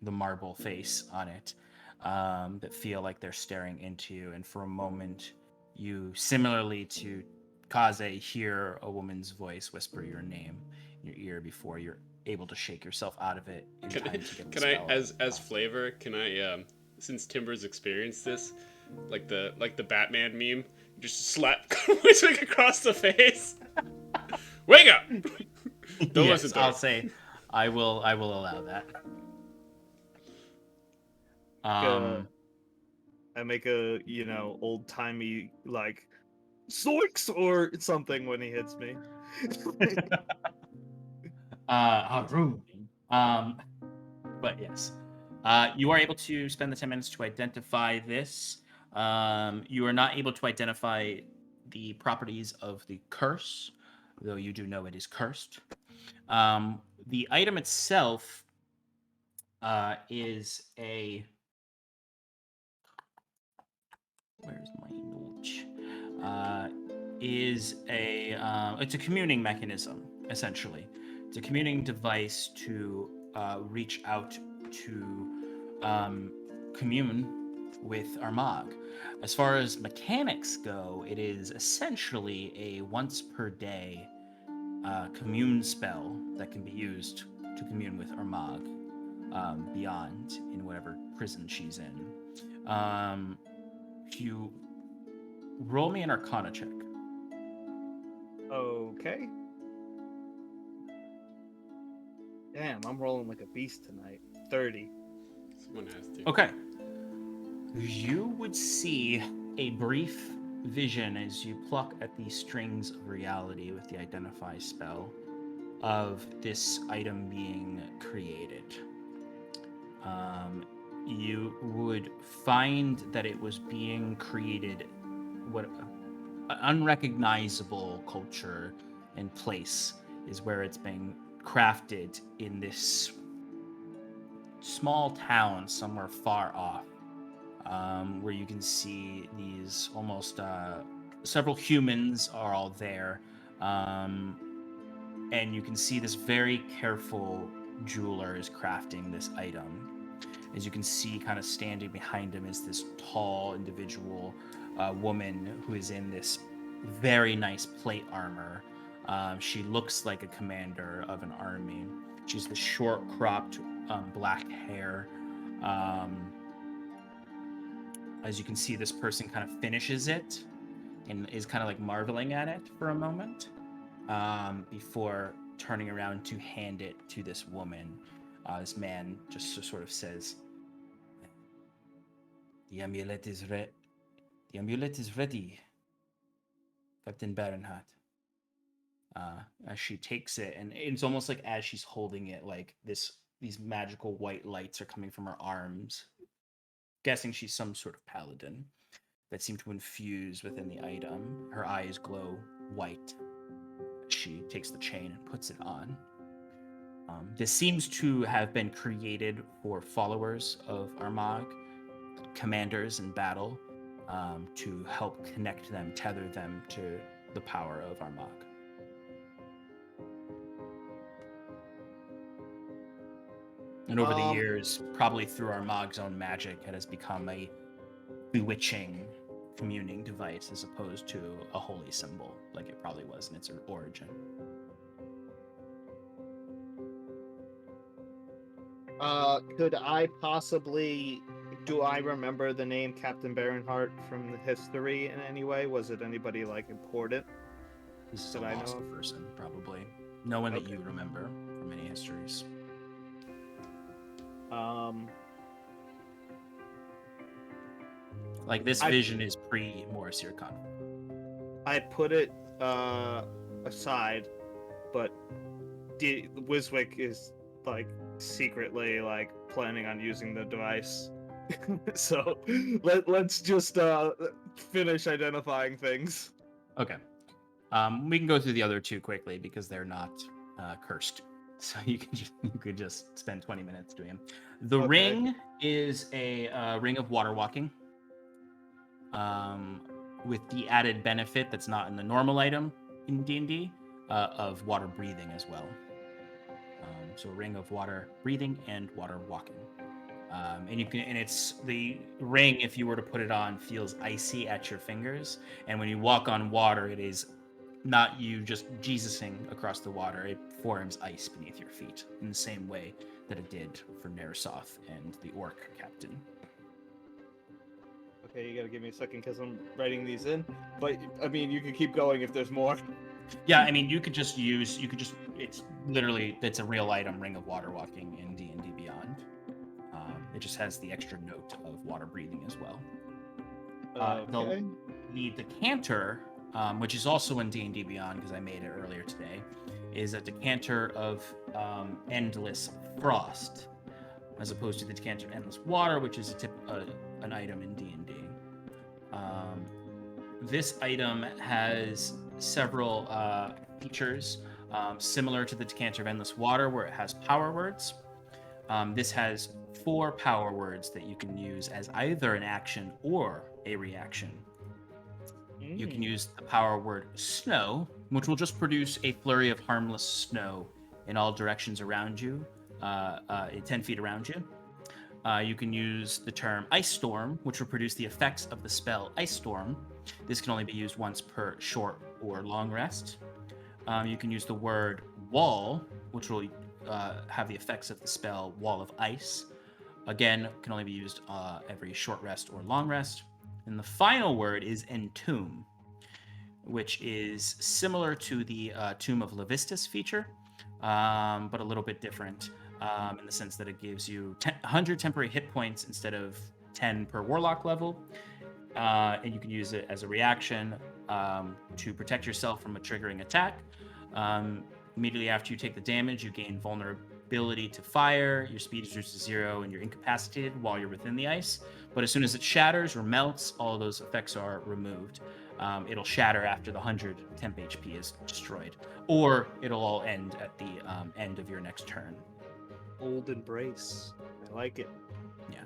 marble face on it, that feel like they're staring into you. And for a moment, you, similarly to Kaze, hear a woman's voice whisper your name in your ear before you're able to shake yourself out of it in time to get the Can spell I, as flavor, can I, since Timber's experienced this, like the Batman meme, just slap Wiswick across the face Wake up! Don't Yes, listen to I'll her. say I will allow that. Um I make a old timey like Zoinks or something when he hits me. Haroon. But yes. You are able to spend the 10 minutes to identify this. You are not able to identify the properties of the curse, though you do know it is cursed. The item itself is a. Where's my note? It's a communing mechanism, essentially. It's a communing device to reach out to commune with Armagh. As far as mechanics go, it is essentially a once per day commune spell that can be used to commune with Armagh beyond in whatever prison she's in. If you roll me an Arcana check. Okay. Damn, I'm rolling like a beast tonight. 30. Someone has to. Okay. You would see a brief vision as you pluck at the strings of reality with the Identify spell of this item being created. You would find that it was being created what an unrecognizable culture and place is where it's being crafted in this small town somewhere far off, where you can see these almost several humans are all there, and you can see this very careful jeweler is crafting this item. As you can see, kind of standing behind him is this tall individual woman who is in this very nice plate armor. She looks like a commander of an army. She's the short cropped black hair. As you can see, this person kind of finishes it and is kind of like marveling at it for a moment before turning around to hand it to this woman. This man just sort of says, The amulet is ready, Captain Baronhardt. As she takes it, and it's almost like as she's holding it, like these magical white lights are coming from her arms. Guessing she's some sort of paladin that seem to infuse within the item. Her eyes glow white. She takes the chain and puts it on. This seems to have been created for followers of Armagh, commanders in battle, to help connect them, tether them to the power of Armagh. And over the years, probably through Armagh's own magic, it has become a bewitching communing device as opposed to a holy symbol, like it probably was in its origin. Could I possibly... Do I remember the name Captain Baronhardt from the history in any way? Was it anybody, like, important? This is Did a I lost know? person, probably. No one that Okay. you remember from any histories. Like, this vision is pre-Morrisir conflict. I put it aside, but Wiswick is like secretly like planning on using the device. So let's just finish identifying things. Okay. We can go through the other two quickly because they're not cursed. So you could just spend 20 minutes doing them. The Okay. ring is a ring of water walking. With the added benefit that's not in the normal item in D&D of water breathing as well. So a ring of water breathing and water walking. And it's the ring, if you were to put it on, feels icy at your fingers. And when you walk on water, it is not you just Jesusing across the water. It forms ice beneath your feet in the same way that it did for Nerisoth and the orc captain. Okay, you gotta give me a second because I'm writing these in. But I mean, you can keep going if there's more. Yeah, I mean, you could just, it's literally, it's a real item, Ring of Water Walking in D&D Beyond. It just has the extra note of water breathing as well. Okay. The decanter, which is also in D&D Beyond because I made it earlier today, is a decanter of endless frost, as opposed to the decanter of endless water, which is an item in D&D. This item has several features similar to the decanter of endless water, where it has power words. This has 4 power words that you can use as either an action or a reaction. You can use the power word snow, which will just produce a flurry of harmless snow in all directions around you, 10 feet around you. You can use the term ice storm, which will produce the effects of the spell ice storm. This can only be used once per short or long rest. You can use the word wall, which will have the effects of the spell wall of ice. Again, can only be used every short rest or long rest. And the final word is entomb, which is similar to the Tomb of Levistus feature, but a little bit different in the sense that it gives you 100 temporary hit points instead of 10 per warlock level. And you can use it as a reaction to protect yourself from a triggering attack. Immediately after you take the damage, you gain vulnerability to fire, your speed is reduced to 0, and you're incapacitated while you're within the ice. But as soon as it shatters or melts, all of those effects are removed. It'll shatter after the 100 temp HP is destroyed, or it'll all end at the end of your next turn. Old embrace. I like it. Yeah.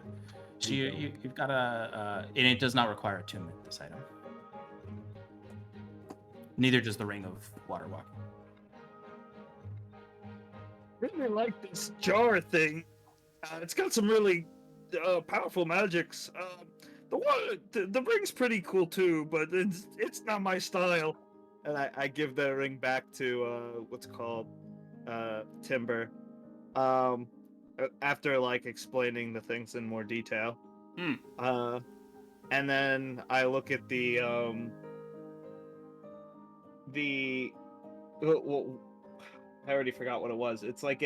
So you've got and it does not require attunement, this item. Neither does the Ring of Water Walking. Really like this jar thing. It's got some really powerful magics. The ring's pretty cool too, but it's not my style. And I give the ring back to what's it called, Timber. After like explaining the things in more detail. And then I look at well, I already forgot what it was. It's like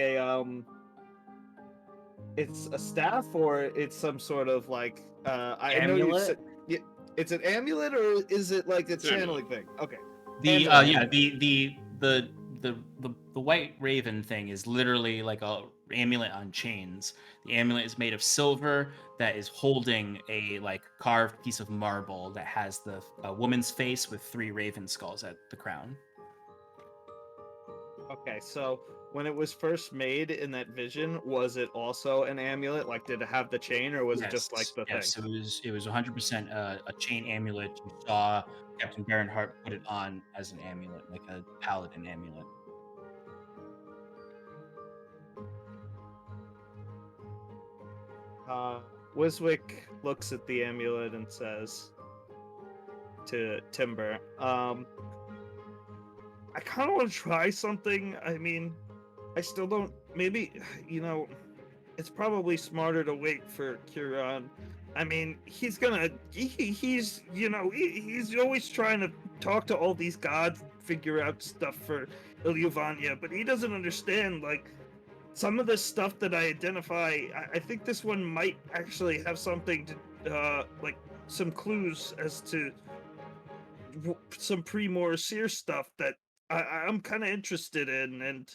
it's a staff, or it's some sort of like I know you Amulet? said it's an amulet, or is it like a It's an channeling thing? Okay. The Amulet. the white raven thing is literally like a amulet on chains. The amulet is made of silver that is holding a like carved piece of marble that has a woman's face with 3 raven skulls at the crown. Okay, so when it was first made in that vision, was it also an amulet? Like, did it have the chain, or was it just like the yes, thing? it was 100% a chain amulet. You saw Captain Baronhart put it on as an amulet, like a paladin amulet. Wiswick looks at the amulet and says to Timber, I kind of want to try something. I mean, I still don't. Maybe, it's probably smarter to wait for Kieran. I mean, he's always trying to talk to all these gods, figure out stuff for Ilyovania, but he doesn't understand, like, some of the stuff that I identify. I think this one might actually have something to, like, some clues as to some pre-Moor Seer stuff that I'm kind of interested in, and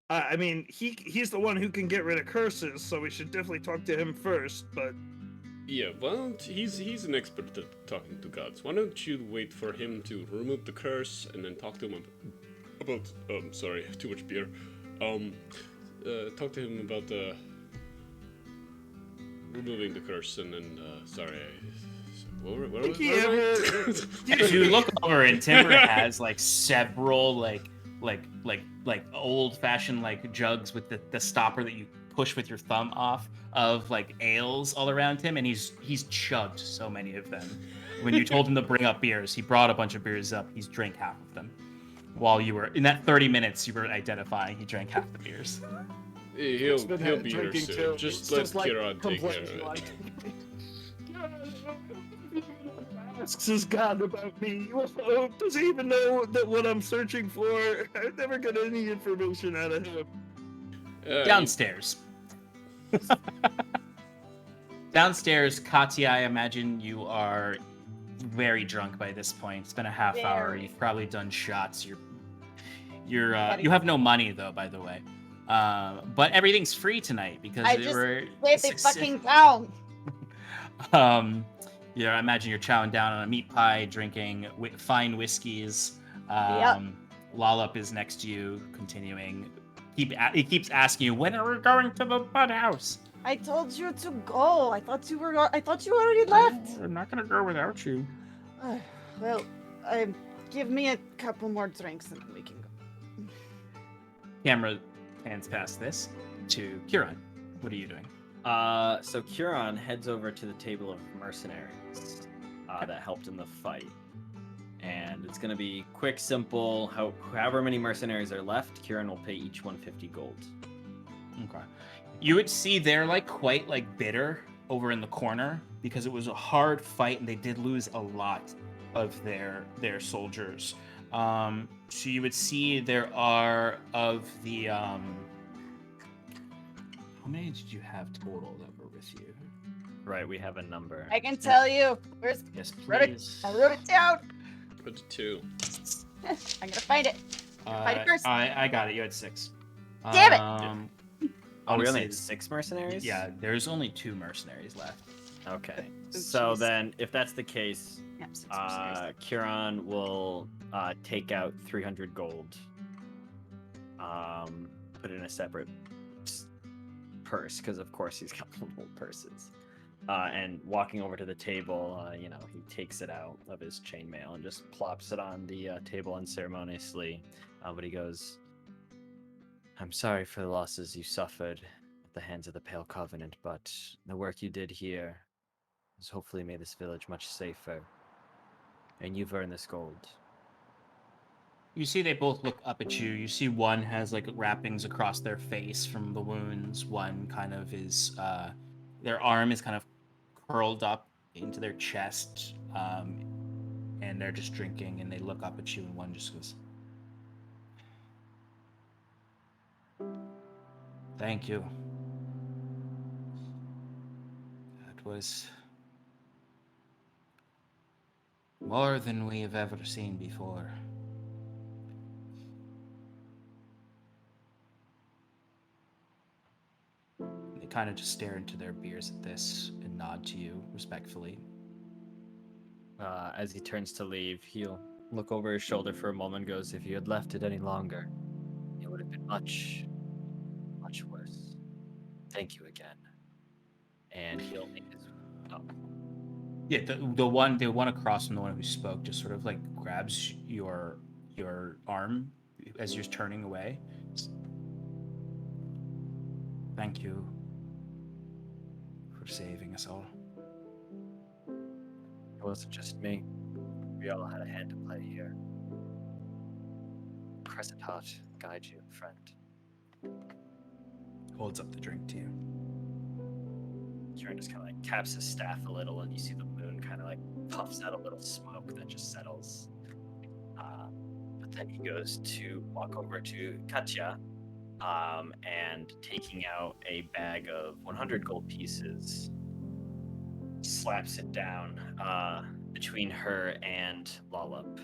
I mean, he's the one who can get rid of curses, so we should definitely talk to him first. But Yeah, well, he's an expert at talking to gods. Why don't you wait for him to remove the curse and then talk to him about sorry, too much beer. Talk to him about removing the curse, and then where was If you look over, and Timber has like several like old-fashioned like jugs with the stopper that you push with your thumb off of like ales all around him, and he's chugged so many of them. When you told him to bring up beers, he brought a bunch of beers up. He's drank half of them. While you were in that 30 minutes you were identifying, he drank half the beers. He'll be here soon. Just let Kieran take care of it. asks his god about me? Oh, does he even know that what I'm searching for? I never got any information out of him. Downstairs. Downstairs, Katya, I imagine you are very drunk by this point. It's been a half hour. Very. You've probably done shots. You have no money though, by the way. But everything's free tonight because I they just were Wait, they fucking down. I imagine you're chowing down on a meat pie, drinking fine whiskeys. Yep. Lollop is next to you, continuing. He keeps asking you, when are we going to the bud house? I told you to go. I thought you already left. I'm not gonna go without you. Well, give me a couple more drinks and we can go. Camera pans past this to Kieran. What are you doing? So Kieran heads over to the table of mercenaries that helped in the fight. And it's going to be quick, simple. However many mercenaries are left, Kieran will pay each one 50 gold. Okay. You would see they're quite bitter over in the corner because it was a hard fight and they did lose a lot of their soldiers. So you would see there are of the how many did you have total that were with you? Right, we have a number. I can tell you. Where's Yes, wrote it- please. I wrote it down. Put it 2. I'm gonna find it. Find it first. I got it. You had 6. Damn it! Oh, we only honestly, had 6 mercenaries? Yeah, there's only 2 mercenaries left. Okay. Oh, So jeez. then, if that's the case, Yep, 6 mercenaries. Kieran will take out 300 gold. Put it in a separate purse, because of course he's got multiple purses. And walking over to the table, he takes it out of his chainmail and just plops it on the table unceremoniously. But he goes, I'm sorry for the losses you suffered at the hands of the Pale Covenant, but the work you did here has hopefully made this village much safer. And you've earned this gold. You see they both look up at you. You see one has wrappings across their face from the wounds. One kind of is, their arm is kind of curled up into their chest. And they're just drinking and they look up at you and one just goes, thank you. That was more than we have ever seen before. They kind of just stare into their beers at this and nod to you respectfully. As he turns to leave, he'll look over his shoulder for a moment and goes, if you had left it any longer, it would have been much, much worse. Thank you again. And he'll make his... Oh. Yeah, the one across from the one who spoke just sort of grabs your arm as you're turning away. Thank you for saving us all. It wasn't just me. We all had a hand to play here. Crescent Heart, guide you, friend. Holds up the drink to you. Kieran just kind of caps his staff a little, and you see the moon kind of puffs out a little smoke that just settles. But then he goes to walk over to Katya, and taking out a bag of 100 gold pieces, slaps it down between her and Lollop.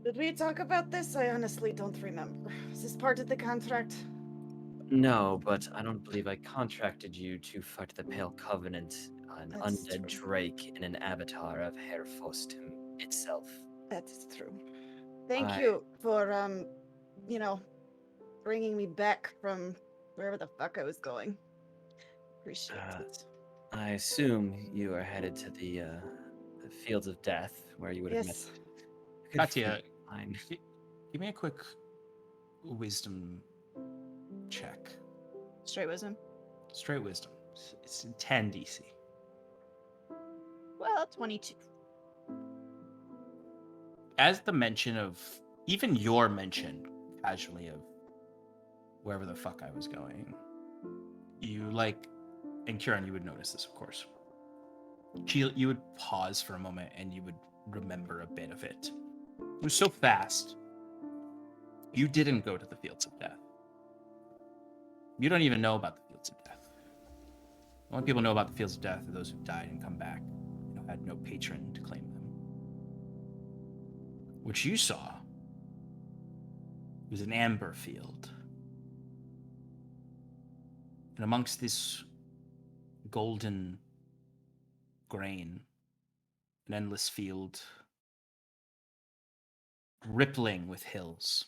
Did we talk about this? I honestly don't remember. Is this part of the contract? No, but I don't believe I contracted you to fight the Pale Covenant, an That's undead true. drake in an avatar of Herfost itself. That is true. Thank I- you for, bringing me back from wherever the fuck I was going. Appreciate it. I assume you are headed to the Fields of Death, where you would have Yes. met. a good Katya, friend of mine. give me a quick wisdom check. Straight wisdom. Straight wisdom. It's 10 DC. Well, 22. As the mention of, even your mention casually of wherever the fuck I was going, you and Kieran, you would notice this, of course. You would pause for a moment and you would remember a bit of it. It was so fast. You didn't go to the Fields of Death. You don't even know about the Fields of Death. The only people who know about the Fields of Death are those who died and come back, had no patron to claim them. What you saw was an amber field. And amongst this golden grain, an endless field, rippling with hills.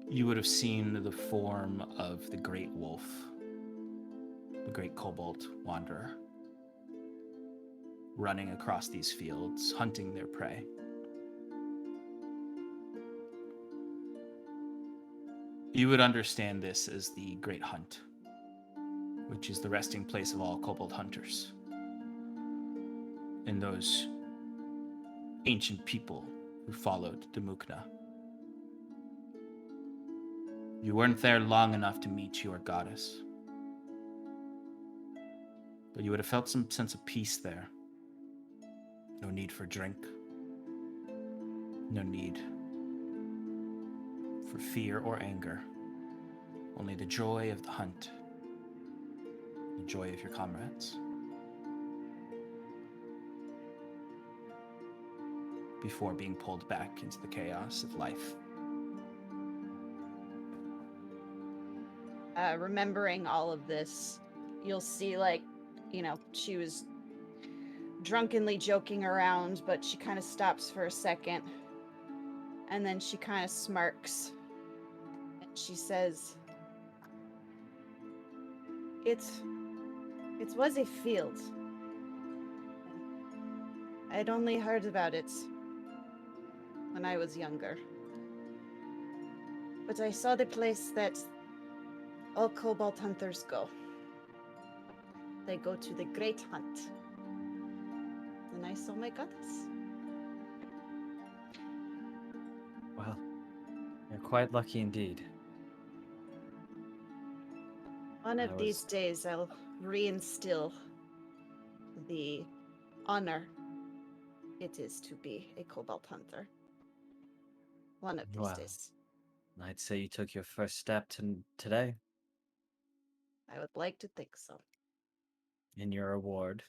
You would have seen the form of the great wolf, the great kobold wanderer, running across these fields, hunting their prey. You would understand this as the Great Hunt, which is the resting place of all kobold hunters. And those ancient people who followed Demukna. You weren't there long enough to meet your goddess. But you would have felt some sense of peace there. No need for drink. No need for fear or anger. Only the joy of the hunt. The joy of your comrades. Before being pulled back into the chaos of life. Remembering all of this, you'll see, she was drunkenly joking around, but she kind of stops for a second. And then she kind of smirks. And she says, It was a field. I'd only heard about it when I was younger. But I saw the place that all kobold hunters go. They go to the Great Hunt. And I saw my goddess. Well, you're quite lucky indeed. One I of these days, I'll reinstill the honor it is to be a kobold hunter. One of these Wow. days. I'd say you took your first step today. I would like to think so. In your award,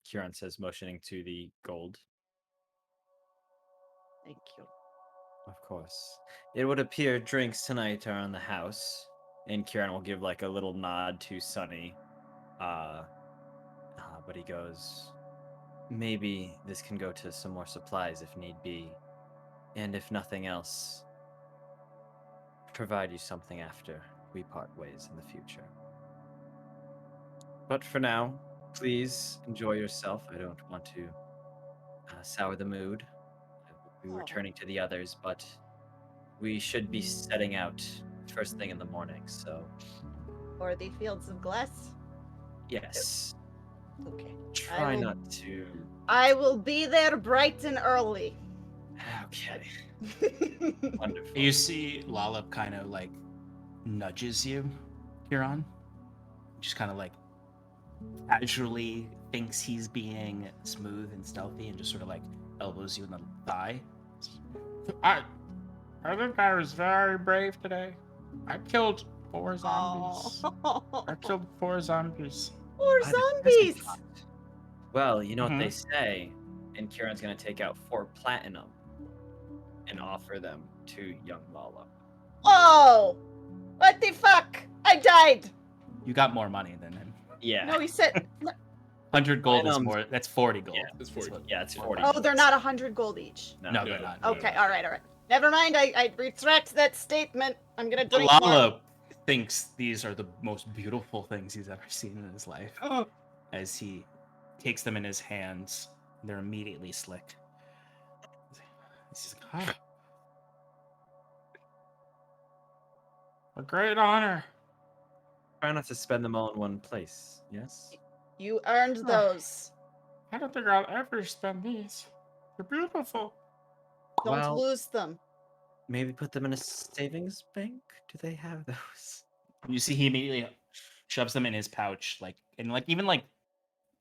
Kieran says, motioning to the gold. Thank you. Of course. It would appear drinks tonight are on the house, and Kieran will give like a little nod to Sunny. But he goes, maybe this can go to some more supplies if need be, and if nothing else, provide you something after we part ways in the future. But for now, please enjoy yourself. I don't want to sour the mood. I will be returning to the others, but we should be setting out first thing in the morning, so... For the Fields of Glass? Yes. Okay. Try not to... I will be there bright and early. Okay. Wonderful. You see Lala kind of like nudges you, Kieran. Just kind of like casually thinks he's being smooth and stealthy and just sort of like elbows you in the thigh. I think I was very brave today. I killed 4 zombies. I killed 4 zombies. 4 zombies! Well, you know what they say, and Kieran's gonna take out 4 platinum and offer them to young Lala. Oh! What the fuck? I died! You got more money than him. Yeah. No, he said... 100 gold is more. That's 40 gold. Yeah, It's 40. Yeah, it's 40. Oh, they're not 100 gold each. No, they're not. Okay, all right. Never mind, I retract that statement. I'm gonna drink more. Lala thinks these are the most beautiful things he's ever seen in his life. Oh. As he takes them in his hands, they're immediately slick. He's like, ah. A great honor. Try not to spend them all in one place, yes? You earned those. I don't think I'll ever spend these. They're beautiful. Don't lose them. Maybe put them in a savings bank? Do they have those? You see he immediately shoves them in his pouch, like, and like even like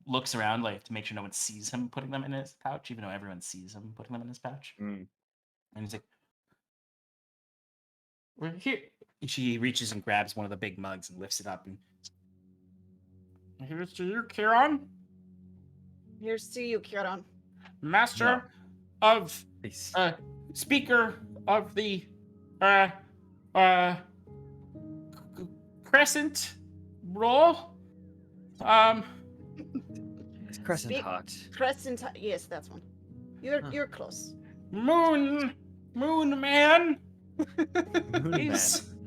looks around like to make sure no one sees him putting them in his pouch, even though everyone sees him putting them in his pouch. Mm. And he's like, "We're here." And she reaches and grabs one of the big mugs and lifts it up and here's to you, Kieran, Here's to you, Kieran. master of Please. speaker of the uh crescent roll. It's Crescent Speak- Heart. Crescent. Yes, that's one. You're close. Moon man. Moon He's Man.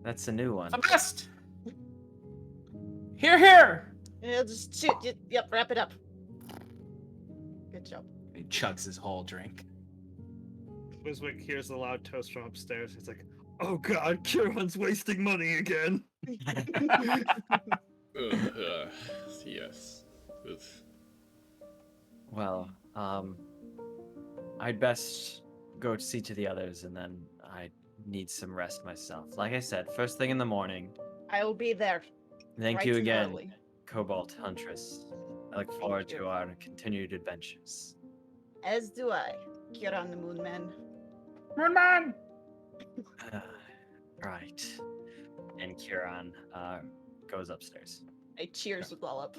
That's a new one. the best. Here. Yeah, just shoot. Yep, wrap it up. Good job. He chugs his whole drink. Wiswick hears a loud toast from upstairs. He's like, "Oh God, Kieran's wasting money again." Yes. Ugh. Well, I'd best go see to the others, and then I need some rest myself. Like I said, first thing in the morning. I will be there. Thank bright you and again, early. Cobalt Huntress. I look forward you. to our continued adventures. As do I, Kieran the Moon Man. Moon man. Right. And Kieran goes upstairs. I cheers with Wallop.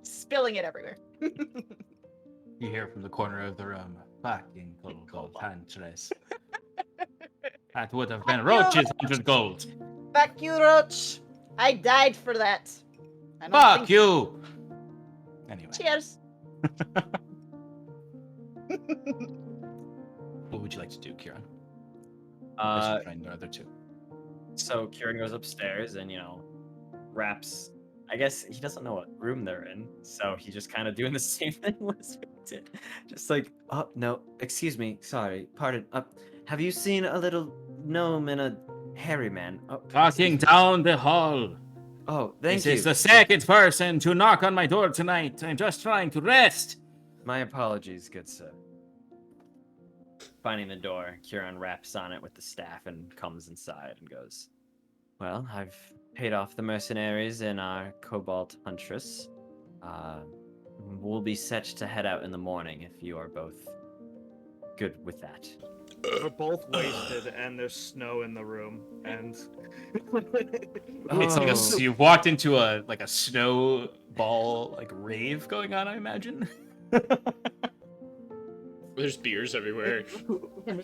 Spilling it everywhere. You hear from the corner of the room, fucking gold Huntress. That would have been Roach's 100 gold. Fuck you, Roach. I died for that. I don't Fuck think- you. Anyway, Cheers. what would you like to do, Kieran? Unless you find the other two. So Kieran goes upstairs and, wraps. I guess he doesn't know what room they're in, so he's just kind of doing the same thing Wiswick did. Just like, oh, no, excuse me, sorry, pardon. Have you seen a little gnome and a hairy man? Oh, Walking down the hall. oh thank This you. is the second person to knock on my door tonight. I'm just trying to rest. My apologies, good sir. Finding the door, Kieran raps on it with the staff and comes inside and goes, well, I've paid off the mercenaries and our Cobalt Huntress. We'll be set to head out in the morning if you are both good with that. We're both wasted, and there's snow in the room, and It's like Oh. you've walked into a snowball rave going on, I imagine. There's beers everywhere.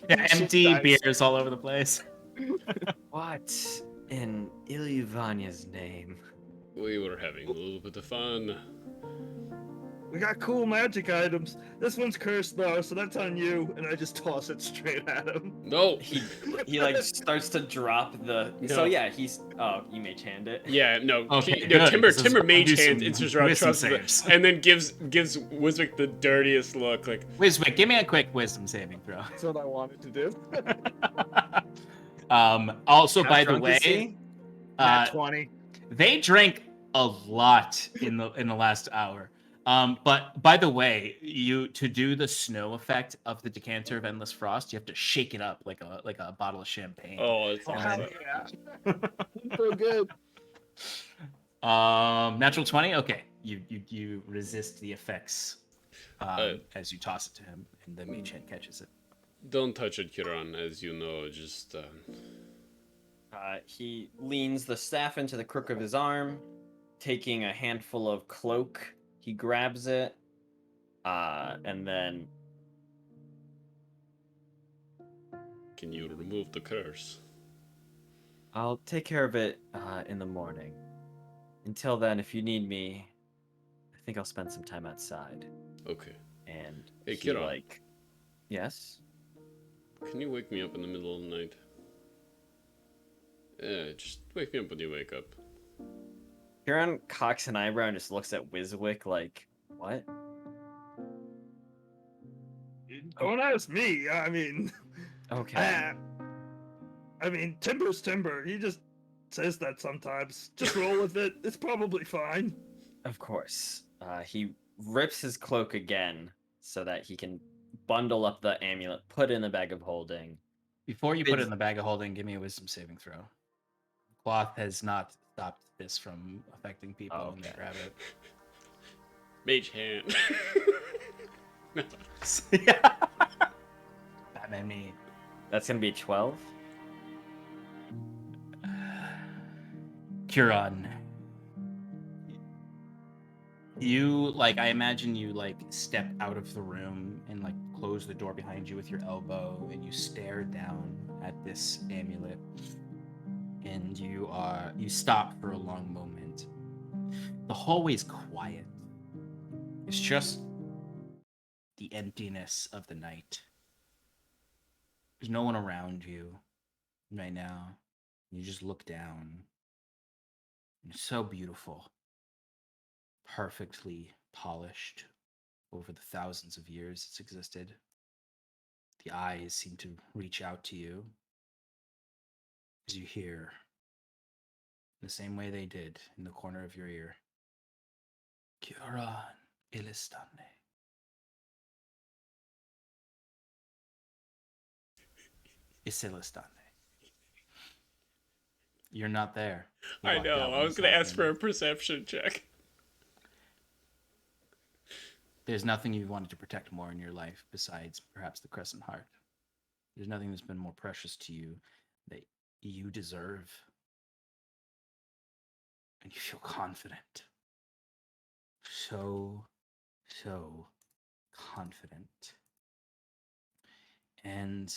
Yeah, empty beers all over the place. What in Ilyvanya's name? We were having a little bit of fun. We got cool magic items. This one's cursed though, so that's on you. And I just toss it straight at him. No. He like starts to drop the. No. So yeah, he's. Oh, you mage hand it. Yeah, no. Okay, No, good. Timber This is- mage do some hand into around wisdom trust saves. and then gives Wiswick the dirtiest look. Like, Wiswick, give me a quick wisdom saving throw. that's what I wanted to do. Also, How by the drunk is way, he? Nat 20. they drank a lot in the last hour. But by the way, to do the snow effect of the decanter of endless frost, you have to shake it up like a bottle of champagne. oh, it's Oh, awesome. yeah. So good. Natural 20. Okay, you resist the effects as you toss it to him, and the mage hand catches it. Don't touch it, Kieran, as you know. Just He leans the staff into the crook of his arm, taking a handful of cloak. He grabs it, and then can you remove the curse? I'll take care of it in the morning. Until then, if you need me, I think I'll spend some time outside. Okay. And Hey, he, Kieran. like, yes. Can you wake me up in the middle of the night? Yeah, just wake me up when you wake up. Kieran cocks an eyebrow and just looks at Wiswick like, what? Don't ask me. I mean, Okay. Timber's Timber. He just says that sometimes. Just roll with it. It's probably fine. Of course. He rips his cloak again so that he can bundle up the amulet, put it in the bag of holding. Before you put it It's- in the bag of holding, give me a wisdom saving throw. Of cloth has not stopped this from affecting people when they Okay. grab it. Mage hand. No. Yeah. Batman me. That's gonna be 12. Curon. You I imagine you step out of the room and close the door behind you with your elbow, and you stare down at this amulet, and you stop for a long moment. The hallway's quiet. It's just the emptiness of the night. There's no one around you right now. You just look down. It's so beautiful. Perfectly polished over the thousands of years it's existed. The eyes seem to reach out to you as you hear, the same way they did in the corner of your ear, Kioran Ilistane. Isilistane. You're not there. You I walked know. out I when was this gonna ask for a happened. perception check. There's nothing you wanted to protect more in your life besides perhaps the Crescent Heart. There's nothing that's been more precious to you that you deserve. And you feel confident. So confident. And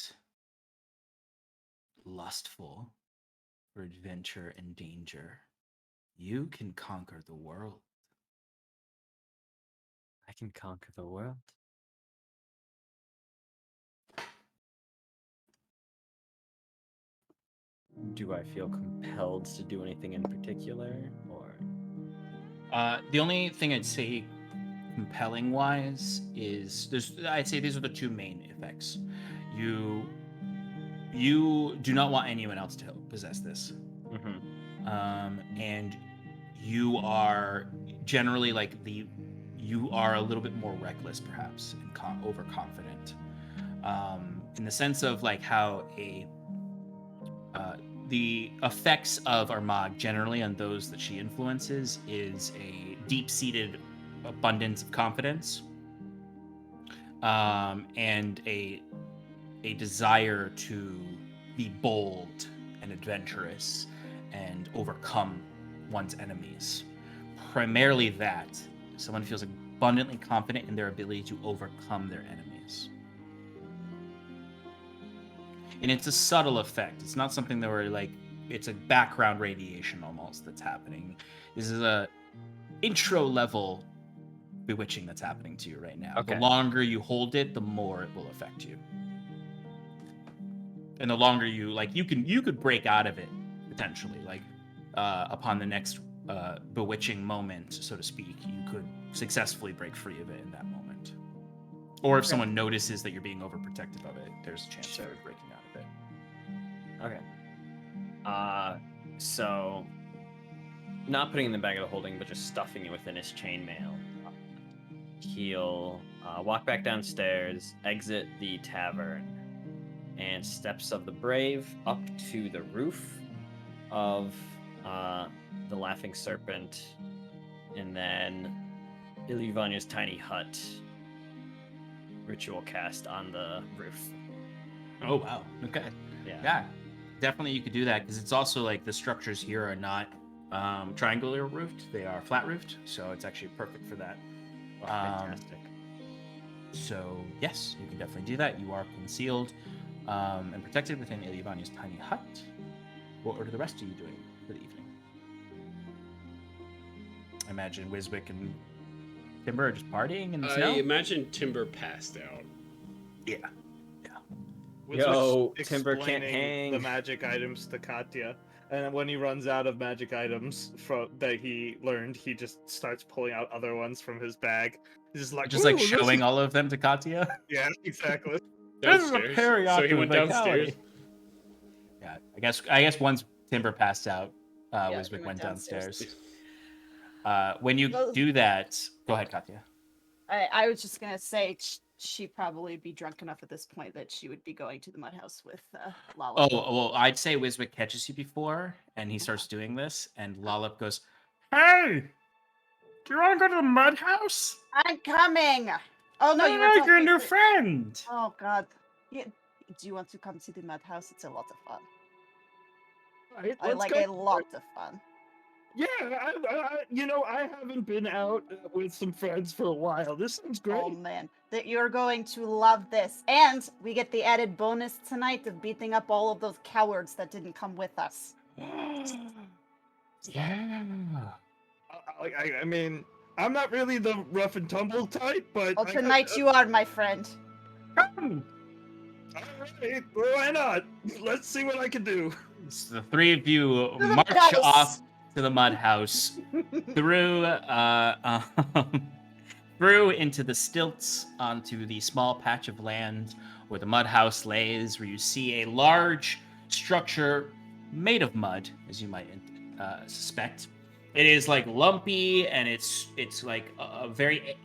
lustful for adventure and danger. You can conquer the world. I can conquer the world. Do I feel compelled to do anything in particular, or? The only thing I'd say compelling wise is I'd say these are the two main effects. You do not want anyone else to possess this. Mm-hmm. And you are generally you are a little bit more reckless perhaps and overconfident, in the sense of how the effects of Armagh generally on those that she influences is a deep-seated abundance of confidence, and a desire to be bold and adventurous and overcome one's enemies. Primarily that. Someone feels abundantly confident in their ability to overcome their enemies. And it's a subtle effect. It's not something that we're it's a background radiation almost that's happening. This is a intro level bewitching that's happening to you right now. Okay. The longer you hold it, the more it will affect you. And the longer you you could break out of it potentially, upon the next bewitching moment, so to speak, you could successfully break free of it in that moment. Or if someone notices that you're being overprotective of it, there's a chance of breaking out of it. Okay. So not putting in the bag of the holding, but just stuffing it within his chainmail. He'll walk back downstairs, exit the tavern, and steps of the brave up to the roof of the Laughing Serpent, and then Iluvania's tiny hut ritual cast on the roof. Oh wow. Okay. Yeah. Definitely you could do that, because it's also the structures here are not triangular roofed, they are flat roofed, so it's actually perfect for that. Oh, fantastic. So yes, you can definitely do that. You are concealed and protected within Iluvania's tiny hut. What are the rest of you doing for the evening? I imagine Wiswick and Timber are just partying in the snow. I imagine Timber passed out. Yeah. Yo, Wiswick's Timber can't explaining hang. the magic items to Katya, and when he runs out of magic items that he learned, he just starts pulling out other ones from his bag. He's just Just "Ooh, this showing is-" all of them to Katya. Yeah, exactly. This is a Downstairs. period So he of went vitality. downstairs. Yeah, I guess once Timber passed out, Yeah, he Wiswick went downstairs. Well- When you do that, go ahead, Katya. I was just gonna say, she probably be drunk enough at this point that she would be going to the mud house with Oh, Lollop. well, I'd say Wiswick catches you before, and he starts doing this, and Lollop goes, "Hey, do you want to go to the mud house? I'm coming. Oh no, you were I like telling your me new to- friend." Oh God. Yeah. Do you want to come see the mud house? It's a lot of fun. Right, I let's like go. a lot of fun. Yeah, I haven't been out with some friends for a while. This sounds great. Oh man, that you're going to love this. And we get the added bonus tonight of beating up all of those cowards that didn't come with us. Yeah. I mean, I'm not really the rough and tumble type, but Well, tonight you are, my friend. Come. All right, why not? Let's see what I can do. So the three of you the march house. off to the mud house through through into the stilts onto the small patch of land where the mud house lays, where you see a large structure made of mud, as you might suspect. It is like lumpy, and it's like a very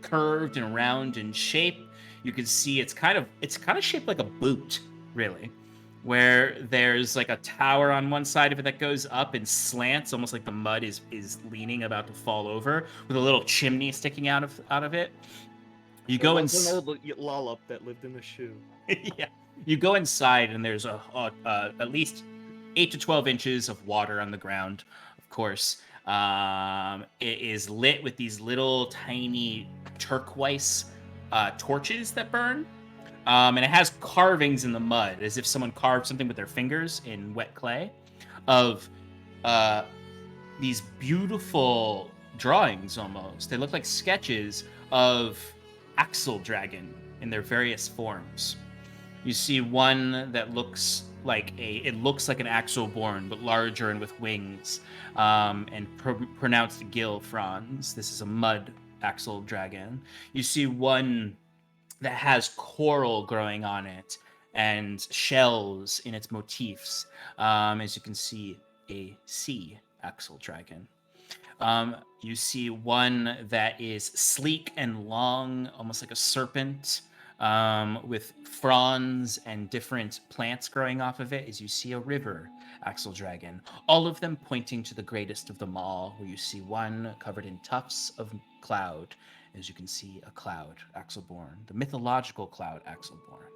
curved and round in shape. You can see it's kind of shaped like a boot, really, where there's like a tower on one side of it that goes up and slants, almost like the mud is leaning, about to fall over, with a little chimney sticking out of it. You go There in. was an old Lollop that lived in a shoe. Yeah, you go inside, and there's at least 8 to 12 inches of water on the ground. Of course, it is lit with these little tiny turquoise torches that burn. And it has carvings in the mud, as if someone carved something with their fingers in wet clay, of these beautiful drawings almost. They look like sketches of axle dragon in their various forms. You see one that looks like an axle born, but larger and with wings, and pronounced gill fronds. This is a mud axle dragon. You see one that has coral growing on it and shells in its motifs. As you can see, a sea axle dragon. You see one that is sleek and long, almost like a serpent, with fronds and different plants growing off of it. As you see a river axle dragon, all of them pointing to the greatest of them all, where you see one covered in tufts of cloud. As you can see, a cloud Axelborn, the mythological cloud Axelborn,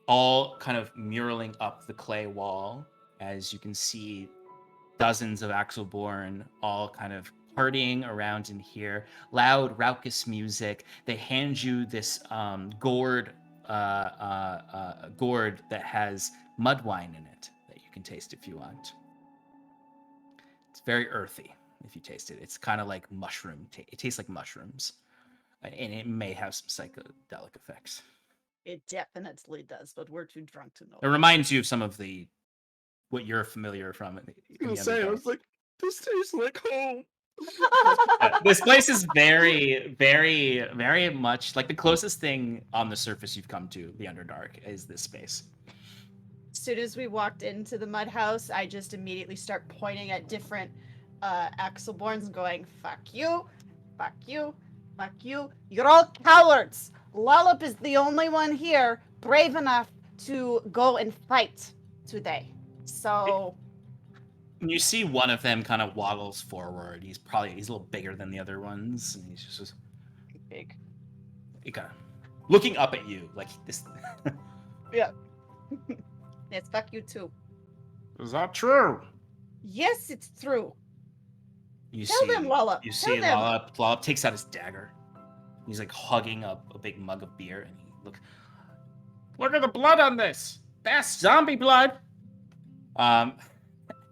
all kind of muraling up the clay wall. As you can see, dozens of Axelborn all kind of partying around in here. Loud, raucous music. They hand you this gourd that has mud wine in it that you can taste if you want. It's very earthy. If you taste it, it's kind of like mushroom. It tastes like mushrooms, and it may have some psychedelic effects. It definitely does, but we're too drunk to know. It reminds you of some of what you're familiar from. I was like, this tastes like home. This place is very, very, very much like the closest thing on the surface you've come to the Underdark is this space. As soon as we walked into the mud house, I just immediately start pointing at different Axelborns and going, fuck you, fuck you, fuck you. You're all cowards. Lollop is the only one here brave enough to go and fight today. So You see one of them kind of waddles forward. He's a little bigger than the other ones, and he's just big. He kind of looking up at you like this. Yeah. Yes, fuck you too. Is that true? Yes, it's true. You Tell them, Lollop. You Tell see them. Lollop takes out his dagger. He's like hugging up a big mug of beer, and he look at the blood on this. That's zombie blood.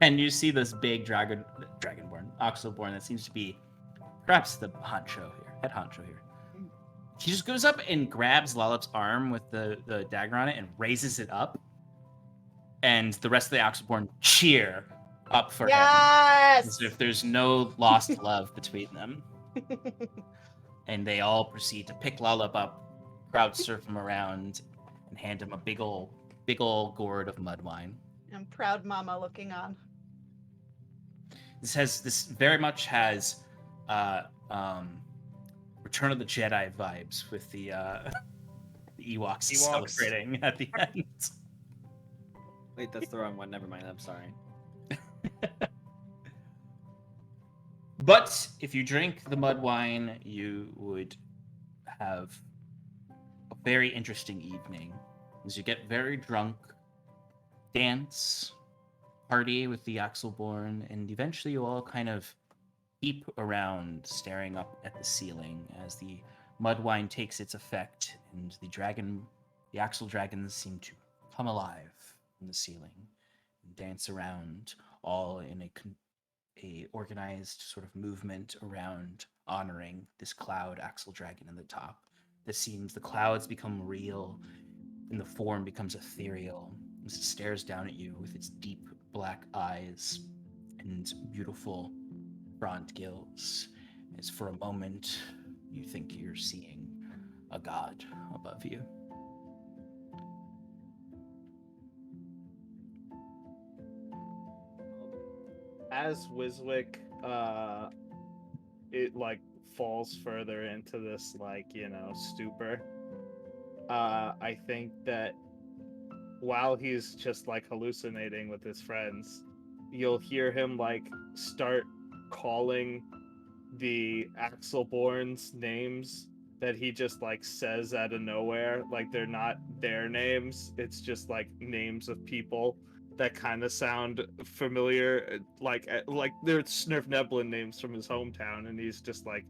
And you see this big dragonborn, Oxelborn, that seems to be perhaps the head honcho here. He just goes up and grabs Lollop's arm with the dagger on it and raises it up. And the rest of the Oxelborn cheer up for him. Yes! As if there's no lost love between them. And they all proceed to pick Lollop up, crowd surf him around, and hand him a big ol' gourd of mud wine. I'm proud mama looking on. This very much has Return of the Jedi vibes with the the Ewoks Ewoks. celebrating at the end. Wait, that's the wrong one. Never mind. I'm sorry. But if you drink the mud wine, you would have a very interesting evening as you get very drunk, dance, party with the Axelborn, and eventually you all kind of peep around, staring up at the ceiling as the mud wine takes its effect, and the Axel dragons seem to come alive in the ceiling and dance around, all in a organized sort of movement around honoring this cloud Axel dragon in the top. The clouds become real, and the form becomes ethereal as it stares down at you with its deep black eyes and beautiful front gills, as for a moment you think you're seeing a god above you. As Wiswick, it like falls further into this stupor. I think that while he's just like hallucinating with his friends, you'll hear him like start calling the Axelborn's names that he just like says out of nowhere. Like they're not their names, it's just like names of people that kind of sound familiar, like they're Snurf Neblin names from his hometown, and he's just like,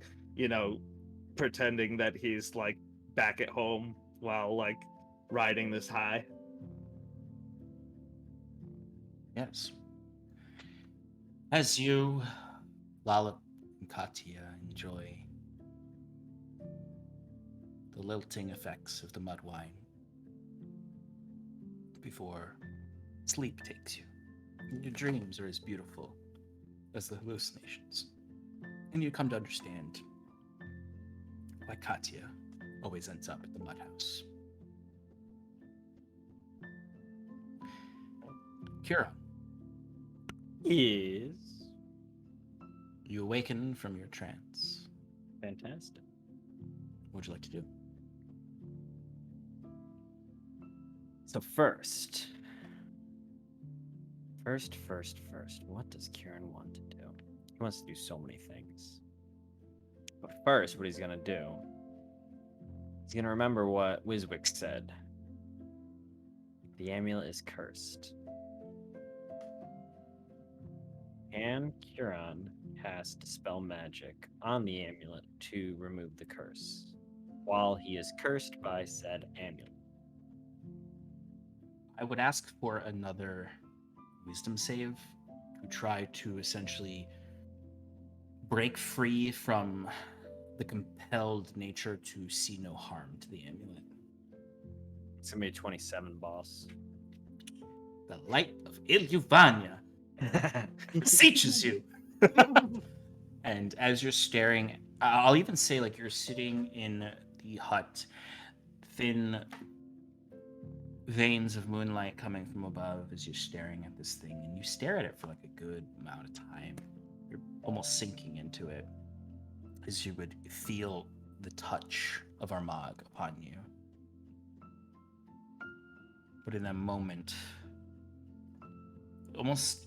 pretending that he's like back at home while like riding this high. Yes. As you, Lalip, and Katya enjoy the lilting effects of the mud wine before sleep takes you, and your dreams are as beautiful as the hallucinations, and you come to understand why Katya always ends up at the mud house. Kira, Yes. you awaken from your trance. Fantastic. What would you like to do? So first, what does Kieran want to do? He wants to do so many things. But first, what he's gonna do, he's gonna remember what Wiswick said. The amulet is cursed. And Kieran has to dispel magic on the amulet to remove the curse, while he is cursed by said amulet. I would ask for another wisdom save to try to essentially break free from the compelled nature to see no harm to the amulet. It's gonna be a 27, boss. The light of Ilyuvania beseeches you. And as you're staring, I'll even say like you're sitting in the hut, thin veins of moonlight coming from above as you're staring at this thing, and you stare at it for like a good amount of time. You're almost sinking into it as you would feel the touch of Armagh upon you. But in a moment, almost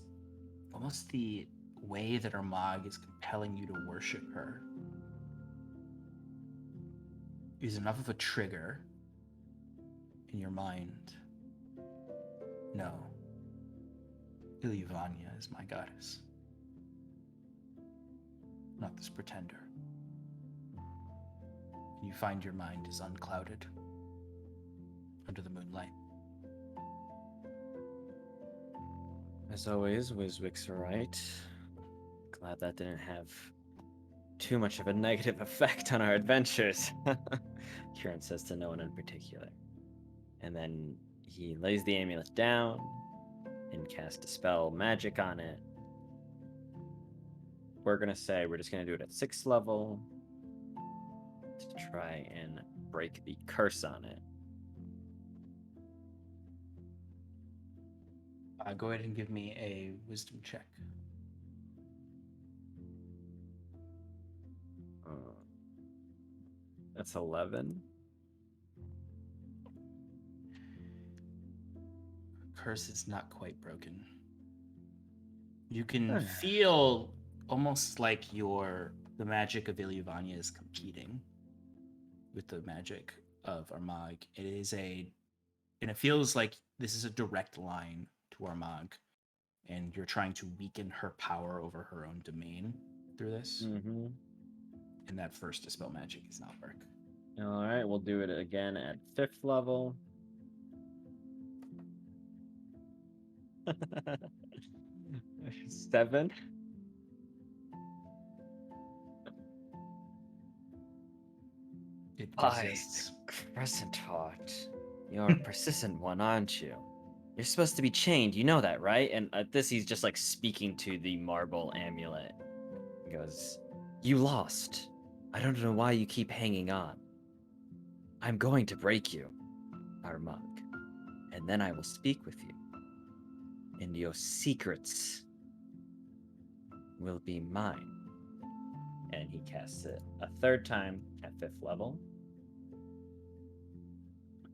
the way that Armagh is compelling you to worship her is enough of a trigger in your mind. No, Ilyuvania is my goddess, not this pretender. And you find your mind is unclouded under the moonlight. As always, Wiswick's right. Glad that didn't have too much of a negative effect on our adventures. Kieran says to no one in particular. And then he lays the amulet down and casts Dispel magic on it. We're just gonna do it at 6th level to try and break the curse on it. Go ahead and give me a wisdom check. That's 11. Curse is not quite broken. You can feel almost like the magic of Ilyvania is competing with the magic of Armagh. And it feels like this is a direct line to Armagh, and you're trying to weaken her power over her own domain through this. Mm-hmm. And that first dispel magic is not work. All right, we'll do it again at 5th level. Seven. It By persists. Crescent Heart. You're a persistent one, aren't you? You're supposed to be chained, you know that, right? And at this, he's just like speaking to the marble amulet. He goes, "You lost. I don't know why you keep hanging on. I'm going to break you, Armagh, and then I will speak with you. And your secrets will be mine." And he casts it a third time at 5th level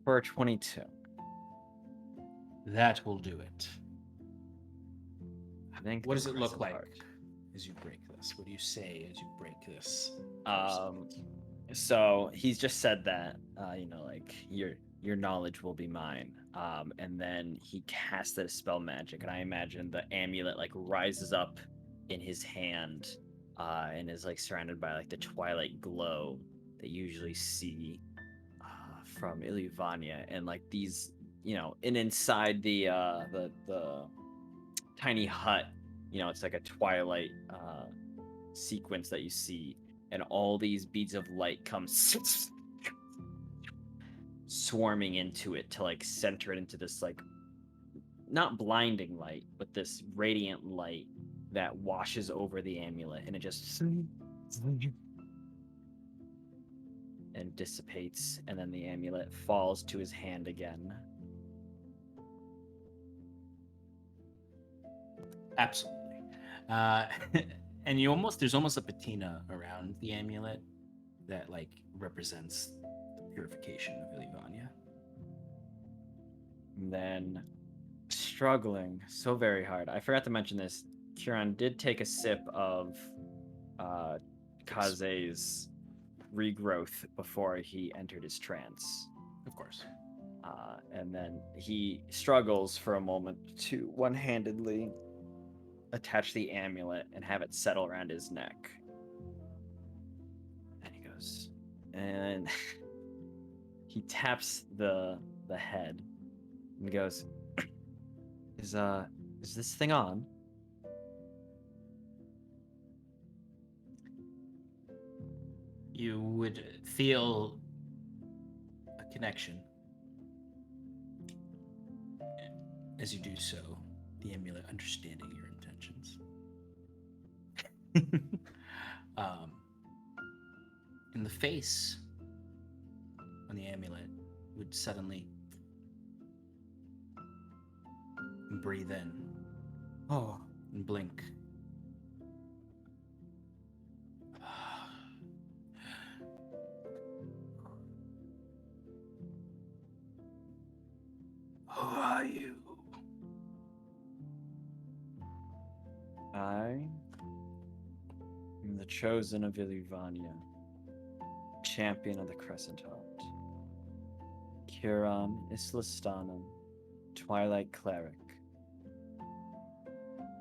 for a 22. That will do it. I think What the does it look Crescent like Heart. as you break this? What do you say as you break this? So he's just said that, like your knowledge will be mine. And then he casts a spell magic, and I imagine the amulet like rises up in his hand, and is like surrounded by like the twilight glow that you usually see from Ilyvania, and like these, and inside the tiny hut, it's like a twilight sequence that you see, and all these beads of light come swarming into it to like center it into this like not blinding light, but this radiant light that washes over the amulet, and it just and dissipates, and then the amulet falls to his hand again. Absolutely. And there's almost a patina around the amulet that like represents the purification of Ilyvania. And then, struggling so very hard, I forgot to mention this, Kieran did take a sip of Kaze's regrowth before he entered his trance. Of course. And then he struggles for a moment to one-handedly attach the amulet and have it settle around his neck. And he goes, and he taps the head and goes, is this thing on? You would feel a connection as you do so, the amulet understanding your intentions. In the face on the amulet would suddenly breathe in. Oh, And blink. Who are you? I am the chosen of Ilyvania, champion of the Crescent Heart. Kieran Islastanum, twilight cleric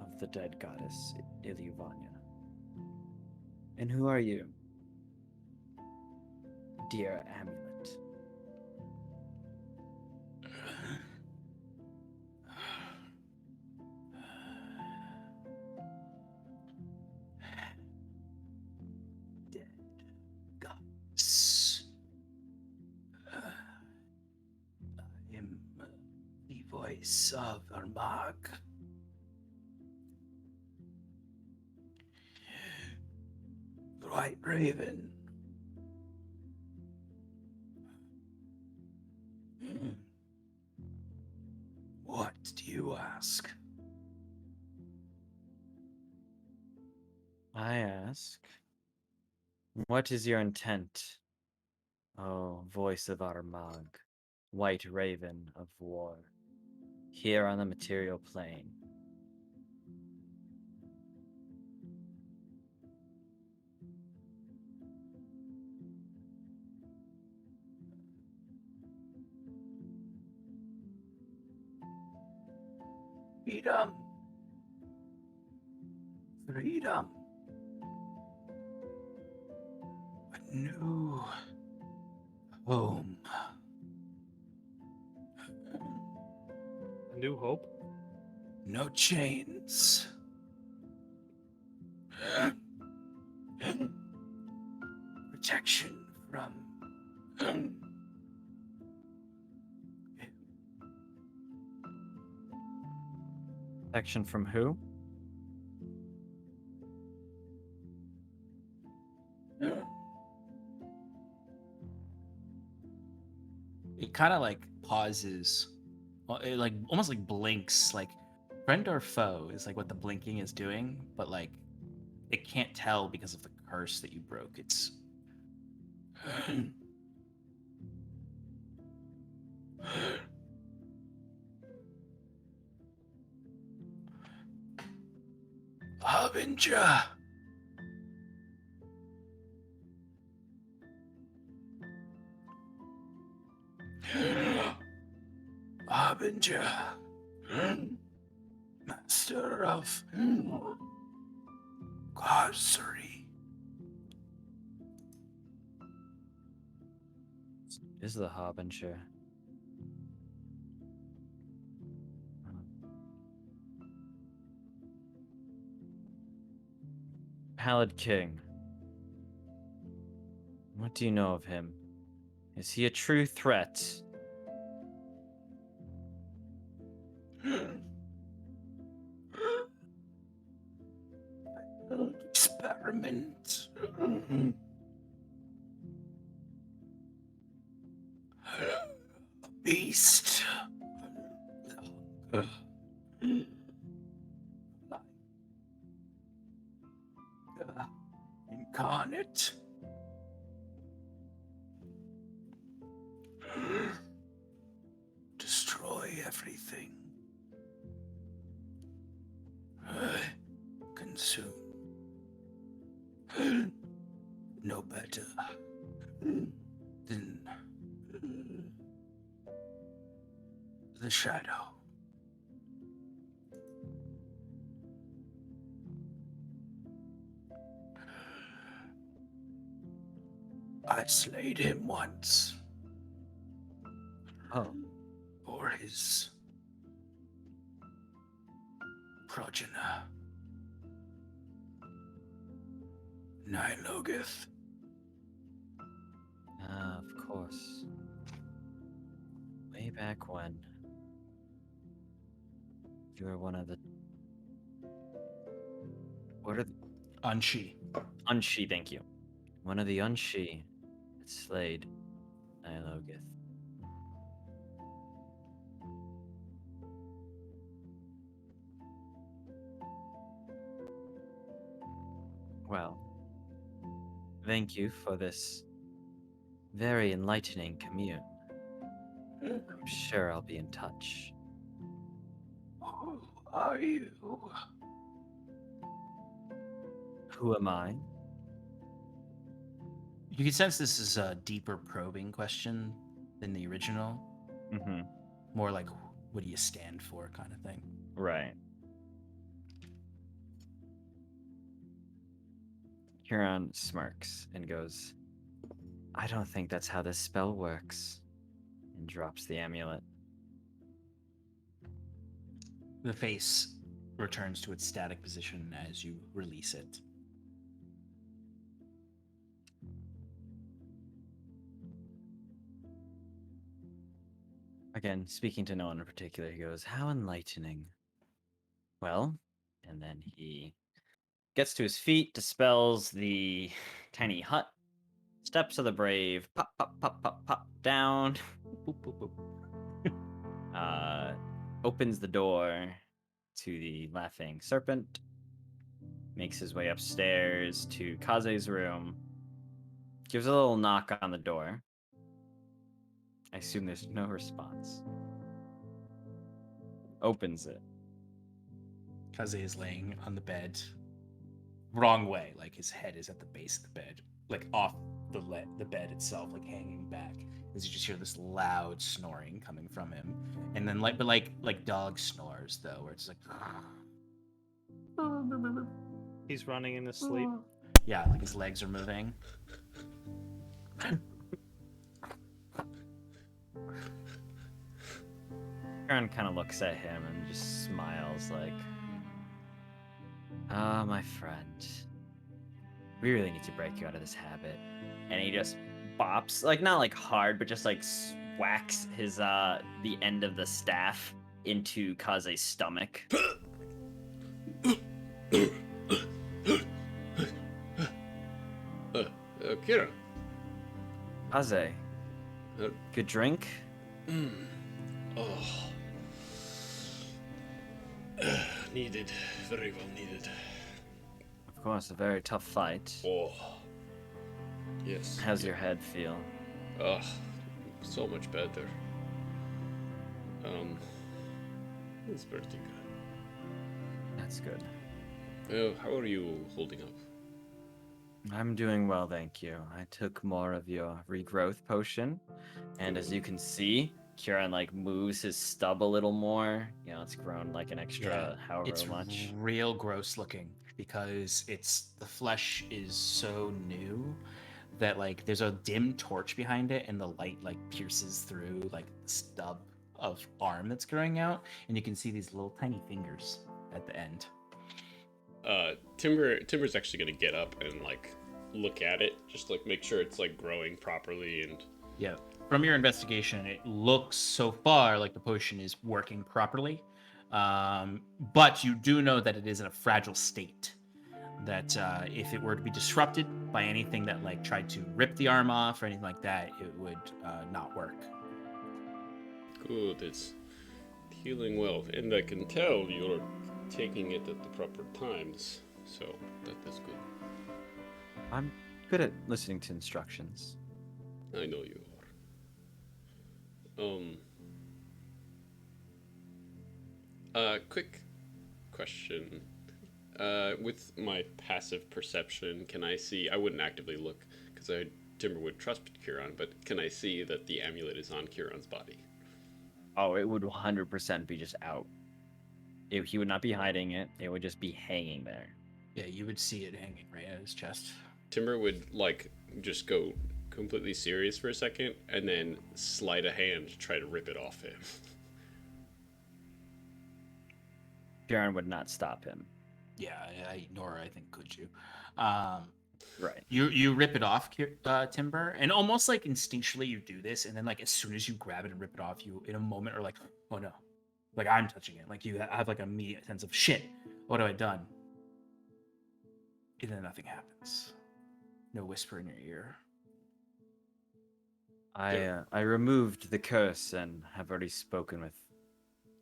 of the dead goddess Ilyvania. And who are you, dear amulet? Dead gods. I am the voice of Armagh. The White Raven. What do you ask? I ask, what is your intent Oh, voice of Armagh, white raven of war, here on the material plane. Freedom. Freedom. A new home. A new hope. No chains. Protection from Protection from who? It kind of like pauses. Well, it like almost like blinks, like friend or foe is like what the blinking is doing, but like it can't tell because of the curse that you broke. It's Harbinger. Harbinger. Master of sorcery. Is the Harbinger. Pallid King. What do you know of him? Is he a true threat? Experiment. A beast. Incarnate. Destroy everything. Consume. No better than the shadow. I slayed him once Oh, for his progenitor, Nilogith. of course. Way back when. You were one of the. What are the. Unshi. Unshi, thank you. One of the Unshi that slayed Nilogith. Well, thank you for this very enlightening commune. I'm sure I'll be in touch. Who are you? Who am I? You can sense this is a deeper probing question than the original. Mm-hmm. More like, what do you stand for kind of thing. Right. Huron smirks and goes, I don't think that's how this spell works, and drops the amulet. The face returns to its static position as you release it. Again, speaking to no one in particular, he goes, how enlightening. Well, and then he gets to his feet, dispels the tiny hut, steps of the brave, pop, pop, pop, pop, pop, down, boop, boop, boop. Opens the door to the laughing serpent, makes his way upstairs to Kaze's room, gives a little knock on the door, I assume there's no response. Opens it. Kaze is laying on the bed, wrong way, like his head is at the base of the bed, like off the bed itself, like hanging back. As you just hear this loud snoring coming from him, and then like dog snores though, where it's like. He's running in his sleep. Yeah, like his legs are moving. Kieran kind of looks at him and just smiles like, "Ah, my friend, we really need to break you out of this habit." And he just bops, like not like hard, but just like whacks his the end of the staff into Kaze's stomach. Kieran. Kaze, Uh, good drink? Oh. Needed. Very well needed. Of course, a very tough fight. Oh. Yes. How's your head feel? Oh, so much better. It's pretty good. That's good. How are you holding up? I'm doing well, thank you. I took more of your regrowth potion, and as you can see, Kieran like moves his stub a little more. You know, it's grown like an extra however It's much. real gross looking because the flesh is so new that like there's a dim torch behind it and the light like pierces through like the stub of arm that's growing out, and you can see these little tiny fingers at the end. Timber's actually gonna get up and like look at it, just like make sure it's like growing properly and. Yeah. From your investigation, it looks so far like the potion is working properly, but you do know that it is in a fragile state. That if it were to be disrupted by anything that like tried to rip the arm off or anything like that, it would not work. Good, it's healing well, and I can tell you're taking it at the proper times, so that is good. I'm good at listening to instructions. I know you are. Quick question. With my passive perception, can I see? I wouldn't actively look because Timber would trust Kieran, but can I see that the amulet is on Kieran's body? Oh, it would 100% be just out. He would not be hiding it. It would just be hanging there. Yeah, you would see it hanging right at his chest. Timber would like just go completely serious for a second and then slide a hand to try to rip it off him. Kieran would not stop him. Yeah, nor I think could you. Right. You rip it off, Timber, and almost like instinctually you do this, and then like as soon as you grab it and rip it off, you in a moment are like, oh no, like I'm touching it. Like you have like an immediate sense of shit. What have I done? And then nothing happens. No whisper in your ear. I removed the curse and have already spoken with.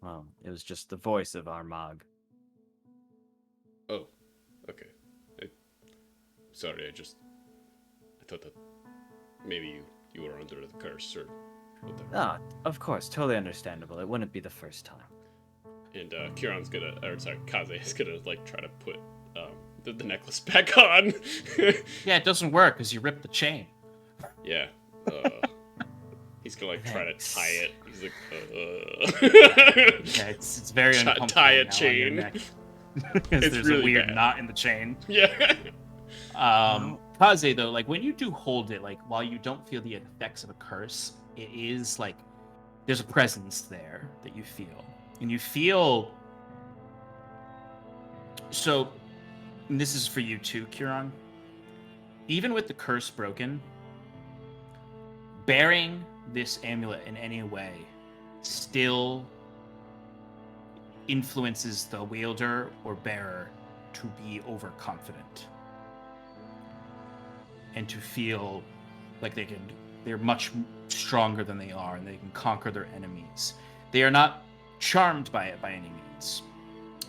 Well, it was just the voice of Armagh. Oh, okay. Sorry, I thought that maybe you were under the curse or whatever. Ah, of course, totally understandable. It wouldn't be the first time. And Kaze is gonna like try to put the necklace back on. Yeah, it doesn't work because you ripped the chain. Yeah. He's gonna like try to tie it. He's like, Yeah, it's very uncomfortable. Tie a now chain. on your neck. Because It's there's really a weird bad. knot in the chain. Yeah. Kaze, though, like when you do hold it, like while you don't feel the effects of a curse, it is like there's a presence there that you feel. And you feel so, and this is for you too, Kieran. Even with the curse broken, bearing this amulet in any way still influences the wielder or bearer to be overconfident and to feel like they're much stronger than they are and they can conquer their enemies. They are not charmed by it by any means.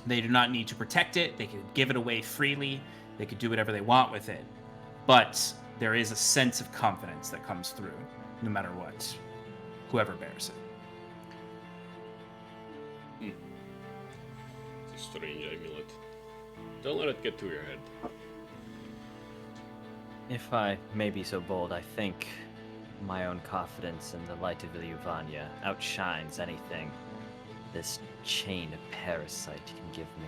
They do not need to protect it. They can give it away freely. They could do whatever they want with it. But there is a sense of confidence that comes through no matter what. whoever bears it. It's a strange amulet. Don't let it get to your head. If I may be so bold, I think my own confidence in the light of Ilyuvania outshines anything this chain of parasite can give me.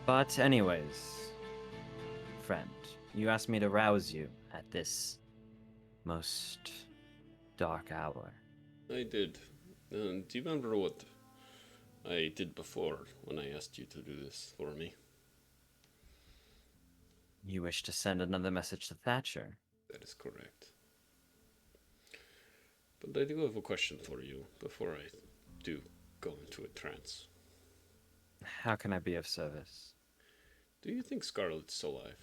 But anyways, friend, you asked me to rouse you at this most dark hour. I did. Do you remember what I did before when I asked you to do this for me? You wish to send another message to Thatcher? That is correct. But I do have a question for you before I do go into a trance. How can I be of service? Do you think Scarlet's alive?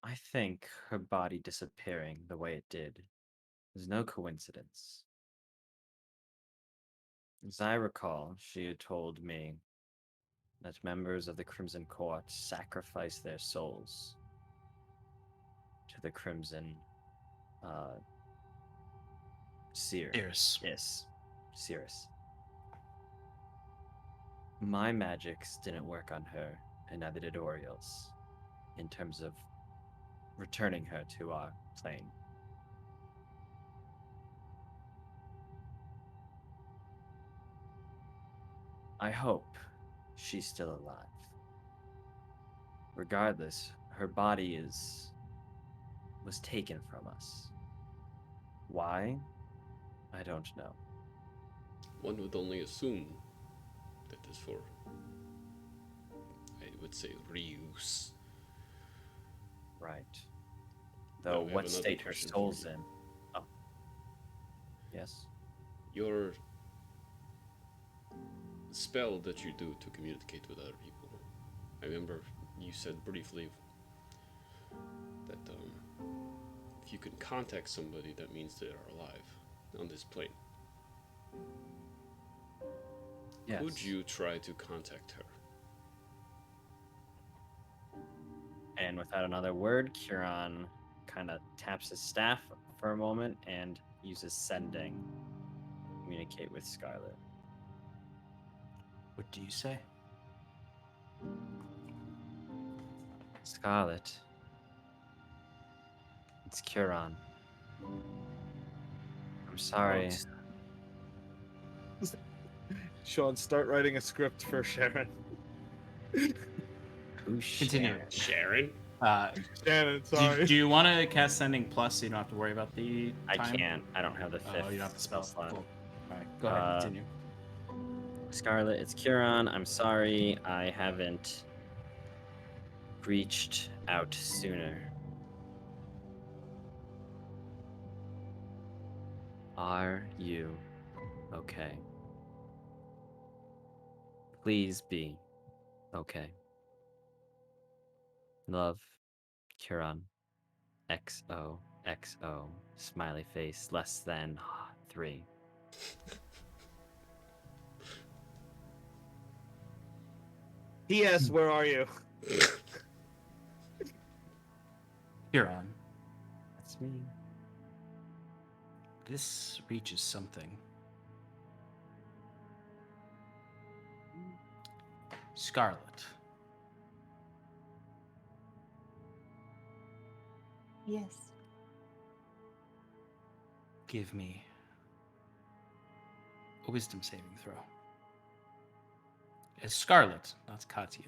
I think her body disappearing the way it did is no coincidence. As I recall, she had told me that members of the Crimson Court sacrificed their souls to the Crimson Seer. Ears. Yes, Cirrus. My magics didn't work on her, and neither did Oriel's, in terms of returning her to our plane. I hope she's still alive. Regardless, her body was taken from us. Why? I don't know. One would only assume that is for, I would say, reuse. Right. Now, Though I have what another state her question for soul's you. in. Oh. Yes. Your spell that you do to communicate with other people. I remember you said briefly that if you can contact somebody, that means they are alive on this plane. Yes. Could you try to contact her? And without another word, Kieran kind of taps his staff for a moment and uses sending to communicate with Scarlet. What do you say? Scarlet. It's Kieran. I'm sorry. Sean, start writing a script for Sharon. Who's Continue. Sharon? Sharon? Shannon, Do, sorry. do you want to cast Sending Plus so you don't have to worry about the I time? can't. I don't have the fifth Oh, you don't have the spell slot. Cool. All right, go ahead, continue. Scarlet, it's Kieran. I'm sorry I haven't reached out sooner. Are you okay? Please be okay. Love, Kieran. XOXO. Smiley face less than 3. P.S. Where are you? Huron, That's me. this reaches something. Scarlet, Yes. give me a wisdom saving throw. It's Scarlet, not Katya.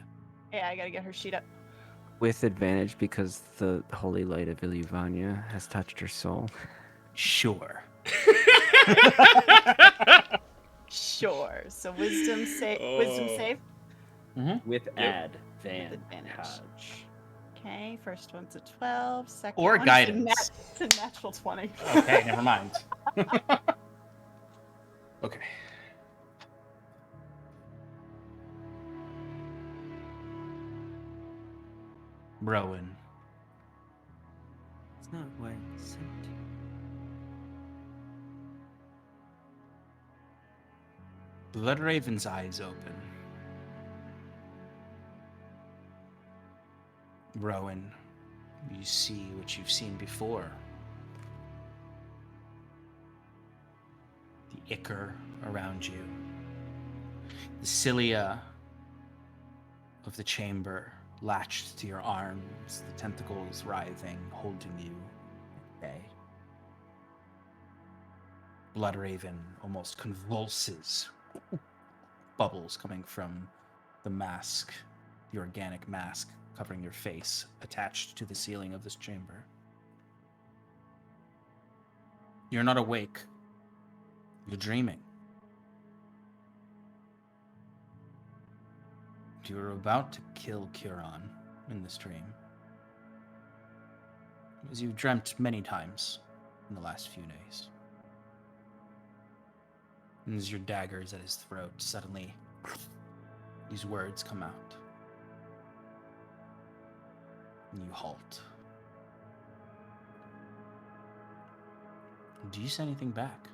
Yeah, I gotta get her sheet up. With advantage because the holy light of Ilyuvania has touched her soul. Sure. Sure. So wisdom save. Wisdom Oh. save. With Yep. advantage. Okay. First one's a 12. Second Or one's a guidance. it's a natural 20. Okay, never mind. Okay. Rowan, It's not what I sent. Bloodraven's eyes open. Rowan, you see what you've seen before. The ichor around you. The cilia of the chamber latched to your arms, the tentacles writhing, holding you at bay. Bloodraven almost convulses, bubbles coming from the mask, the organic mask covering your face, attached to the ceiling of this chamber. You're not awake. You're dreaming. You were about to kill Kiran in this dream, as you've dreamt many times in the last few days. And as your dagger is at his throat, suddenly these words come out. And you halt. Do you say anything back?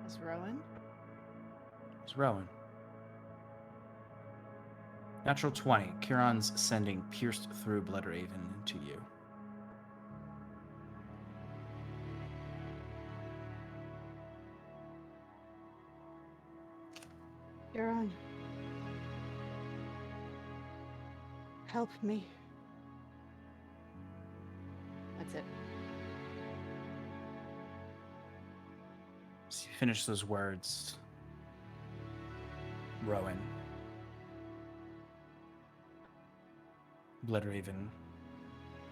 Is Rowan? It's Rowan. Natural 20. Kiran's sending pierced through Bloodraven to you. Kiran. Help me. That's it. As you finish those words, Rowan, Bloodraven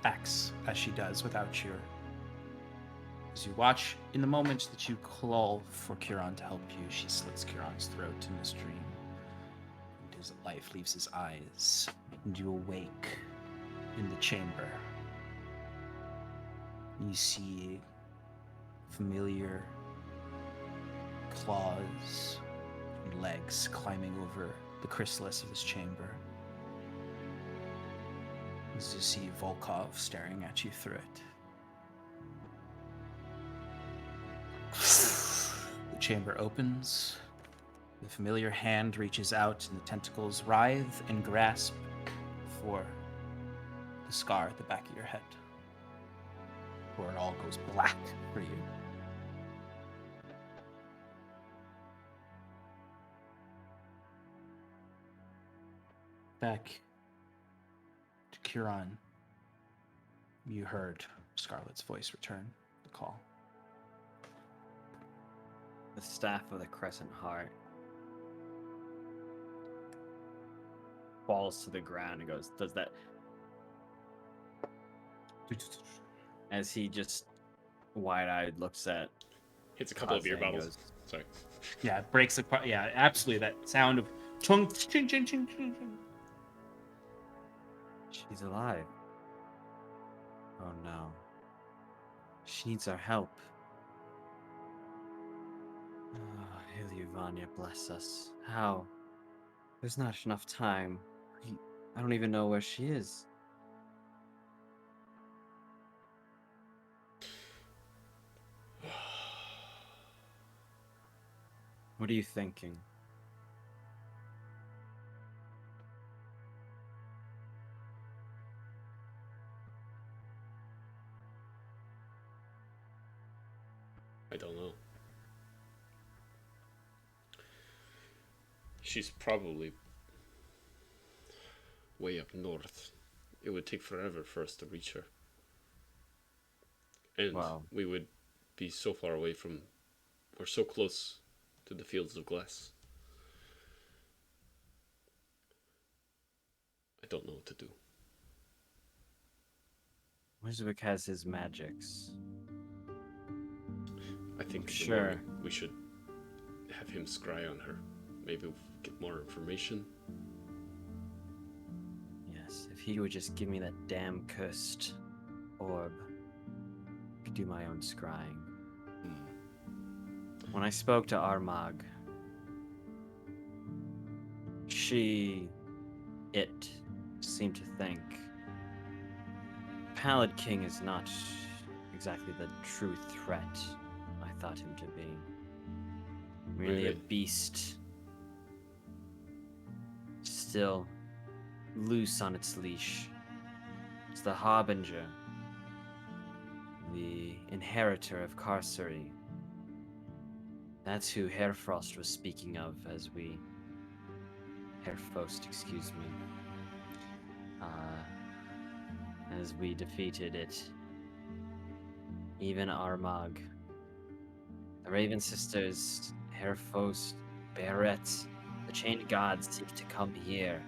acts as she does without you. As you watch, in the moment that you call for Kiran to help you, she slits Kiran's throat in this dream. And his life leaves his eyes, and you awake in the chamber. You see familiar claws and legs climbing over the chrysalis of this chamber. As you see Volkov staring at you through it. The chamber opens. The familiar hand reaches out and the tentacles writhe and grasp for the scar at the back of your head, where it all goes black for you. Back to Kiran. You heard Scarlet's voice return the call. The staff of the Crescent Heart falls to the ground and goes, does that, as he just wide-eyed looks at Hits a couple of beer Ozzy and bottles. goes, Sorry. Yeah, it breaks apart. Yeah, absolutely. That sound of chung, ching, ching, ching, ching, ching. she's alive. Oh no. She needs our help. Oh, Ilyuvania, bless us. How? There's not enough time. I don't even know where she is. What are you thinking? I don't know. She's probably way up north. It would take forever for us to reach her. And Wow. we would be so far away from, or so close to the fields of glass. I don't know what to do. Musicbed has his magics. I think Sure. we should have him scry on her. Maybe we'll get more information. Yes, if he would just give me that damn cursed orb, I could do my own scrying. When I spoke to Armag, it seemed to think Pallid King is not exactly the true threat I thought him to be. Merely a Really? beast still loose on its leash. It's the Harbinger, the inheritor of Carcery. That's who Herfrost was speaking of Herfost, excuse me. As we defeated it. Even Armagh. The Raven Sisters, Herfost, Barrett, the Chained Gods seek to come here,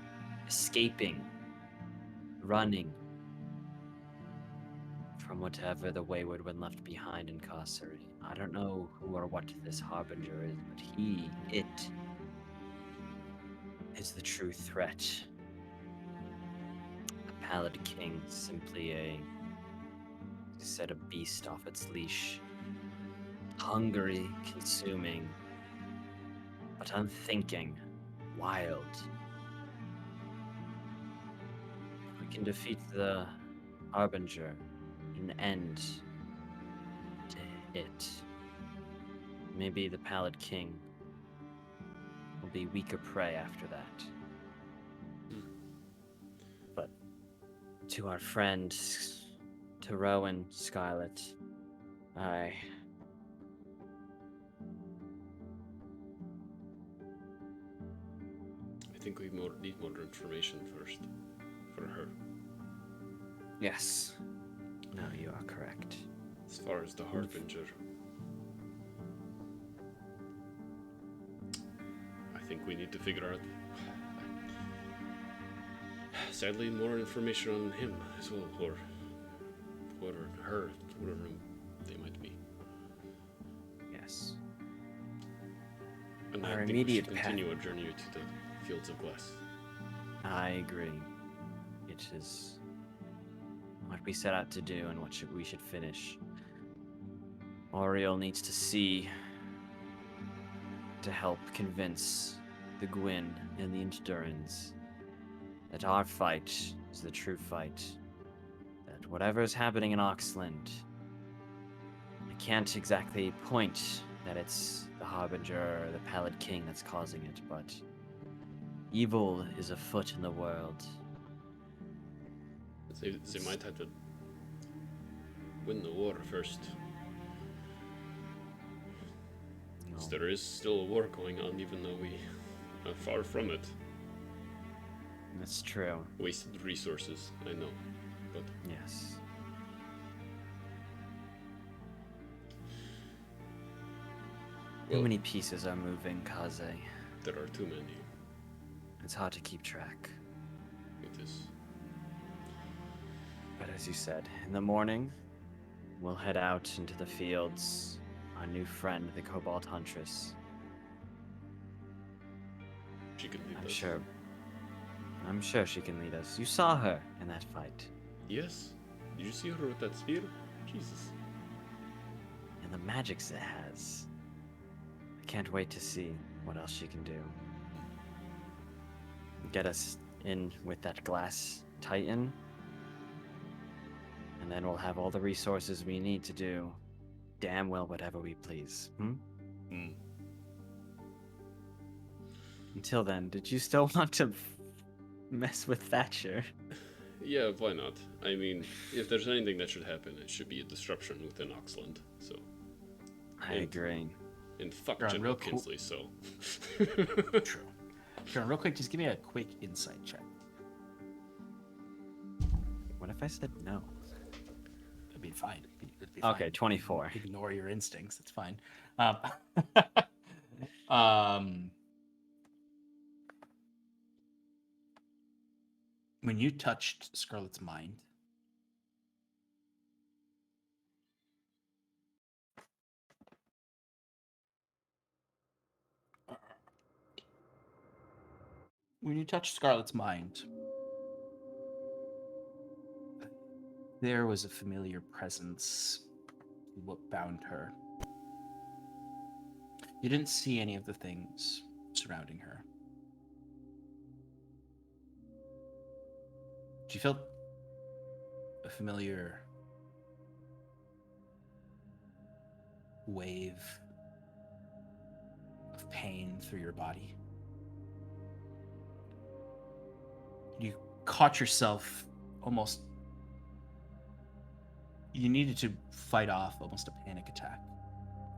escaping, running from whatever the Wayward One left behind in Carcery. I don't know who or what this Harbinger is, but it is the true threat. A Pallid King, simply a beast off its leash. Hungry, consuming, but unthinking, wild. If we can defeat the Harbinger, an end to it. Maybe the Pallid King will be weaker prey after that. But to our friend, to Rowan, Scarlet, I think we need more information first for her. Yes. No, you are correct. As far as the Harbinger, I think we need to figure out, sadly, more information on him as well, or her, whatever they might be. Yes. And Our I think immediate we should continue our journey to the Fields of Glass. I agree. It is what we set out to do and what we should finish. Oriel needs to see to help convince the Gwyn and the Endurance that our fight is the true fight. That whatever is happening in Oxland, I can't exactly point that it's the Harbinger or the Pallid King that's causing it, but evil is afoot in the world. They might have to win the war first. No. There is still a war going on, even though we are far from it. That's true. Wasted resources, I know, but Yes. Too well, many pieces are moving, Kaze. there are too many. It's hard to keep track. It is. But as you said, in the morning, we'll head out into the fields. Our new friend, the Cobalt Huntress. She can lead us. I'm sure she can lead us. You saw her in that fight. Yes. Did you see her with that spear? Jesus. And the magics it has. I can't wait to see what else she can do. Get us in with that glass titan. And then we'll have all the resources we need to do damn well whatever we please. Until then, did you still want to mess with Thatcher? Yeah, why not? I mean, if there's anything that should happen, it should be a disruption within Oxland, so. I agree. And fuck Ron, General real cool- Kinsley, so. True. Sure, real quick, just give me a quick insight check. What if I said no? It'd be fine. It'd be fine. Okay, 24. Ignore your instincts. It's fine. When you touched Scarlet's mind, there was a familiar presence to what bound her. You didn't see any of the things surrounding her. She felt a familiar wave of pain through your body. caught yourself almost. You needed to fight off almost a panic attack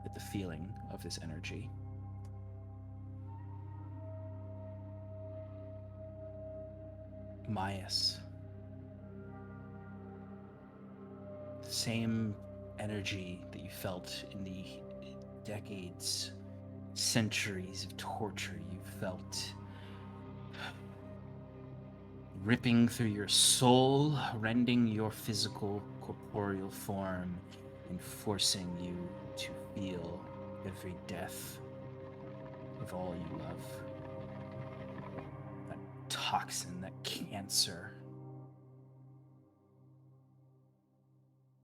at the feeling of this energy. Myas. The same energy that you felt in the decades, centuries of torture you felt ripping through your soul, rending your physical, corporeal form, and forcing you to feel every death of all you love. That toxin, that cancer,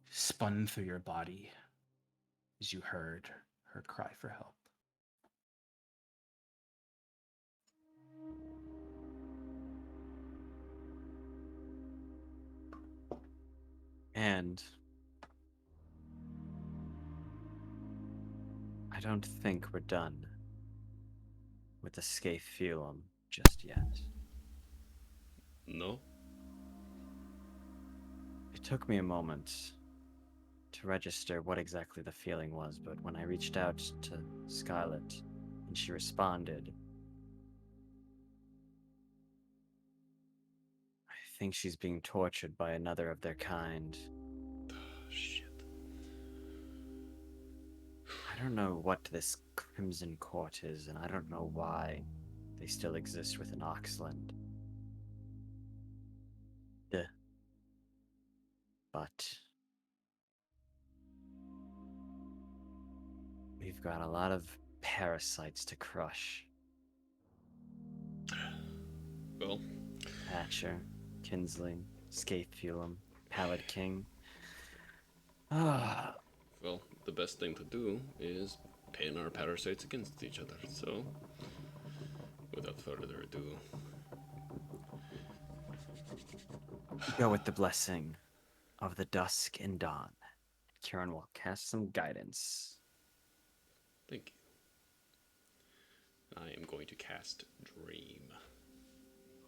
spun through your body as you heard her cry for help. And I don't think we're done with the Scaphielum just yet. No? It took me a moment to register what exactly the feeling was, but when I reached out to Scarlet and she responded, I think she's being tortured by another of their kind. Shit. I don't know what this Crimson Court is, and I don't know why they still exist within Oxland. But we've got a lot of parasites to crush. Well, Hatcher, Kinsley, Scaphielum, Pallid King. Ah, well, the best thing to do is pin our parasites against each other. So, without further ado, go with the blessing of the dusk and dawn. Kieran will cast some guidance. thank you. I am going to cast Dream.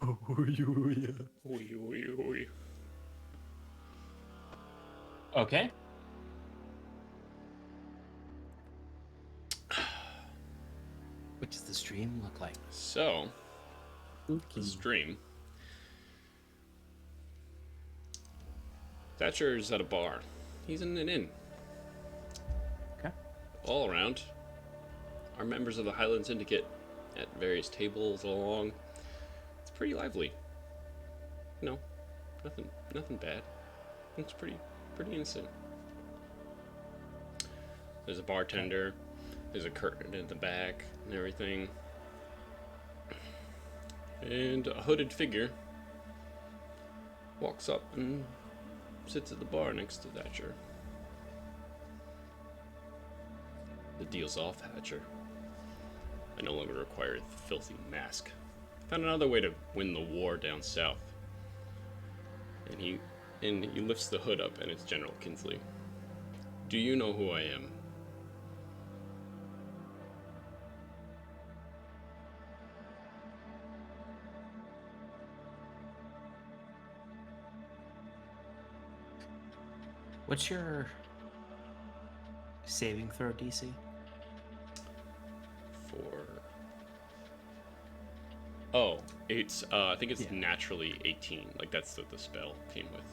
Oi, oi, oi. Okay. What does the stream look like? So, this dream. Thatcher's at a bar. He's in an inn. Okay. All around are members of the Highland Syndicate at various tables along. It's pretty lively. No, nothing bad. It's pretty innocent. There's a bartender. There's a curtain in the back and everything. And a hooded figure walks up and sits at the bar next to Thatcher. The deal's off, Thatcher. I no longer require the filthy mask. Found another way to win the war down south. And he lifts the hood up, and it's General Kinsley. Do you know who I am? What's your saving throw DC? Oh, it's I think it's Yeah. naturally 18. Like that's what the spell came with.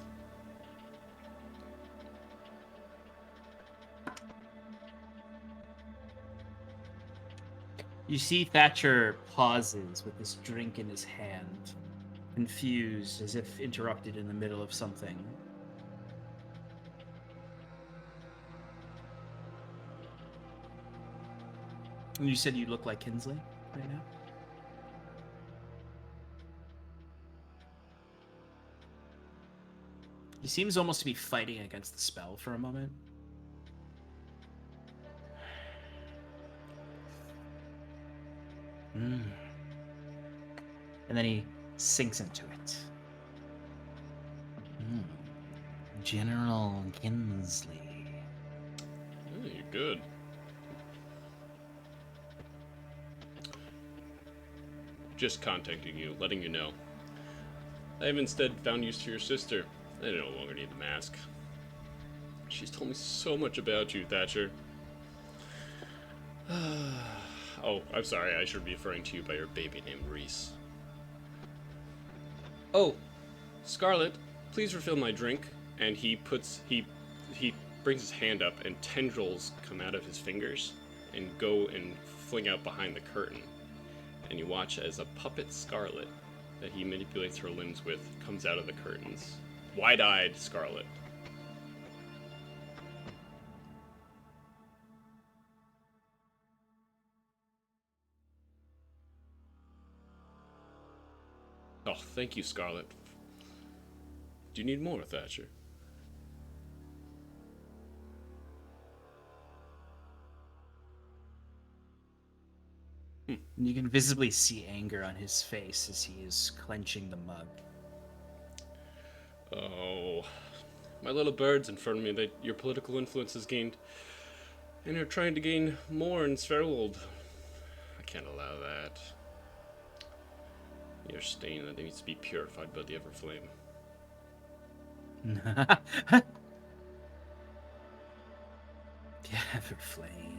You see Thatcher pauses with this drink in his hand, confused, as if interrupted in the middle of something. And you said you look like Kinsley right now? He seems almost to be fighting against the spell for a moment. And then he sinks into it. General Kinsley. Oh, you're good. Just contacting you, letting you know. I have instead found use to your sister. I no longer need the mask. She's told me so much about you, Thatcher. Oh, I'm sorry. I should be referring to you by your baby named Reese. Oh, Scarlet, please refill my drink. And he brings his hand up, and tendrils come out of his fingers and go and fling out behind the curtain. And you watch as a puppet Scarlet that he manipulates her limbs with comes out of the curtains. Wide-eyed Scarlet. Oh, thank you, Scarlet. Do you need more, Thatcher? You can visibly see anger on his face as he is clenching the mug. Oh, my little bird's informed me that your political influence has gained, and you're trying to gain more in Sverwold. I can't allow that. You're a stain that needs to be purified by the Everflame. The Everflame.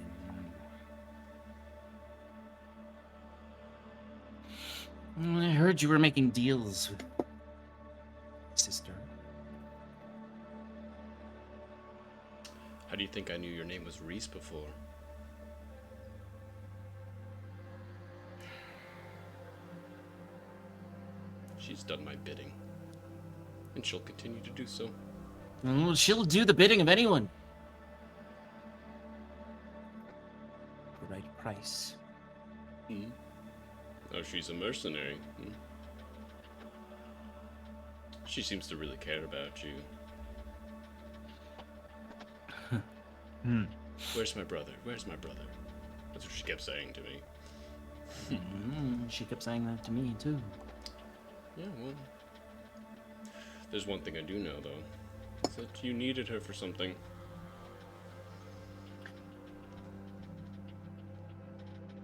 I heard you were making deals with sister. How do you think I knew your name was Reese before? She's done my bidding. And she'll continue to do so. Well, she'll do the bidding of anyone. The right price. Hmm? Oh, she's a mercenary. Hmm? She seems to really care about you. Where's my brother? Where's my brother? That's what she kept saying to me. She kept saying that to me, too. Yeah, well... There's one thing I do know, though. Is that you needed her for something.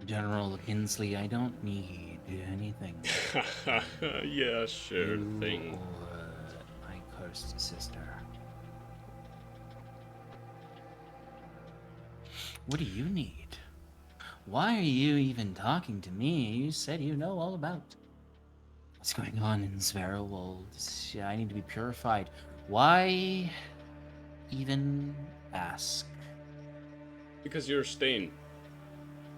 General Kinsley, I don't need anything. Yeah, sure You thing. or my cursed sister. What do you need? Why are you even talking to me? You said you know all about what's going on in Sverwold. Yeah, I need to be purified. Why even ask? Because you're a stain.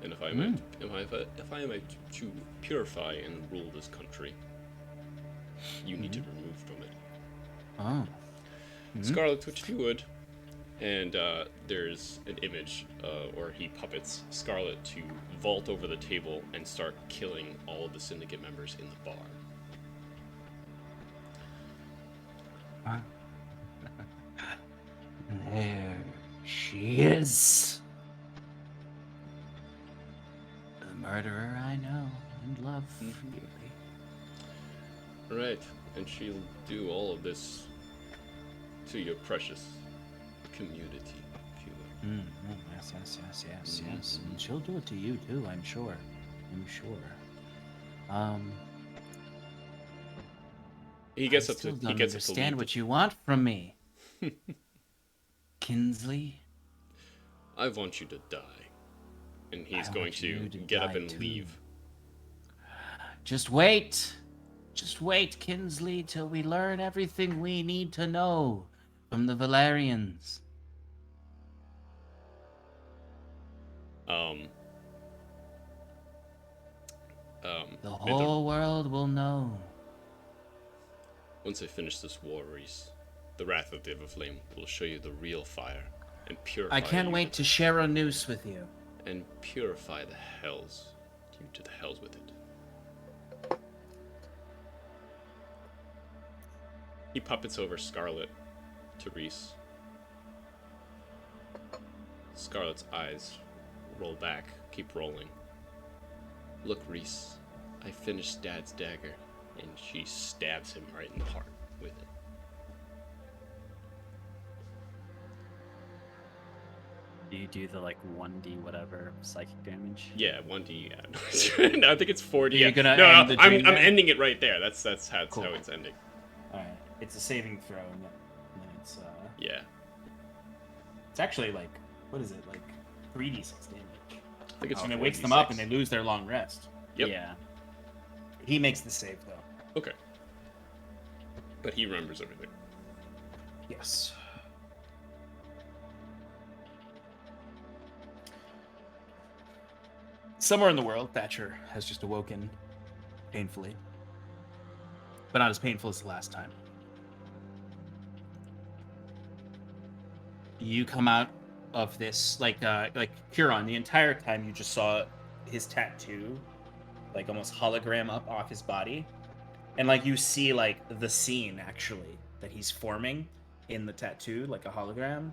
And if I am if I am to purify and rule this country, you need to remove from it. Oh. Scarlet, Twitch, if you would. And there's an image, or he puppets Scarlet to vault over the table and start killing all of the syndicate members in the bar. There she is. The murderer I know and love dearly. Right, and she'll do all of this to your precious community, if you will. Yes. And she'll do it to you too, I'm sure. He gets I up to still he don't gets up to understand leave. what you want from me. Kinsley? I want you to die. And he's I going want you to get up die and too. leave. Just wait. Just wait, Kinsley, till we learn everything we need to know from the Valerians. The whole world will know. Once I finish this war, Reese, the wrath of the Everflame will show you the real fire and purify I can't you wait to share a noose with you. and purify the hells. You to the hells with it. He puppets over Scarlet to Reese. Scarlet's eyes roll back, keep rolling. Look, Reese, I finished Dad's dagger, and she stabs him right in the heart with it. Do you do the like 1d whatever psychic damage? Yeah, 1d. Yeah. No, I think it's 4d. You're gonna no, end the I'm dream there? ending it right there. That's how Cool. it's ending. it's a saving throw, and then it's Yeah. it's actually like, what is it, like 3d6 damage. I think it's And it wakes them up and 4d6. they lose their long rest. Yep. Yeah. He makes the save though. Okay. But he remembers everything. Yes. Somewhere in the world, Thatcher has just awoken painfully. But not as painful as the last time. You come out of this, like Huron, the entire time you just saw his tattoo, like almost hologram up off his body. And like you see like the scene actually that he's forming in the tattoo, like a hologram,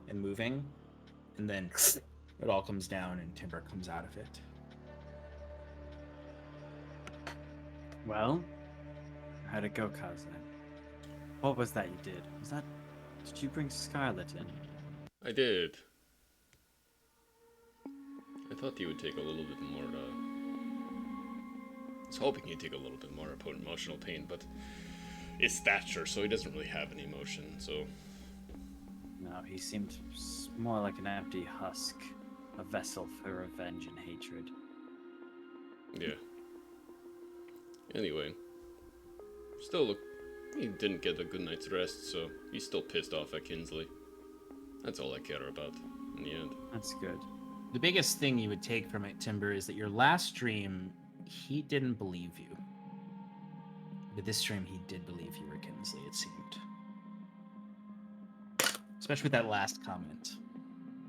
and moving. And then it all comes down and Timber comes out of it. Well, how'd it go, Kaze? What was that you did? Did you bring Scarlet in? I did. I thought you would take a little bit more, I was hoping he'd take a little bit more emotional pain, but it's Thatcher, so he doesn't really have any emotion, so... No, he seemed more like an empty husk. A vessel for revenge and hatred. Yeah. Anyway. Still, look, he didn't get a good night's rest, so he's still pissed off at Kinsley. That's all I care about, in the end. That's good. The biggest thing you would take from it, Timber, is that your last dream, he didn't believe you. But this dream, he did believe you were Kinsley, it seemed. Especially with that last comment.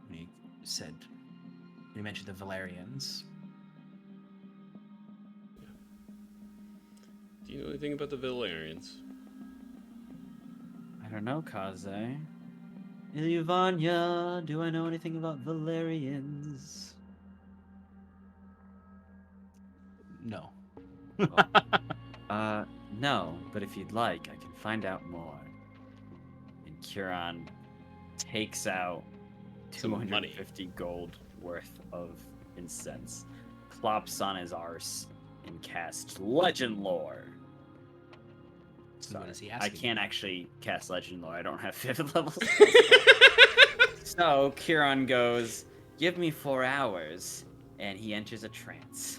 When he said, when he mentioned the Valerians. Do you know anything about the Valerians? I don't know, Kaze. Ilyvania, do I know anything about Valerians? No. No, but if you'd like, I can find out more. And Huron takes out Some money. 250 gold worth of incense, plops on his arse, and casts Legend Lore. So what is he I asking? can't actually cast Legend Lore. I don't have 5th level. So Huron goes, "Give me 4 hours," and he enters a trance.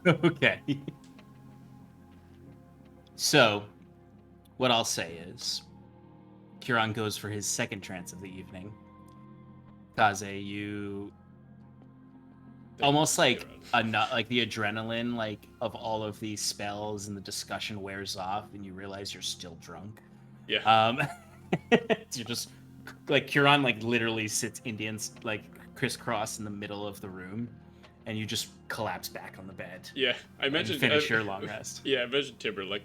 Okay. So, what I'll say is, Huron goes for his second trance of the evening. Kaze, you almost like like the adrenaline like of all of these spells and the discussion wears off, and you realize you're still drunk. Yeah. You're just like Huron like literally sits Indians like crisscross in the middle of the room, and you just collapse back on the bed. Yeah, I mentioned... and finish your long rest. Yeah, I mentioned Timber, like,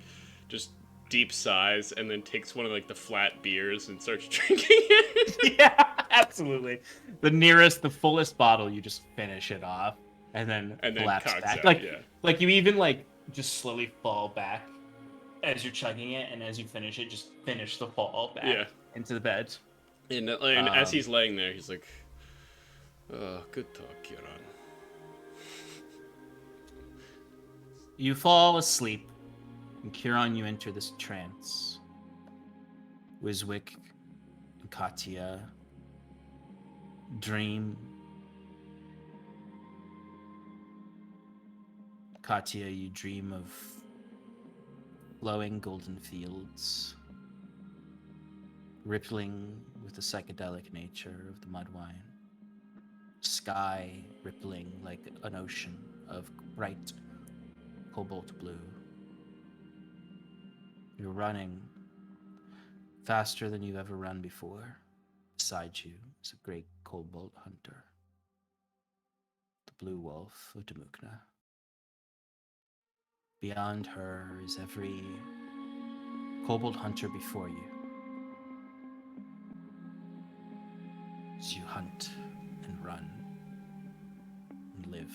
just deep sighs, and then takes one of, like, the flat beers and starts drinking it. Yeah, absolutely. The nearest, the fullest bottle, you just finish it off, and then collapse cocks back. out, Like, yeah. like you even like just slowly fall back as you're chugging it, and as you finish it, just finish the fall back Yeah. into the bed. And as he's laying there, he's like, "Oh, good talk, Huron." You fall asleep, and Huron, you enter this trance. Wiswick and Katya dream. Katya, you dream of flowing golden fields, rippling with the psychedelic nature of the mud wine. Sky rippling like an ocean of bright cobalt blue. You're running faster than you've ever run before. Beside you is a great cobalt hunter, the blue wolf of Demukna. Beyond her is every cobalt hunter before you. As you hunt and run and live.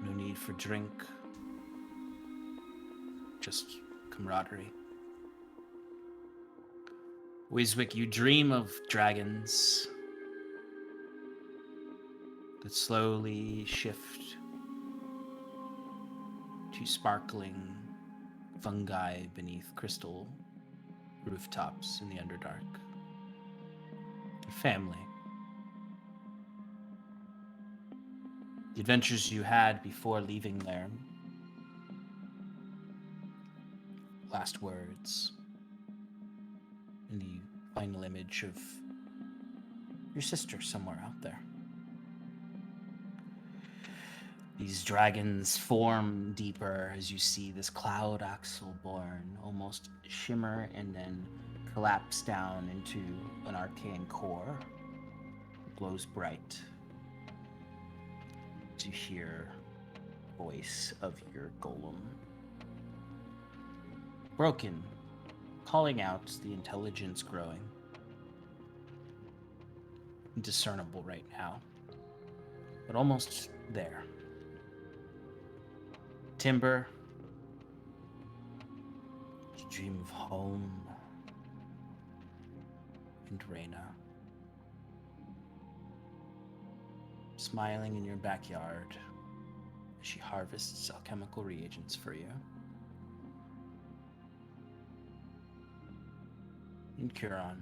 No need for drink, just camaraderie. Wiswick, you dream of dragons that slowly shift to sparkling fungi beneath crystal rooftops in the Underdark. Your family. The adventures you had before leaving there. Last words. And the final image of your sister somewhere out there. These dragons form deeper as you see this cloud axle born almost shimmer and then collapse down into an arcane core. It glows bright. To hear the voice of your golem. Broken, calling out the intelligence growing. Indiscernible right now, but almost there. Timber, you dream of home and Reyna. Smiling in your backyard as she harvests alchemical reagents for you. And Curon,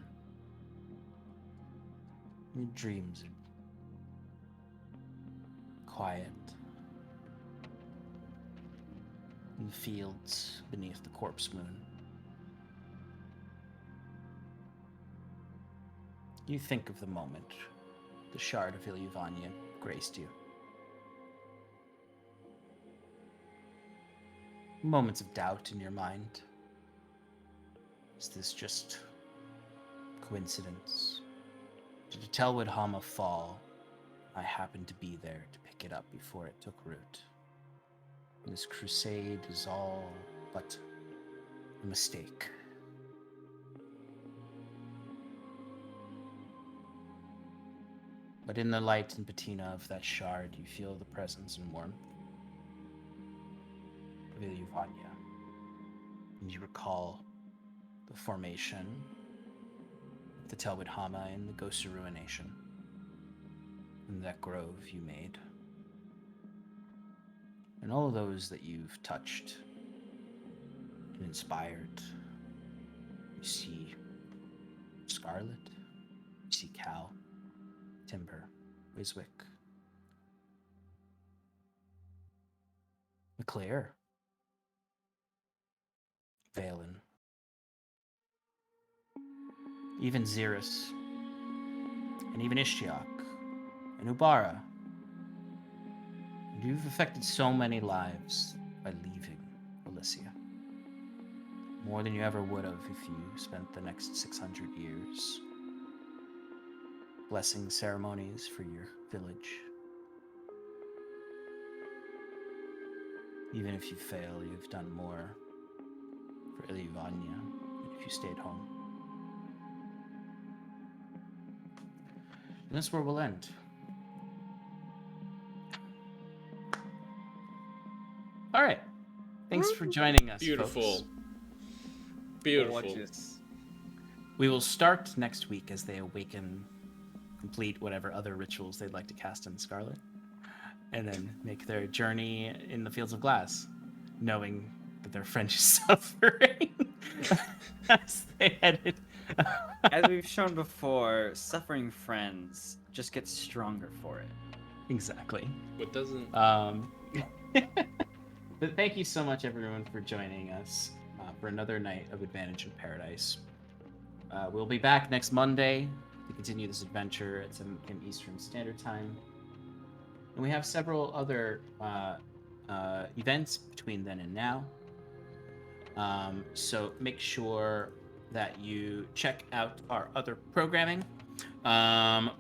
your dreams are quiet in the fields beneath the corpse moon. You think of the moment the shard of Ilyuvania graced you. Moments of doubt in your mind. Is this just coincidence? Did the Telwood Hama fall? I happened to be there to pick it up before it took root. And this crusade is all but a mistake. But in the light and patina of that shard, you feel the presence and warmth of Ilyuvania. And you recall the formation of the Telwood Hama and the Gosarua Nation, and that grove you made. And all those that you've touched and inspired. You see Scarlet, you see Cal, Timber, Wiswick, McClare, Valen, even Xeris, and even Ishtiak, and Ubara. And you've affected so many lives by leaving Elysia. More than you ever would have if you spent the next 600 years blessing ceremonies for your village. Even if you fail, you've done more for Ilyuvania than if you stayed home. And that's where we'll end. All right. Thanks for joining us, Beautiful. folks. Beautiful. Gorgeous. We will start next week as they awaken, complete whatever other rituals they'd like to cast in Scarlet, and then make their journey in the Fields of Glass, knowing that their friend is suffering as they headed. As we've shown before, suffering friends just get stronger for it. Exactly. What doesn't... But thank you so much, everyone, for joining us for another night of Advantage in Paradise. We'll be back next Monday to continue this adventure at 7 p.m. Eastern Standard Time. And we have several other events between then and now. So make sure that you check out our other programming.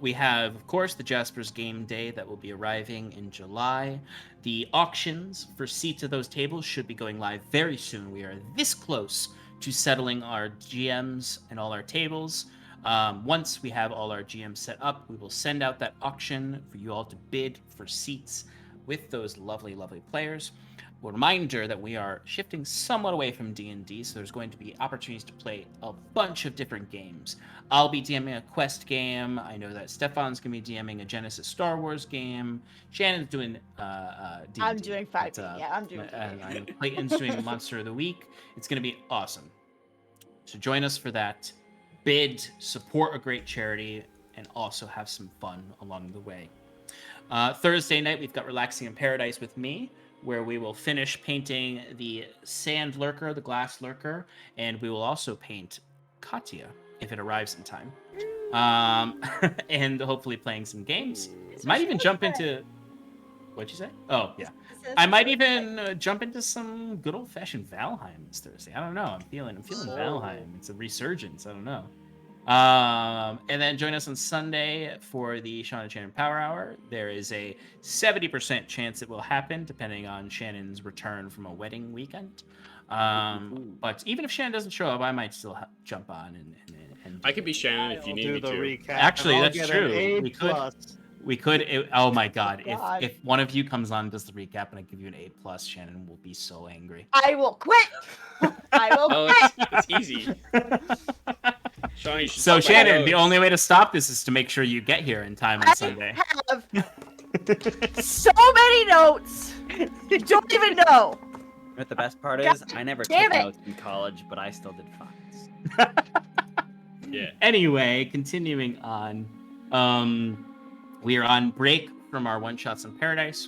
We have, of course, the Jasper's Game Day that will be arriving in July. The auctions for seats at those tables should be going live very soon. We are this close to settling our GMs and all our tables. Once we have all our GMs set up, we will send out that auction for you all to bid for seats with those lovely, lovely players. A reminder that we are shifting somewhat away from D&D, so there's going to be opportunities to play a bunch of different games. I'll be DMing a Quest game. I know that Stefan's going to be DMing a Genesis Star Wars game. Shannon's doing D&D. I'm doing 5e. but, Yeah, I'm doing and Clayton's doing Monster of the Week. It's going to be awesome. So join us for that. Bid, support a great charity, and also have some fun along the way. Thursday night, we've got Relaxing in Paradise with me, where we will finish painting the sand lurker, the glass lurker, and we will also paint Katya if it arrives in time. And hopefully playing some games. Might even jump into... What'd you say? Oh, yeah. I might even jump into some good old-fashioned Valheim this Thursday. I don't know. I'm feeling Valheim. It's a resurgence. I don't know. And then join us on Sunday for the Sean and Shannon Power Hour. There is a 70% chance it will happen, depending on Shannon's return from a wedding weekend. But even if Shannon doesn't show up, I might still jump on and I could be Shannon if you need me do the to. recap. Actually, I'll that's get true. an A+. We could. Oh my God! God. If one of you comes on and does the recap and I give you an A+, Shannon will be so angry. I will quit. I will Oh, quit. it's easy. Sean, you should So stop my Shannon, the notes. only way to stop this is to make sure you get here in time on Sunday. I have so many notes. You don't even know. What the best part God is, I never took damn it. notes in college, but I still did fines. Yeah. Anyway, continuing on, we are on break from our One Shots in Paradise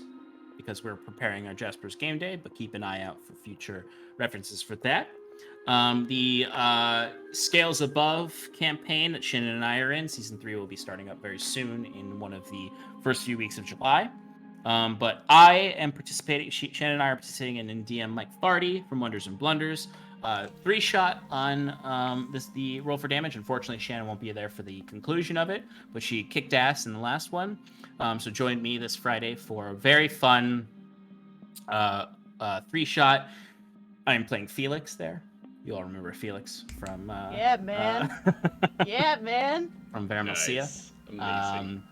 because we're preparing our Jasper's Game Day, but keep an eye out for future references for that. The Scales Above campaign that Shannon and I are in, season 3 will be starting up very soon in one of the first few weeks of July. But I am participating, Shannon and I are participating in DM Mike Farty from Wonders and Blunders. 3-shot on the roll for damage. Unfortunately, Shannon won't be there for the conclusion of it, but she kicked ass in the last one. So join me this Friday for a very fun 3-shot. I'm playing Felix there. You all remember Felix from Yeah, man. Yeah, man. from Veramosia. Nice. Amazing.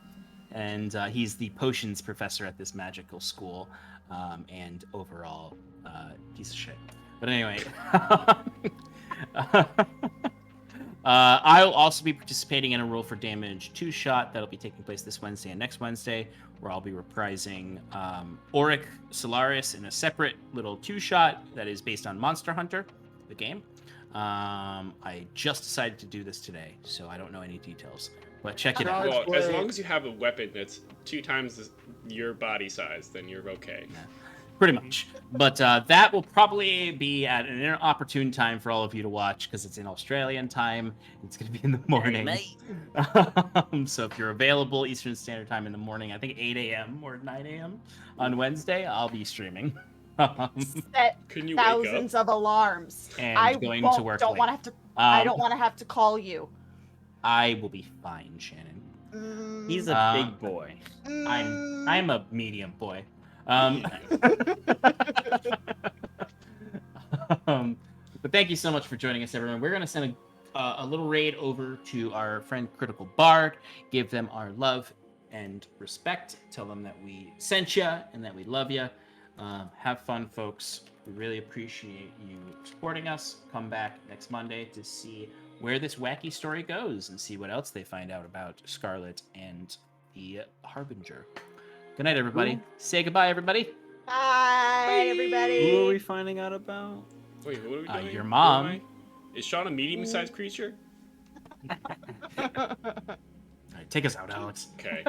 And he's the potions professor at this magical school, and overall piece of shit. But anyway, I'll also be participating in a Roll for Damage 2-shot that'll be taking place this Wednesday and next Wednesday, where I'll be reprising Auric Solaris in a separate little 2-shot that is based on Monster Hunter, the game. I just decided to do this today, so I don't know any details. But check it out. Well, as long as you have a weapon that's 2 times your body size, then you're okay. Pretty much. But that will probably be at an inopportune time for all of you to watch because it's in Australian time. It's going to be in the morning. So if you're available Eastern Standard Time in the morning, I think 8 a.m. or 9 a.m. on Wednesday, I'll be streaming. Set Couldn't you wake thousands up? of alarms. And I going won't, to work don't late. want to have to. I Um, don't want to have to call you. I will be fine, Shannon. He's a Uh, big boy. I'm a medium boy. But thank you so much for joining us, everyone. We're going to send a little raid over to our friend Critical Bard, give them our love and respect, tell them that we sent you and that we love you. Have fun, folks. We really appreciate you supporting us. Come back next Monday to see where this wacky story goes and see what else they find out about Scarlet and the Harbinger. Good night, everybody. Say goodbye, everybody. Bye, everybody. Who are we finding out about? Wait, what are we doing? Your Who mom. am I? Is Sean a medium-sized creature? All right, take us out, Alex. Okay.